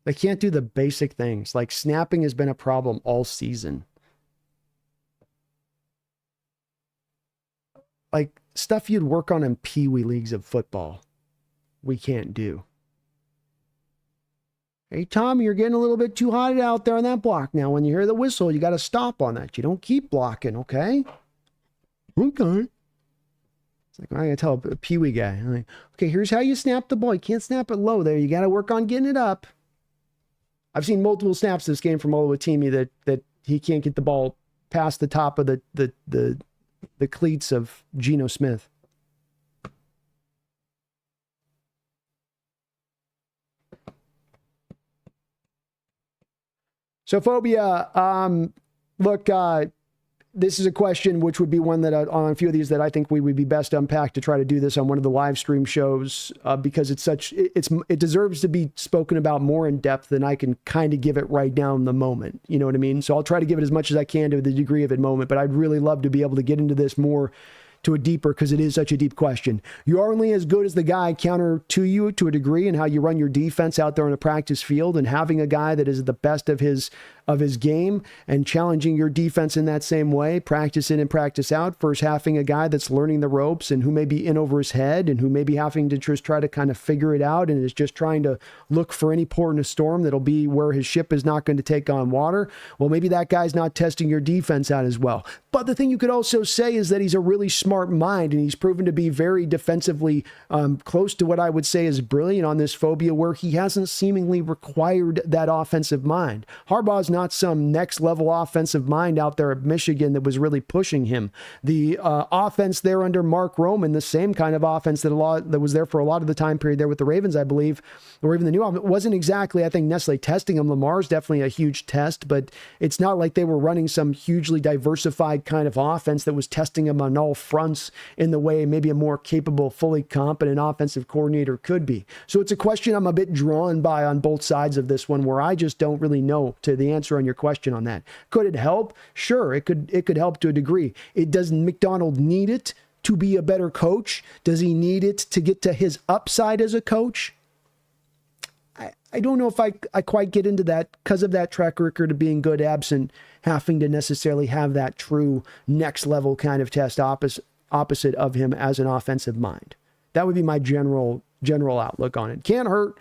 Speaker 1: They can't do the basic things. Like snapping has been a problem all season. Like stuff you'd work on in pee-wee leagues of football. We can't do. Hey, Tom, you're getting a little bit too hot out there on that block now. When you hear the whistle, you got to stop on that. You don't keep blocking, okay? Okay. It's like, I got to tell a pee-wee guy. I'm like, okay, here's how you snap the ball. You can't snap it low there. You got to work on getting it up. I've seen multiple snaps this game from Oluwatimi that he can't get the ball past the top of the cleats of Geno Smith. So Phobia, look, this is a question which would be one that on a few of these that I think we would be best unpacked to try to do this on one of the live stream shows because it deserves to be spoken about more in depth than I can kind of give it right now in the moment. You know what I mean? So I'll try to give it as much as I can to the degree of it moment, but I'd really love to be able to get into this more to a deeper, because it is such a deep question. You are only as good as the guy counter to you to a degree and how you run your defense out there on the practice field, and having a guy that is the best of his game and challenging your defense in that same way, practice in and practice out, versus having a guy that's learning the ropes and who may be in over his head and who may be having to just try to kind of figure it out and is just trying to look for any port in a storm that'll be where his ship is not going to take on water. Well, maybe that guy's not testing your defense out as well. But the thing you could also say is that he's a really smart mind, and he's proven to be very defensively close to what I would say is brilliant on this Phobia, where he hasn't seemingly required that offensive mind. Harbaugh's not some next level offensive mind out there at Michigan that was really pushing him. The offense there under Mark Roman, the same kind of offense that was there for a lot of the time period there with the Ravens, I believe, or even the new offense, wasn't exactly, I think, necessarily testing him. Lamar's definitely a huge test, but it's not like they were running some hugely diversified kind of offense that was testing him on all fronts in the way maybe a more capable, fully competent offensive coordinator could be. So it's a question I'm a bit drawn by on both sides of this one, where I just don't really know to the answer on your question on that. Could it help? Sure, it could help to a degree. Doesn't McDonald need it to be a better coach? Does he need it to get to his upside as a coach? I don't know if I quite get into that because of that track record of being good, absent having to necessarily have that true next level kind of test opposite of him as an offensive mind. That would be my general outlook on it. Can't hurt,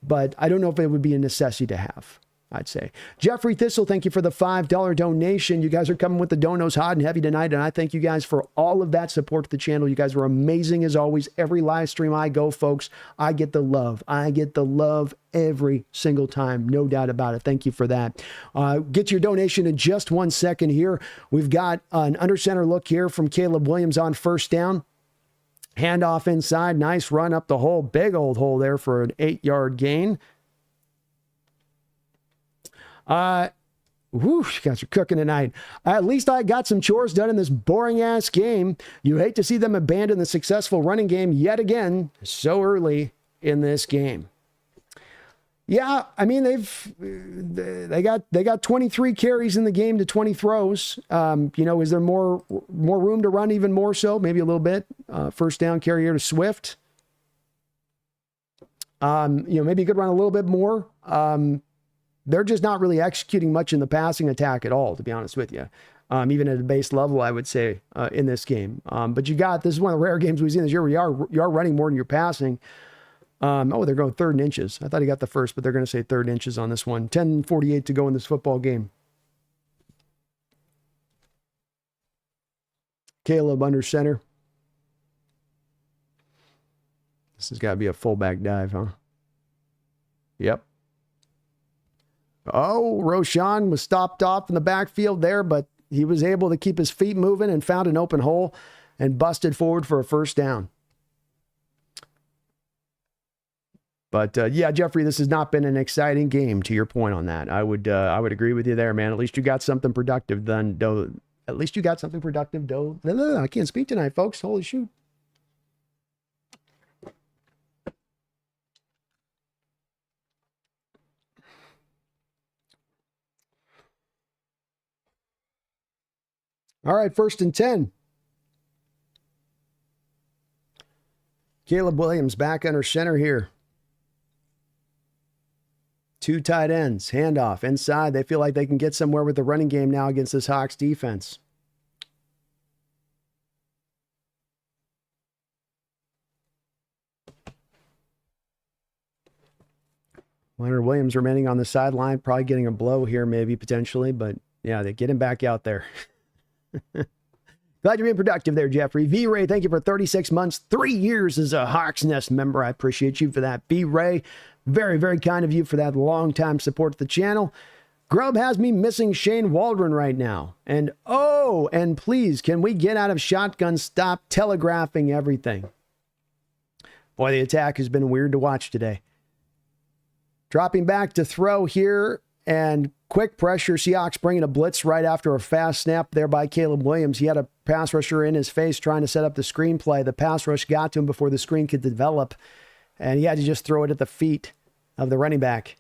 Speaker 1: but I don't know if it would be a necessity to have, I'd say. Jeffrey Thistle, thank you for the $5 donation. You guys are coming with the donos hot and heavy tonight, and I thank you guys for all of that support to the channel. You guys were amazing as always. Every live stream I go, folks, I get the love. I get the love every single time, no doubt about it. Thank you for that. Get your donation in just 1 second here. We've got an under center look here from Caleb Williams on first down. Handoff inside, nice run up the hole, big old hole there for an 8-yard gain. Whoo, you guys are cooking tonight. At least I got some chores done in this boring-ass game. You hate to see them abandon the successful running game yet again so early in this game. Yeah, I mean, they got 23 carries in the game to 20 throws. Is there more room to run even more so? Maybe a little bit. First down carry here to Swift. Maybe you could run a little bit more. They're just not really executing much in the passing attack at all, to be honest with you. Even at a base level, I would say, in this game. But this is one of the rare games we've seen this year where you are running more than you're passing. They're going 3rd and inches. I thought he got the first, but they're going to say 3rd inches on this one. 10:48 to go in this football game. Caleb under center. This has got to be a fullback dive, huh? Yep. Oh, Roshan was stopped off in the backfield there, but he was able to keep his feet moving and found an open hole and busted forward for a first down. But Jeffrey, this has not been an exciting game. To your point on that, I would agree with you there, man. At least you got something productive done. At least you got something productive. I can't speak tonight, folks. Holy shoot! All right, 1st and 10. Caleb Williams back under center here. 2 tight ends, handoff inside. They feel like they can get somewhere with the running game now against this Hawks defense. Leonard Williams remaining on the sideline, probably getting a blow here, maybe potentially, but yeah, they get him back out there. Glad you're being productive there, Jeffrey. V-Ray, thank you for 36 months, 3 years as a Hawks Nest member. I appreciate you for that. V-Ray, very, very kind of you for that long-time support of the channel. Grub has me missing Shane Waldron right now. And please, can we get out of shotgun? Stop telegraphing everything. Boy, the attack has been weird to watch today. Dropping back to throw here, and quick pressure. Seahawks bringing a blitz right after a fast snap there by Caleb Williams. He had a pass rusher in his face trying to set up the screenplay. The pass rush got to him before the screen could develop, and he had to just throw it at the feet of the running back.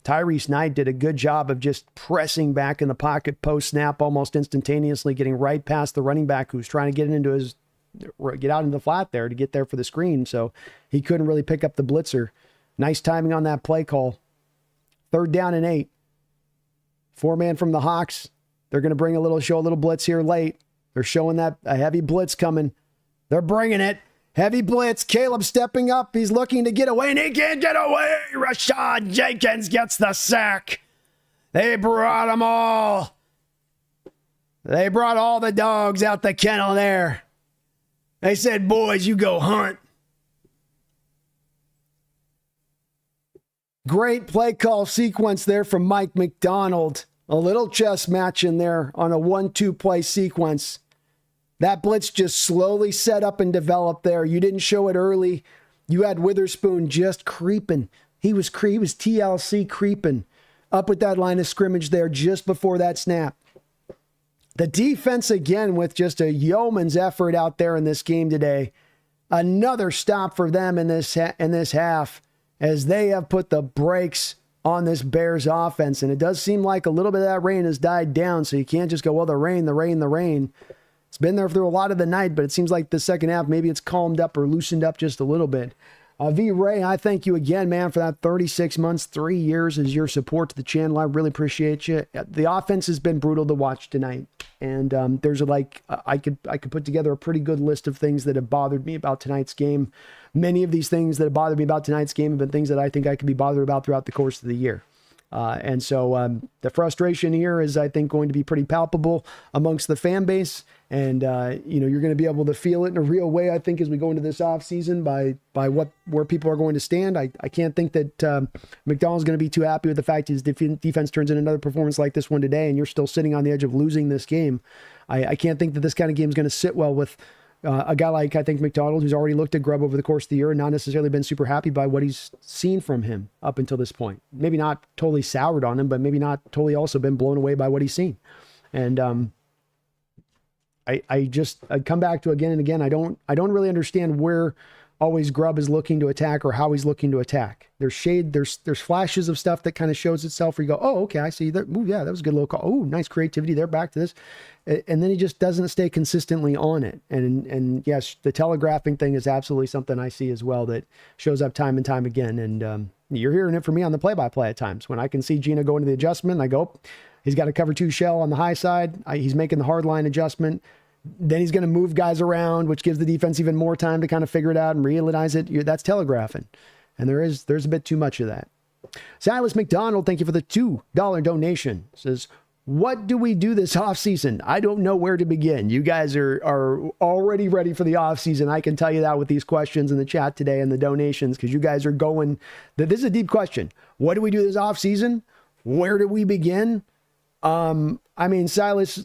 Speaker 1: Tyrese Knight did a good job of just pressing back in the pocket post-snap almost instantaneously, getting right past the running back who's trying to get out into the flat there to get there for the screen, so he couldn't really pick up the blitzer. Nice timing on that play call. 3rd down and 8. 4-man from the Hawks. They're going to show a little blitz here late. They're showing that a heavy blitz coming. They're bringing it. Heavy blitz. Caleb stepping up. He's looking to get away, and he can't get away. Rashad Jenkins gets the sack. They brought them all. They brought all the dogs out the kennel there. They said, boys, you go hunt. Great play call sequence there from Mike McDonald. A little chess match in there on a 1-2 play sequence. That blitz just slowly set up and developed there. You didn't show it early. You had Witherspoon just creeping. He was TLC creeping up with that line of scrimmage there just before that snap. The defense again with just a yeoman's effort out there in this game today. Another stop for them in this half, as they have put the brakes on this Bears offense. And it does seem like a little bit of that rain has died down, so you can't just go, well, the rain. It's been there through a lot of the night, but it seems like the second half, maybe it's calmed up or loosened up just a little bit. V-Ray, I thank you again, man, for that 36 months, 3 years as your support to the channel. I really appreciate you. The offense has been brutal to watch tonight. And I could put together a pretty good list of things that have bothered me about tonight's game. Many of these things that have bothered me about tonight's game have been things that I think I could be bothered about throughout the course of the year. And so the frustration here is, I think, going to be pretty palpable amongst the fan base. And, you're going to be able to feel it in a real way, I think, as we go into this offseason by where people are going to stand. I can't think that McDonald's going to be too happy with the fact his defense turns in another performance like this one today, and you're still sitting on the edge of losing this game. I can't think that this kind of game is going to sit well with A guy like, I think, McDonald, who's already looked at Grubb over the course of the year and not necessarily been super happy by what he's seen from him up until this point. Maybe not totally soured on him, but maybe not totally also been blown away by what he's seen. And I come back to again and again, I don't really understand where always Grubb is looking to attack or how he's looking to attack. There's flashes of stuff that kind of shows itself where you go, oh, okay, I see that. Ooh, yeah, that was a good little call. Oh, nice creativity there. Back to this. And then he just doesn't stay consistently on it. And yes, the telegraphing thing is absolutely something I see as well that shows up time and time again. And you're hearing it from me on the play-by-play at times. When I can see Gino go into the adjustment, I go, oh, he's got a cover 2 shell on the high side. He's making the hard line adjustment. Then he's going to move guys around, which gives the defense even more time to kind of figure it out and realize it. That's telegraphing. And there's a bit too much of that. Silas McDonald, thank you for the $2 donation. Says, what do we do this offseason? I don't know where to begin. You guys are already ready for the offseason. I can tell you that with these questions in the chat today and the donations, because you guys are going. This is a deep question. What do we do this offseason? Where do we begin? I mean, Silas,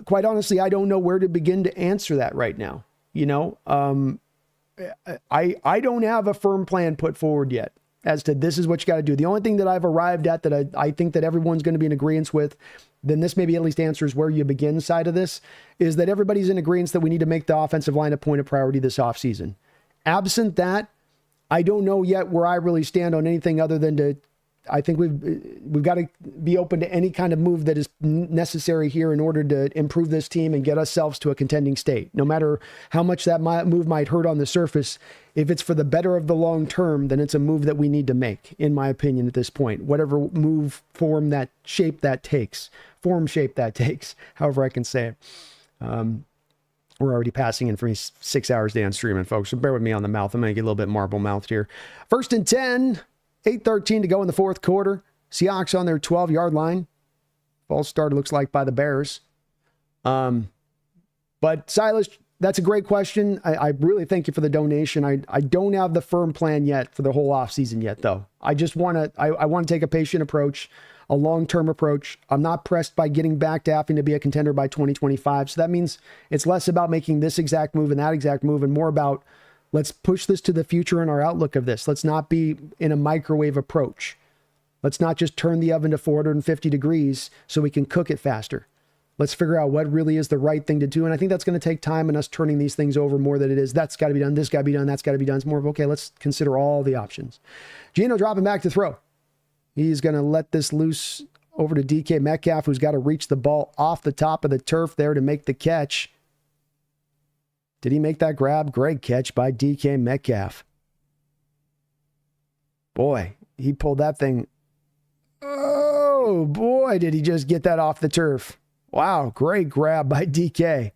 Speaker 1: quite honestly, I don't know where to begin to answer that right now. You know, I don't have a firm plan put forward yet as to this is what you got to do. The only thing that I've arrived at that I think that everyone's going to be in agreement with, then this maybe at least answers where you begin side of this, is that everybody's in agreement that we need to make the offensive line a point of priority this offseason. Absent that, I don't know yet where I really stand on anything other than I think we've got to be open to any kind of move that is necessary here in order to improve this team and get ourselves to a contending state. No matter how much that move might hurt on the surface, if it's for the better of the long term, then it's a move that we need to make, in my opinion, at this point. Whatever move, form, shape that takes, however I can say it. We're already passing in for me 6 hours down streaming, folks, so bear with me on the mouth. I'm going to get a little bit marble-mouthed here. 1st and 10. 8:13 to go in the fourth quarter. Seahawks on their 12-yard line. False start, looks like, by the Bears. But Silas, that's a great question. I really thank you for the donation. I don't have the firm plan yet for the whole offseason yet, though. I just want to I want to take a patient approach, a long-term approach. I'm not pressed by getting back to having to be a contender by 2025. So that means it's less about making this exact move and that exact move and more about let's push this to the future in our outlook of this. Let's not be in a microwave approach. Let's not just turn the oven to 450 degrees so we can cook it faster. Let's figure out what really is the right thing to do. And I think that's going to take time and us turning these things over more than it is. That's got to be done. This got to be done. That's got to be done. It's more of, okay, let's consider all the options. Gino dropping back to throw. He's going to let this loose over to DK Metcalf, who's got to reach the ball off the top of the turf there to make the catch. Did he make that grab? Great catch by DK Metcalf. Boy, he pulled that thing. Oh, boy, did he just get that off the turf. Wow, great grab by DK.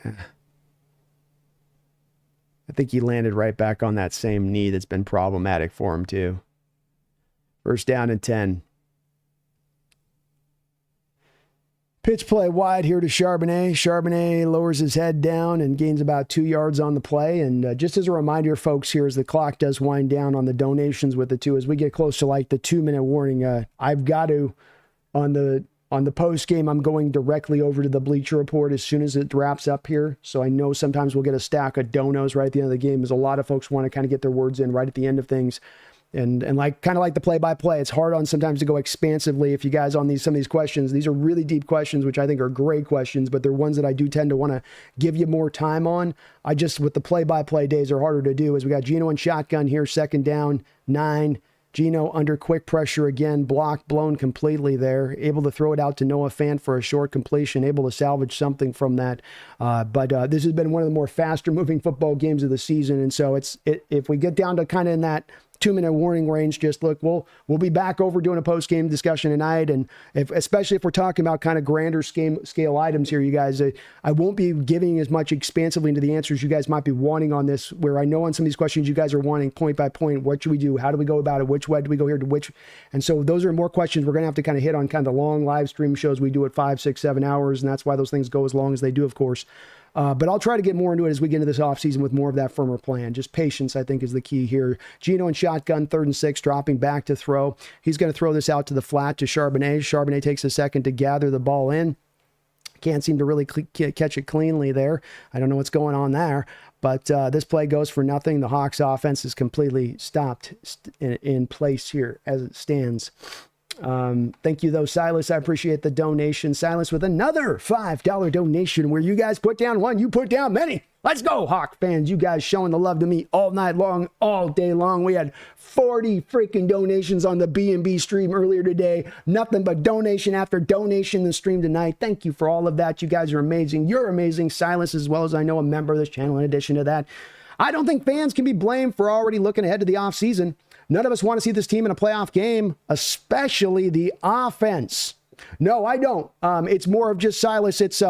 Speaker 1: I think he landed right back on that same knee that's been problematic for him, too. 1st down and 10. Pitch play wide here to Charbonnet. Charbonnet lowers his head down and gains about 2 yards on the play. And just as a reminder, folks, here as the clock does wind down on the donations with the two, as we get close to like the 2-minute warning, I've got to, on the post game, I'm going directly over to the Bleacher Report as soon as it wraps up here. So I know sometimes we'll get a stack of donos right at the end of the game, as a lot of folks want to kind of get their words in right at the end of things. And like kind of like the play-by-play, it's hard on sometimes to go expansively. If you guys on some of these questions, these are really deep questions, which I think are great questions, but they're ones that I do tend to want to give you more time on. With the play-by-play days are harder to do, as we got Gino in shotgun here, 2nd down, 9. Gino under quick pressure again, blocked, blown completely there, able to throw it out to Noah Fant for a short completion, able to salvage something from that. But this has been one of the more faster moving football games of the season. And so if we get down to kind of in that 2-minute warning range, just look, we'll be back over doing a post-game discussion tonight. And especially if we're talking about kind of grander scale items here, you guys, I won't be giving as much expansively into the answers you guys might be wanting on this, where I know on some of these questions you guys are wanting point by point. What should we do? How do we go about it? Which way do we go here to which? And so those are more questions we're going to have to kind of hit on kind of the long live stream shows we do at 5, 6, 7 hours. And that's why those things go as long as they do, of course. But I'll try to get more into it as we get into this offseason with more of that firmer plan. Just patience, I think, is the key here. Geno in shotgun, 3rd and 6, dropping back to throw. He's going to throw this out to the flat to Charbonnet. Charbonnet takes a second to gather the ball in. Can't seem to really catch it cleanly there. I don't know what's going on there. But this play goes for nothing. The Hawks offense is completely stopped in place here as it stands. Thank you, though, Silas. I appreciate the donation. Silas with another $5 donation where you guys put down one, you put down many. Let's go, Hawk fans. You guys showing the love to me all night long, all day long. We had 40 freaking donations on the B&B stream earlier today. Nothing but donation after donation in the stream tonight. Thank you for all of that. You guys are amazing. You're amazing, Silas, as well as I know a member of this channel in addition to that. I don't think fans can be blamed for already looking ahead to the offseason. None of us want to see this team in a playoff game, especially the offense. No, I don't. It's more of just, Silas, it's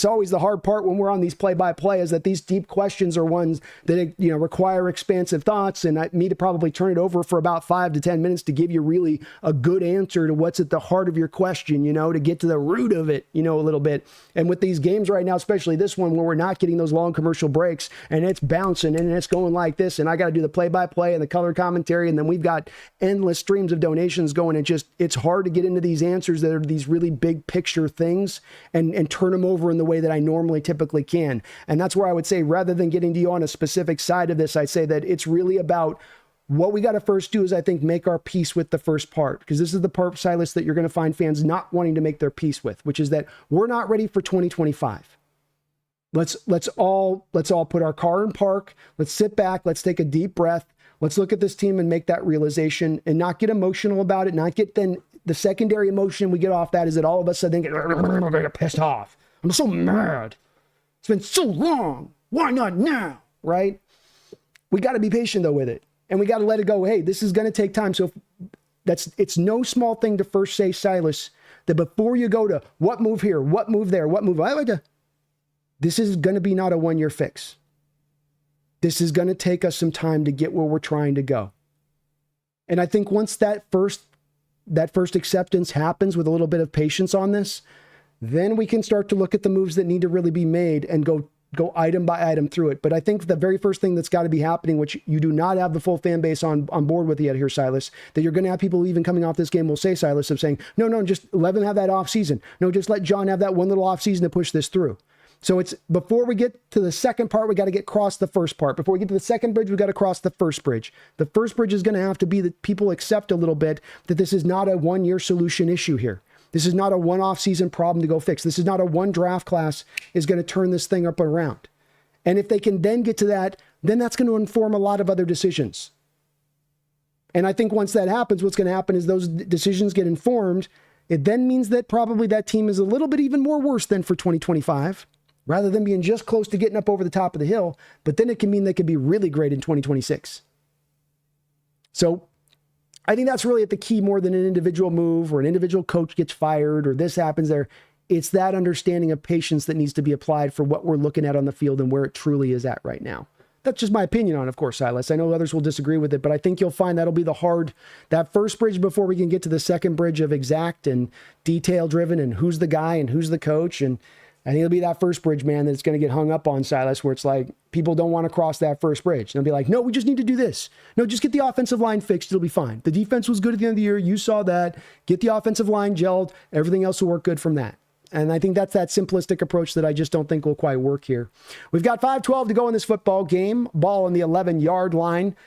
Speaker 1: always the hard part when we're on these play-by-play is that these deep questions are ones that require expansive thoughts, and I need to probably turn it over for about 5 to 10 minutes to give you really a good answer to what's at the heart of your question, to get to the root of it, a little bit. And with these games right now, especially this one where we're not getting those long commercial breaks and it's bouncing and it's going like this, and I got to do the play-by-play and the color commentary, and then we've got endless streams of donations going, and it's hard to get into these answers that are these really big picture things and turn them over in the way that I normally typically can. And that's where I would say, rather than getting to you on a specific side of this, I say that it's really about what we got to first do is, I think, make our peace with the first part, because this is the part, Silas, that you're going to find fans not wanting to make their peace with, which is that we're not ready for 2025. Let's all put our car in park. Let's sit back. Let's take a deep breath. Let's look at this team and make that realization and not get emotional about it, not get then the secondary emotion we get off that is that all of us sudden get pissed off. I'm so mad. It's been so long. Why not now? Right? We got to be patient, though, with it. And we got to let it go. Hey, this is going to take time. So it's no small thing to first say, Silas, that before you go to what move here, what move there, what move, this is going to be not a one-year fix. This is going to take us some time to get where we're trying to go. And I think once that first acceptance happens with a little bit of patience on this, then we can start to look at the moves that need to really be made and go item by item through it. But I think the very first thing that's got to be happening, which you do not have the full fan base on board with yet here, Silas, that you're going to have people even coming off this game will say, Silas, of saying, no, just let them have that off season. No, just let John have that one little off season to push this through. So it's before we get to the second part, we got to get across the first part. Before we get to the second bridge, we got to cross the first bridge. The first bridge is going to have to be that people accept a little bit that this is not a one-year solution issue here. This is not a one-off season problem to go fix. This is not a one draft class is going to turn this thing up and around. And if they can then get to that, then that's going to inform a lot of other decisions. And I think once that happens, what's going to happen is those decisions get informed. It then means that probably that team is a little bit even more worse than for 2025. Rather than being just close to getting up over the top of the hill, but then it can mean they could be really great in 2026. So I think that's really at the key more than an individual move or an individual coach gets fired or this happens there. It's that understanding of patience that needs to be applied for what we're looking at on the field and where it truly is at right now. That's just my opinion on it, of course, Silas. I know others will disagree with it, but I think you'll find that'll be that first bridge before we can get to the second bridge of exact and detail driven and who's the guy and who's the coach. And I think it'll be that first bridge, man, that's going to get hung up on, Silas, where it's like people don't want to cross that first bridge. They'll be like, no, we just need to do this. No, just get the offensive line fixed. It'll be fine. The defense was good at the end of the year. You saw that. Get the offensive line gelled. Everything else will work good from that. And I think that's that simplistic approach that I just don't think will quite work here. We've got 5:12 to go in this football game. Ball on the 11-yard line.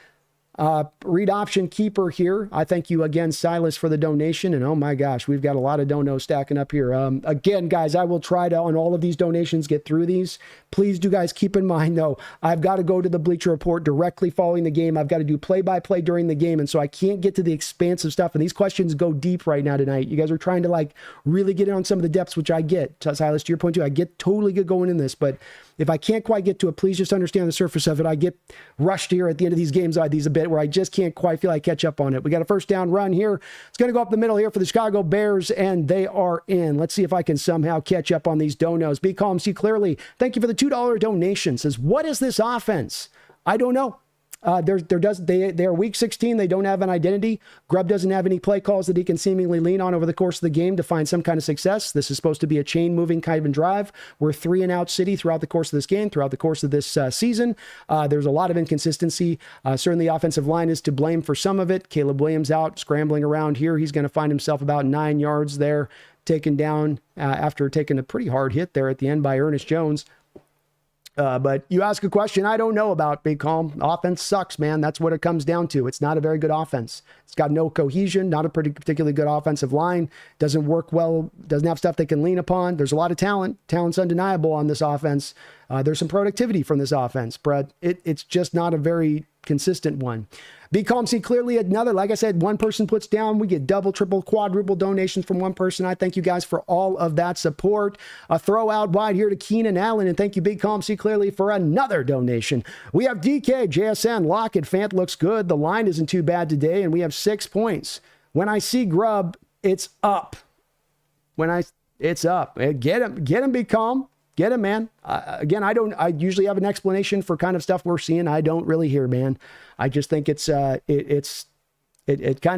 Speaker 1: Read option keeper here. I thank you again, Silas, for the donation. And oh my gosh, we've got a lot of donos stacking up here. Again, guys, I will try to, on all of these donations, get through these. Please do guys keep in mind, though, I've got to go to the Bleacher Report directly following the game. I've got to do play-by-play during the game. And so I can't get to the expansive stuff. And these questions go deep right now tonight. You guys are trying to really get in on some of the depths, which I get. Silas, to your point too, I get totally good going in this, but if I can't quite get to it, please just understand the surface of it. I get rushed here at the end of these games, these a bit where I just can't quite feel I catch up on it. We got a first down run here. It's going to go up the middle here for the Chicago Bears, and they are in. Let's see if I can somehow catch up on these donos. Be calm, see clearly. Thank you for the $2 donation. Says, what is this offense? I don't know. They are week 16. They don't have an identity. Grubb doesn't have any play calls that he can seemingly lean on over the course of the game to find some kind of success. This is supposed to be a chain moving kind of drive. We're 3-and-out city throughout the course of this game, throughout the course of this season. There's a lot of inconsistency. Certainly the offensive line is to blame for some of it. Caleb Williams out scrambling around here. He's going to find himself about 9 yards there, taken down after taking a pretty hard hit there at the end by Ernest Jones. But you ask a question I don't know about, Big Calm. Offense sucks, man. That's what it comes down to. It's not a very good offense. It's got no cohesion, not a particularly good offensive line. Doesn't work well, doesn't have stuff they can lean upon. There's a lot of talent. Talent's undeniable on this offense. There's some productivity from this offense, but it's just not a very consistent one. Be calm, see clearly another. Like I said, one person puts down. We get double, triple, quadruple donations from one person. I thank you guys for all of that support. A throw out wide here to Keenan Allen. And thank you, Big Calm, see clearly for another donation. We have DK, JSN, Lockett, Fant looks good. The line isn't too bad today. And we have 6 points. When I see Grubb, it's up. It's up. Get him, Big Calm. Get him, man. Again, I usually have an explanation for kind of stuff we're seeing. I don't really hear, man. I just think it kind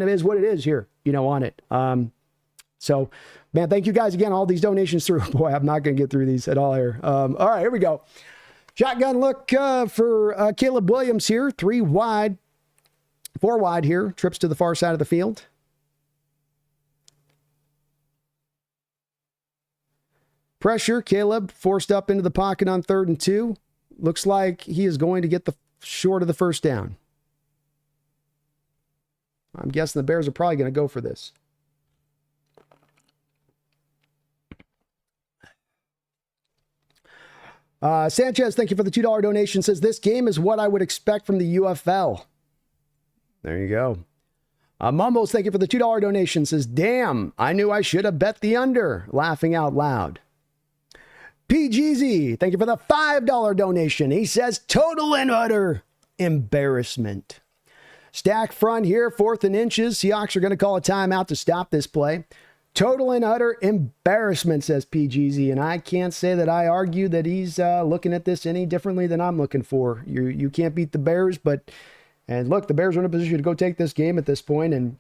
Speaker 1: of is what it is here, on it. So, man, thank you guys again. All these donations through. Boy, I'm not going to get through these at all here. All right, here we go. Shotgun look for Caleb Williams here. 3 wide, 4 wide here. Trips to the far side of the field. Pressure, Caleb forced up into the pocket on 3rd and 2. Looks like he is going to get the short of the first down. I'm guessing the Bears are probably going to go for this. Sanchez, thank you for the $2 donation. Says, this game is what I would expect from the UFL. There you go. Mumbles, thank you for the $2 donation. Says, damn, I knew I should have bet the under. Laughing out loud. PGZ, thank you for the $5 donation. He says, total and utter embarrassment. Stack front here, 4th and inches. Seahawks are going to call a timeout to stop this play. Total and utter embarrassment, says PGZ. And I can't say that I argue that he's looking at this any differently than I'm looking for. You can't beat the Bears, and look, the Bears are in a position to go take this game at this point, and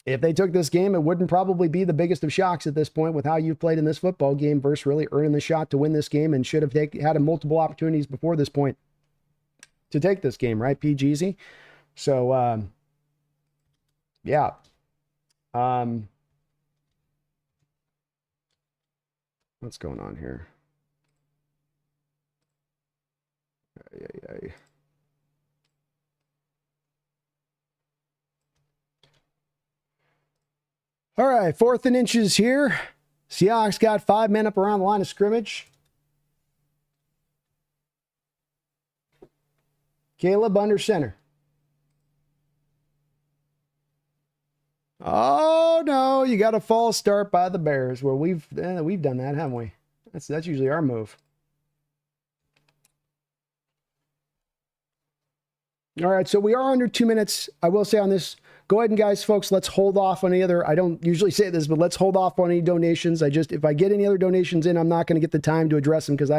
Speaker 1: if they took this game, it wouldn't probably be the biggest of shocks at this point with how you've played in this football game versus really earning the shot to win this game and should have had multiple opportunities before this point to take this game, right, PGZ? So, yeah. What's going on here? All right, 4th and inches here. Seahawks got 5 men up around the line of scrimmage. Caleb under center. Oh no, you got a false start by the Bears. Well, we've done that, haven't we? That's usually our move. All right, so we are under 2 minutes. I will say on this, go ahead and guys, folks, let's hold off on any other. I don't usually say this, but let's hold off on any donations. If I get any other donations in, I'm not going to get the time to address them because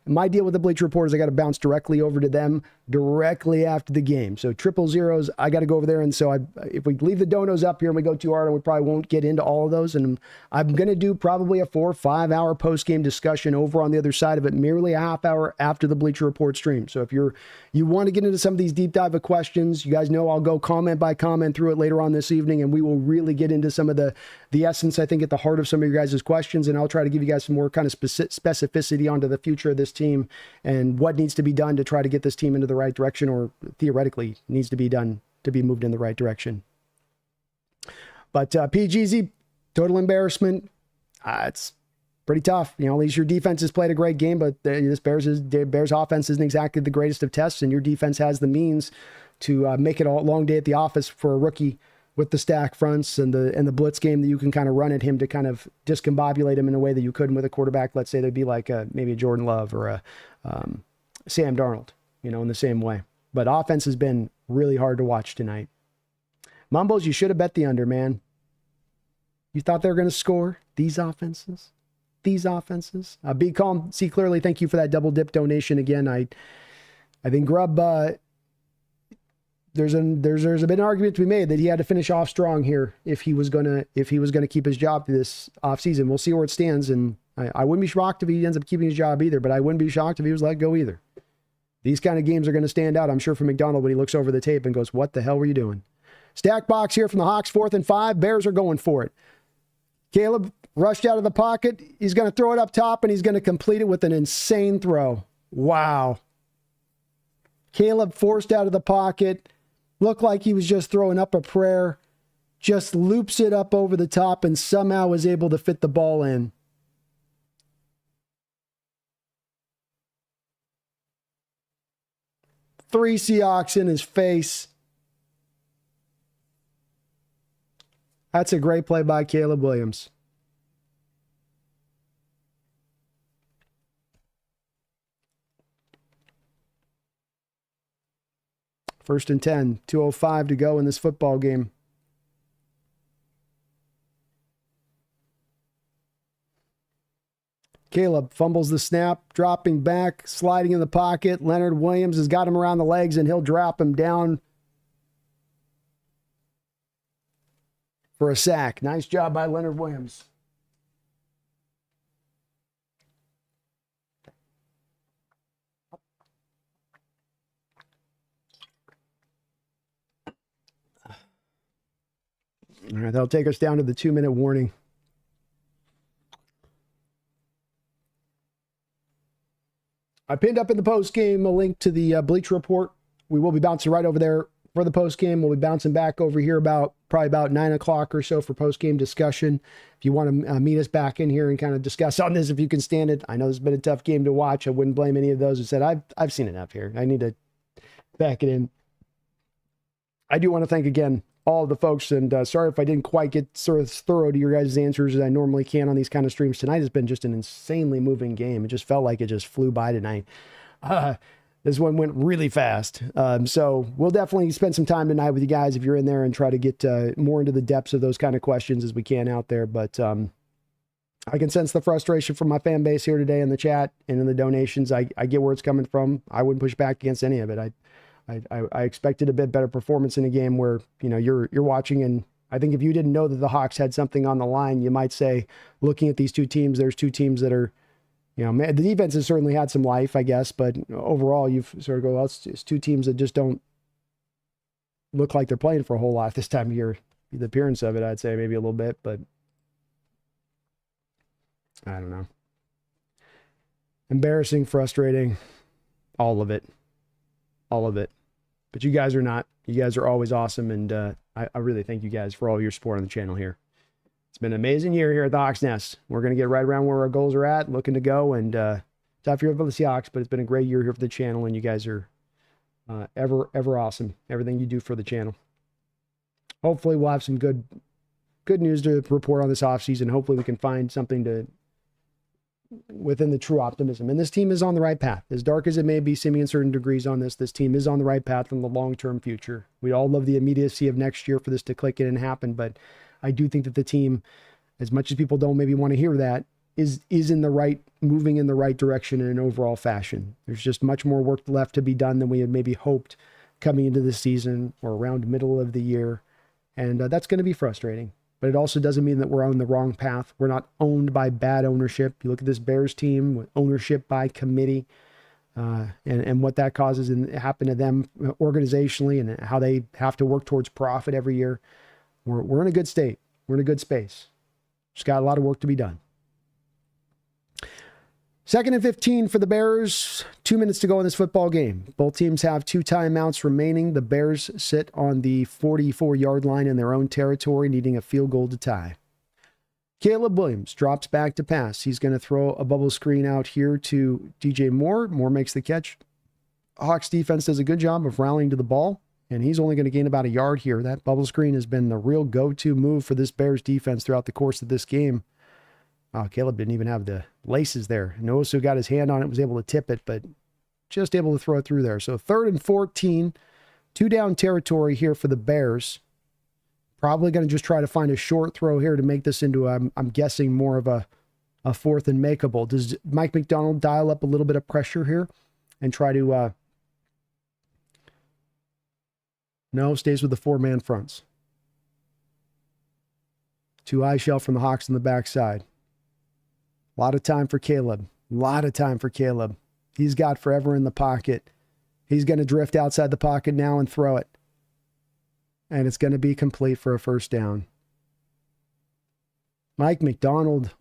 Speaker 1: my deal with the Bleacher Report is I got to bounce directly over to them directly after the game. So 000s, I got to go over there. And so if we leave the donos up here and we go too hard, we probably won't get into all of those. And I'm going to do probably a 4 or 5 hour post-game discussion over on the other side of it, merely a half hour after the Bleacher Report stream. So if you want to get into some of these deep dive of questions, you guys know I'll go comment by comment through it later on this evening, and we will really get into some of the essence, I think, at the heart of some of your guys' questions, and I'll try to give you guys some more kind of specificity onto the future of this team and what needs to be done to try to get this team into the right direction, or theoretically needs to be done to be moved in the right direction. But PGZ, total embarrassment. It's pretty tough. At least your defense has played a great game, but this Bears offense isn't exactly the greatest of tests, and your defense has the means to make it a long day at the office for a rookie with the stack fronts and the blitz game that you can kind of run at him to kind of discombobulate him in a way that you couldn't with a quarterback. Let's say they'd be like maybe a Jordan Love or a Sam Darnold, in the same way. But offense has been really hard to watch tonight. Mumbles, you should have bet the under, man. You thought they were going to score these offenses? Be calm, see clearly. Thank you for that double dip donation again. I think Grubb, there's been an argument to be made that he had to finish off strong here if he was gonna keep his job through this offseason. We'll see where it stands, and I wouldn't be shocked if he ends up keeping his job either, but I wouldn't be shocked if he was let go either. These kind of games are going to stand out, I'm sure, for McDonald when he looks over the tape and goes, what the hell were you doing? Stack box here from the Hawks, 4th and 5. Bears are going for it. Caleb rushed out of the pocket. He's going to throw it up top, and he's going to complete it with an insane throw. Wow. Caleb forced out of the pocket. Looked like he was just throwing up a prayer. Just loops it up over the top and somehow was able to fit the ball in. Three Seahawks in his face. That's a great play by Caleb Williams. First and 10, 2:05 to go in this football game. Caleb fumbles the snap, dropping back, sliding in the pocket. Leonard Williams has got him around the legs, and he'll drop him down for a sack. Nice job by Leonard Williams. All right, that'll take us down to the 2-minute warning. I pinned up in the post game a link to the Bleacher Report. We will be bouncing right over there for the post game. We'll be bouncing back over here probably about 9 o'clock or so for post game discussion. If you want to meet us back in here and kind of discuss on this, if you can stand it. I know this has been a tough game to watch. I wouldn't blame any of those who said I've seen enough here. I need to back it in. I do want to thank again all of the folks, and sorry if I didn't quite get sort of thorough to your guys' answers as I normally can on these kind of streams. Tonight has been just an insanely moving game. It just felt like it just flew by tonight. This one went really fast. So we'll definitely spend some time tonight with you guys if you're in there and try to get more into the depths of those kind of questions as we can out there. But I can sense the frustration from my fan base here today in the chat and in the donations. I get where it's coming from. I wouldn't push back against any of it. I expected a bit better performance in a game where, you know, you're watching, and I think if you didn't know that the Hawks had something on the line, you might say, looking at these two teams, there's two teams that are, you know, the defense has certainly had some life, I guess, but overall you've sort of go, well, it's two teams that just don't look like they're playing for a whole lot this time of year. The appearance of it, I'd say maybe a little bit, but I don't know. Embarrassing, frustrating, all of it. All of it. But you guys are not. You guys are always awesome, and I really thank you guys for all your support on the channel here. It's been an amazing year here at the Hawks Nest. We're going to get right around where our goals are at, looking to go, and tough year for the Seahawks, but it's been a great year here for the channel, and you guys are ever awesome. Everything you do for the channel. Hopefully we'll have some good news to report on this offseason. Hopefully we can find something to within the true optimism. And this team is on the right path. As dark as it may be, seeming in certain degrees on this team is on the right path in the long-term future. We all love the immediacy of next year for this to click in and happen, but I do think that the team, as much as people don't maybe want to hear that, is moving in the right direction in an overall fashion. There's just much more work left to be done than we had maybe hoped coming into the season or around middle of the year. And that's going to be frustrating. But it also doesn't mean that we're on the wrong path. We're not owned by bad ownership. You look at this Bears team with ownership by committee and what that causes and happen to them organizationally and how they have to work towards profit every year. We're in a good state. We're in a good space. Just got a lot of work to be done. 2nd and 15 for the Bears. 2 minutes to go in this football game. Both teams have 2 timeouts remaining. The Bears sit on the 44-yard line in their own territory, needing a field goal to tie. Caleb Williams drops back to pass. He's going to throw a bubble screen out here to DJ Moore. Moore makes the catch. Hawks defense does a good job of rallying to the ball, and he's only going to gain about a yard here. That bubble screen has been the real go-to move for this Bears defense throughout the course of this game. Oh, Caleb didn't even have the laces there. Nosu got his hand on it, was able to tip it, but just able to throw it through there. So 3rd and 14, 2 down territory here for the Bears. Probably going to just try to find a short throw here to make this into, I'm guessing, more of a 4th and makeable. Does Mike McDonald dial up a little bit of pressure here and try to No, stays with the 4-man fronts. 2 eye shell from the Hawks on the backside. A lot of time for Caleb. A lot of time for Caleb. He's got forever in the pocket. He's going to drift outside the pocket now and throw it. And it's going to be complete for a first down. Mike McDonald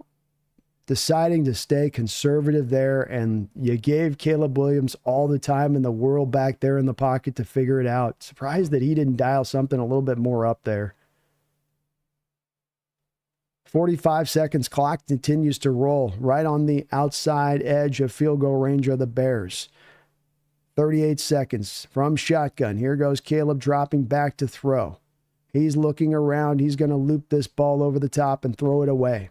Speaker 1: deciding to stay conservative there, and you gave Caleb Williams all the time in the world back there in the pocket to figure it out. Surprised that he didn't dial something a little bit more up there. 45 seconds clock continues to roll right on the outside edge of field goal range of the Bears. 38 seconds from shotgun. Here goes Caleb dropping back to throw. He's looking around. He's going to loop this ball over the top and throw it away.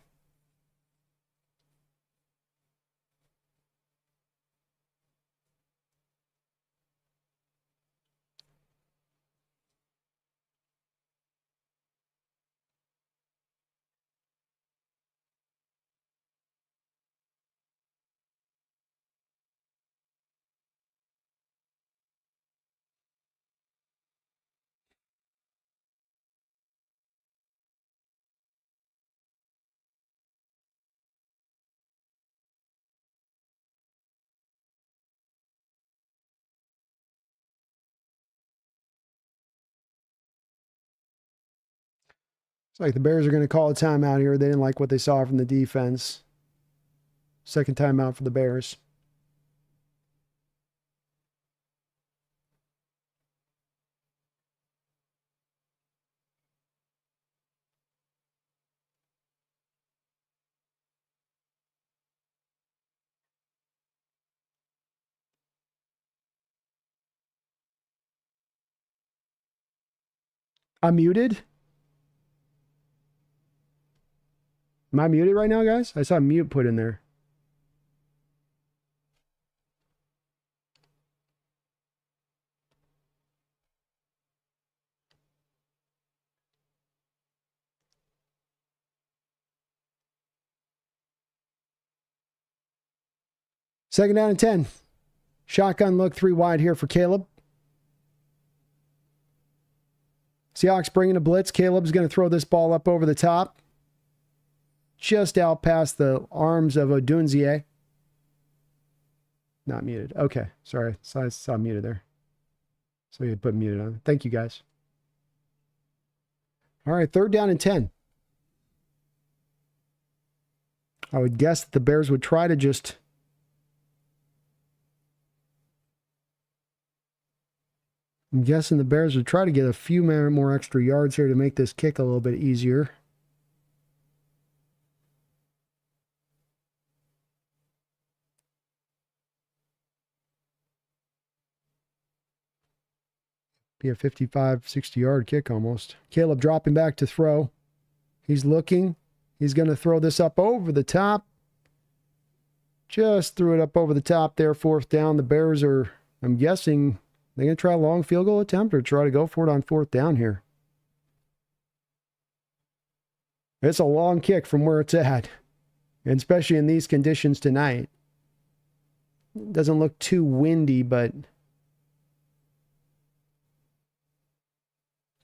Speaker 1: It's like the Bears are going to call a timeout here. They didn't like what they saw from the defense. Second timeout for the Bears. I'm muted. Am I muted right now, guys? I saw mute put in there. Second down and 10. Shotgun look 3 wide here for Caleb. Seahawks bringing a blitz. Caleb's going to throw this ball up over the top. Just out past the arms of Odunzie. Not muted. Okay, sorry. I saw muted there. So you had put muted on. Thank you, guys. All right, third down and 10. I would guess that the Bears would try to just... I'm guessing the Bears would try to get a few more extra yards here to make this kick a little bit easier. Be a 55, 60-yard kick almost. Caleb dropping back to throw. He's looking. He's going to throw this up over the top. Just threw it up over the top there, fourth down. The Bears are, I'm guessing, they're going to try a long field goal attempt or try to go for it on fourth down here. It's a long kick from where it's at, and especially in these conditions tonight. It doesn't look too windy, but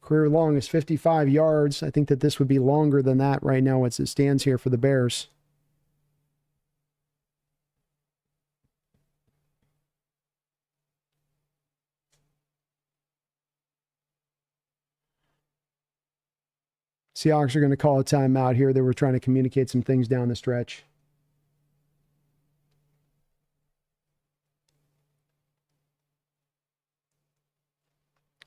Speaker 1: career long is 55 yards. I think that this would be longer than that right now as it stands here for the Bears. Seahawks are going to call a timeout here. They were trying to communicate some things down the stretch.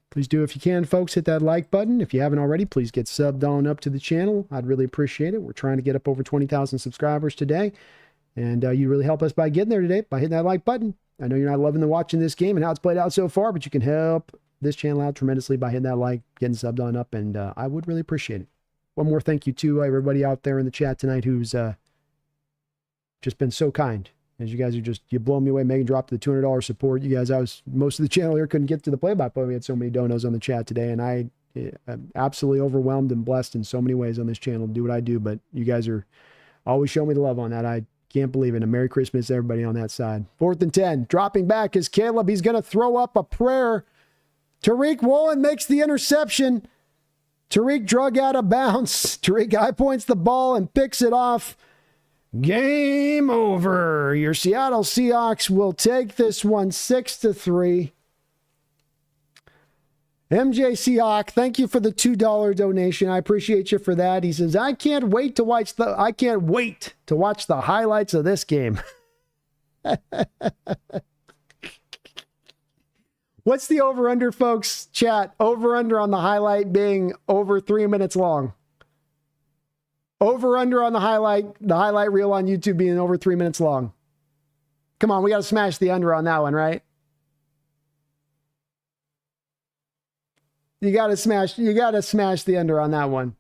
Speaker 1: Please do, if you can, folks, hit that like button. If you haven't already, please get subbed on up to the channel. I'd really appreciate it. We're trying to get up over 20,000 subscribers today. And you really help us by getting there today by hitting that like button. I know you're not loving the watching this game and how it's played out so far, but you can help this channel out tremendously by hitting that like, getting subbed on up, and I would really appreciate it. One more thank you to everybody out there in the chat tonight who's just been so kind. As you guys are you blow me away. Megan dropped the $200 support. You guys, most of the channel here couldn't get to the play-by-play. We had so many donos on the chat today, and I'm absolutely overwhelmed and blessed in so many ways on this channel to do what I do, but you guys are always showing me the love on that. I can't believe it. And Merry Christmas to everybody on that side. 4th and 10. Dropping back is Caleb. He's going to throw up a prayer Tariq Woolen makes the interception. Tariq drug out of bounds. Tariq high points the ball and picks it off. Game over. Your Seattle Seahawks will take this one 6-3. MJ Seahawk, thank you for the $2 donation. I appreciate you for that. He says, I can't wait to watch the highlights of this game. What's the over-under, folks? Chat, over-under on the highlight being over 3 minutes long. Over-under on the highlight reel on YouTube being over 3 minutes long. Come on, we got to smash the under on that one, right? You got to smash the under on that one.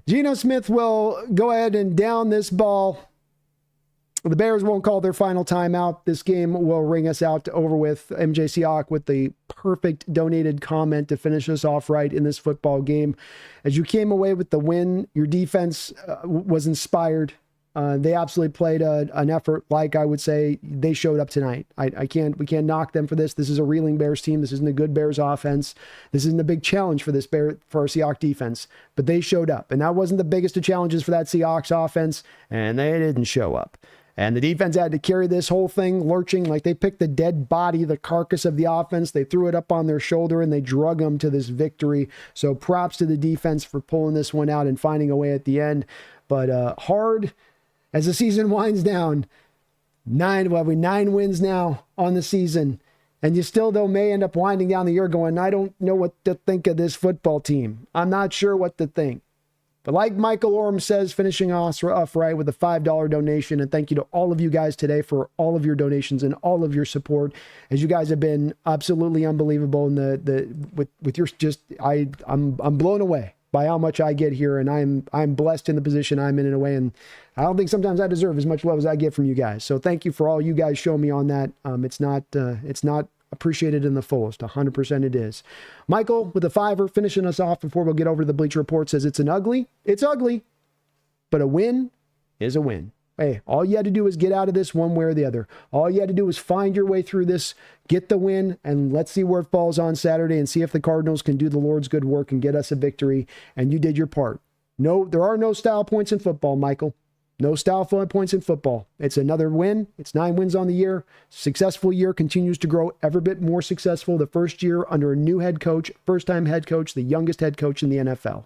Speaker 1: Geno Smith will go ahead and down this ball. The Bears won't call their final timeout. This game will ring us out over with. MJ Seahawk with the perfect donated comment to finish us off right in this football game. As you came away with the win, your defense was inspired. They absolutely played an effort, like I would say they showed up tonight. We can't knock them for this. This is a reeling Bears team. This isn't a good Bears offense. This isn't a big challenge for our Seahawks defense, but they showed up, and that wasn't the biggest of challenges for that Seahawks offense, and they didn't show up. And the defense had to carry this whole thing lurching, like they picked the dead body, the carcass of the offense. They threw it up on their shoulder and they drug them to this victory. So props to the defense for pulling this one out and finding a way at the end. But hard as the season winds down. 9 wins now on the season. And you still, though, may end up winding down the year going, I don't know what to think of this football team. I'm not sure what to think. But like Michael Orm says, finishing off right with a $5 donation. And thank you to all of you guys today for all of your donations and all of your support, as you guys have been absolutely unbelievable. And with your I'm blown away by how much I get here, and I'm blessed in the position I'm in a way. And I don't think sometimes I deserve as much love as I get from you guys. So thank you for all you guys show me on that. It's not appreciated in the fullest. 100% it is. Michael with a $5 finishing us off before we'll get over to the Bleacher Report says it's ugly, but a win is a win. Hey, all you had to do is get out of this one way or the other. All you had to do was find your way through this, get the win, and let's see where it falls on Saturday and see if the Cardinals can do the Lord's good work and get us a victory. And you did your part. No, there are no style points in football, Michael. No style points in football. It's another win. It's 9 wins on the year. Successful year, continues to grow ever bit more successful. The first year under a new head coach, first-time head coach, the youngest head coach in the NFL.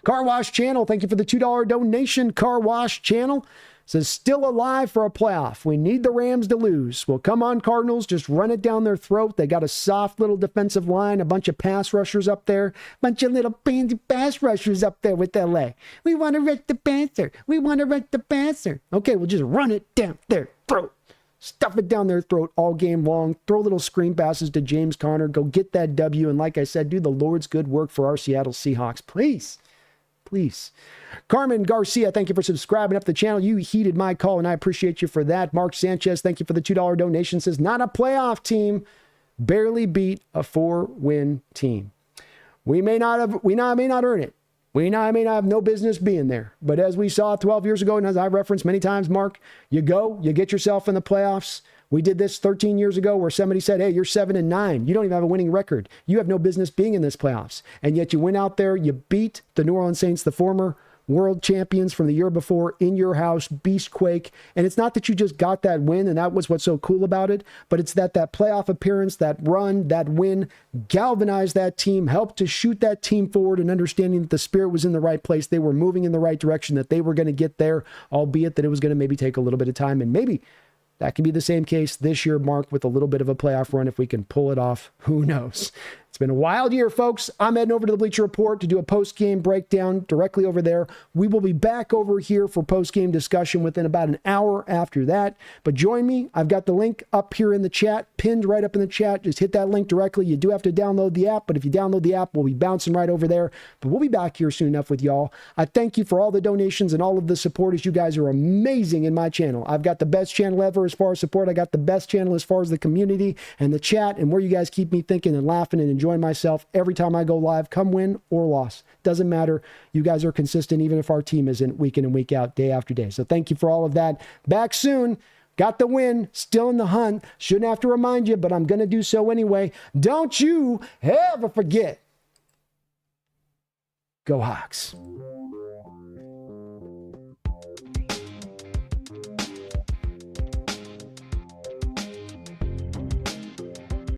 Speaker 1: Car Wash Channel, thank you for the $2 donation. Car Wash Channel says, still alive for a playoff. We need the Rams to lose. Well, come on, Cardinals, just run it down their throat. They got a soft little defensive line, a bunch of pass rushers up there, bunch of little pansy pass rushers up there with LA. We want to rush the passer. We want to rush the passer. Okay, we'll just run it down their throat. Stuff it down their throat all game long. Throw little screen passes to James Conner. Go get that W. And like I said, do the Lord's good work for our Seattle Seahawks. Please. Carmen Garcia, thank you for subscribing up the channel. You heeded my call, and I appreciate you for that. Mark Sanchez, thank you for the $2 donation. Says, not a playoff team. Barely beat a 4-win team. We may not earn it. We may not have no business being there. But as we saw 12 years ago, and as I referenced many times, Mark, you get yourself in the playoffs. We did this 13 years ago where somebody said, hey, you're 7-9. You don't even have a winning record. You have no business being in this playoffs. And yet you went out there, you beat the New Orleans Saints, the former world champions from the year before, in your house, Beastquake. And it's not that you just got that win, and that was what's so cool about it, but it's that playoff appearance, that run, that win, galvanized that team, helped to shoot that team forward, and understanding that the spirit was in the right place. They were moving in the right direction, that they were going to get there, albeit that it was going to maybe take a little bit of time. And maybe that can be the same case this year, Mark, with a little bit of a playoff run. If we can pull it off, who knows? It's been a wild year, folks. I'm heading over to the Bleacher Report to do a post-game breakdown directly over there. We will be back over here for post-game discussion within about an hour after that. But join me. I've got the link up here in the chat, pinned right up in the chat. Just hit that link directly. You do have to download the app, but if you download the app, we'll be bouncing right over there. But we'll be back here soon enough with y'all. I thank you for all the donations and all of the supporters. You guys are amazing in my channel. I've got the best channel ever as far as support. I got the best channel as far as the community and the chat, and where you guys keep me thinking and laughing and enjoying myself every time I go live, come win or loss. Doesn't matter. You guys are consistent, even if our team isn't week in and week out, day after day. So thank you for all of that. Back soon got the win, still in the hunt. Shouldn't have to remind you, but I'm going to do so anyway. Don't you ever forget. Go Hawks.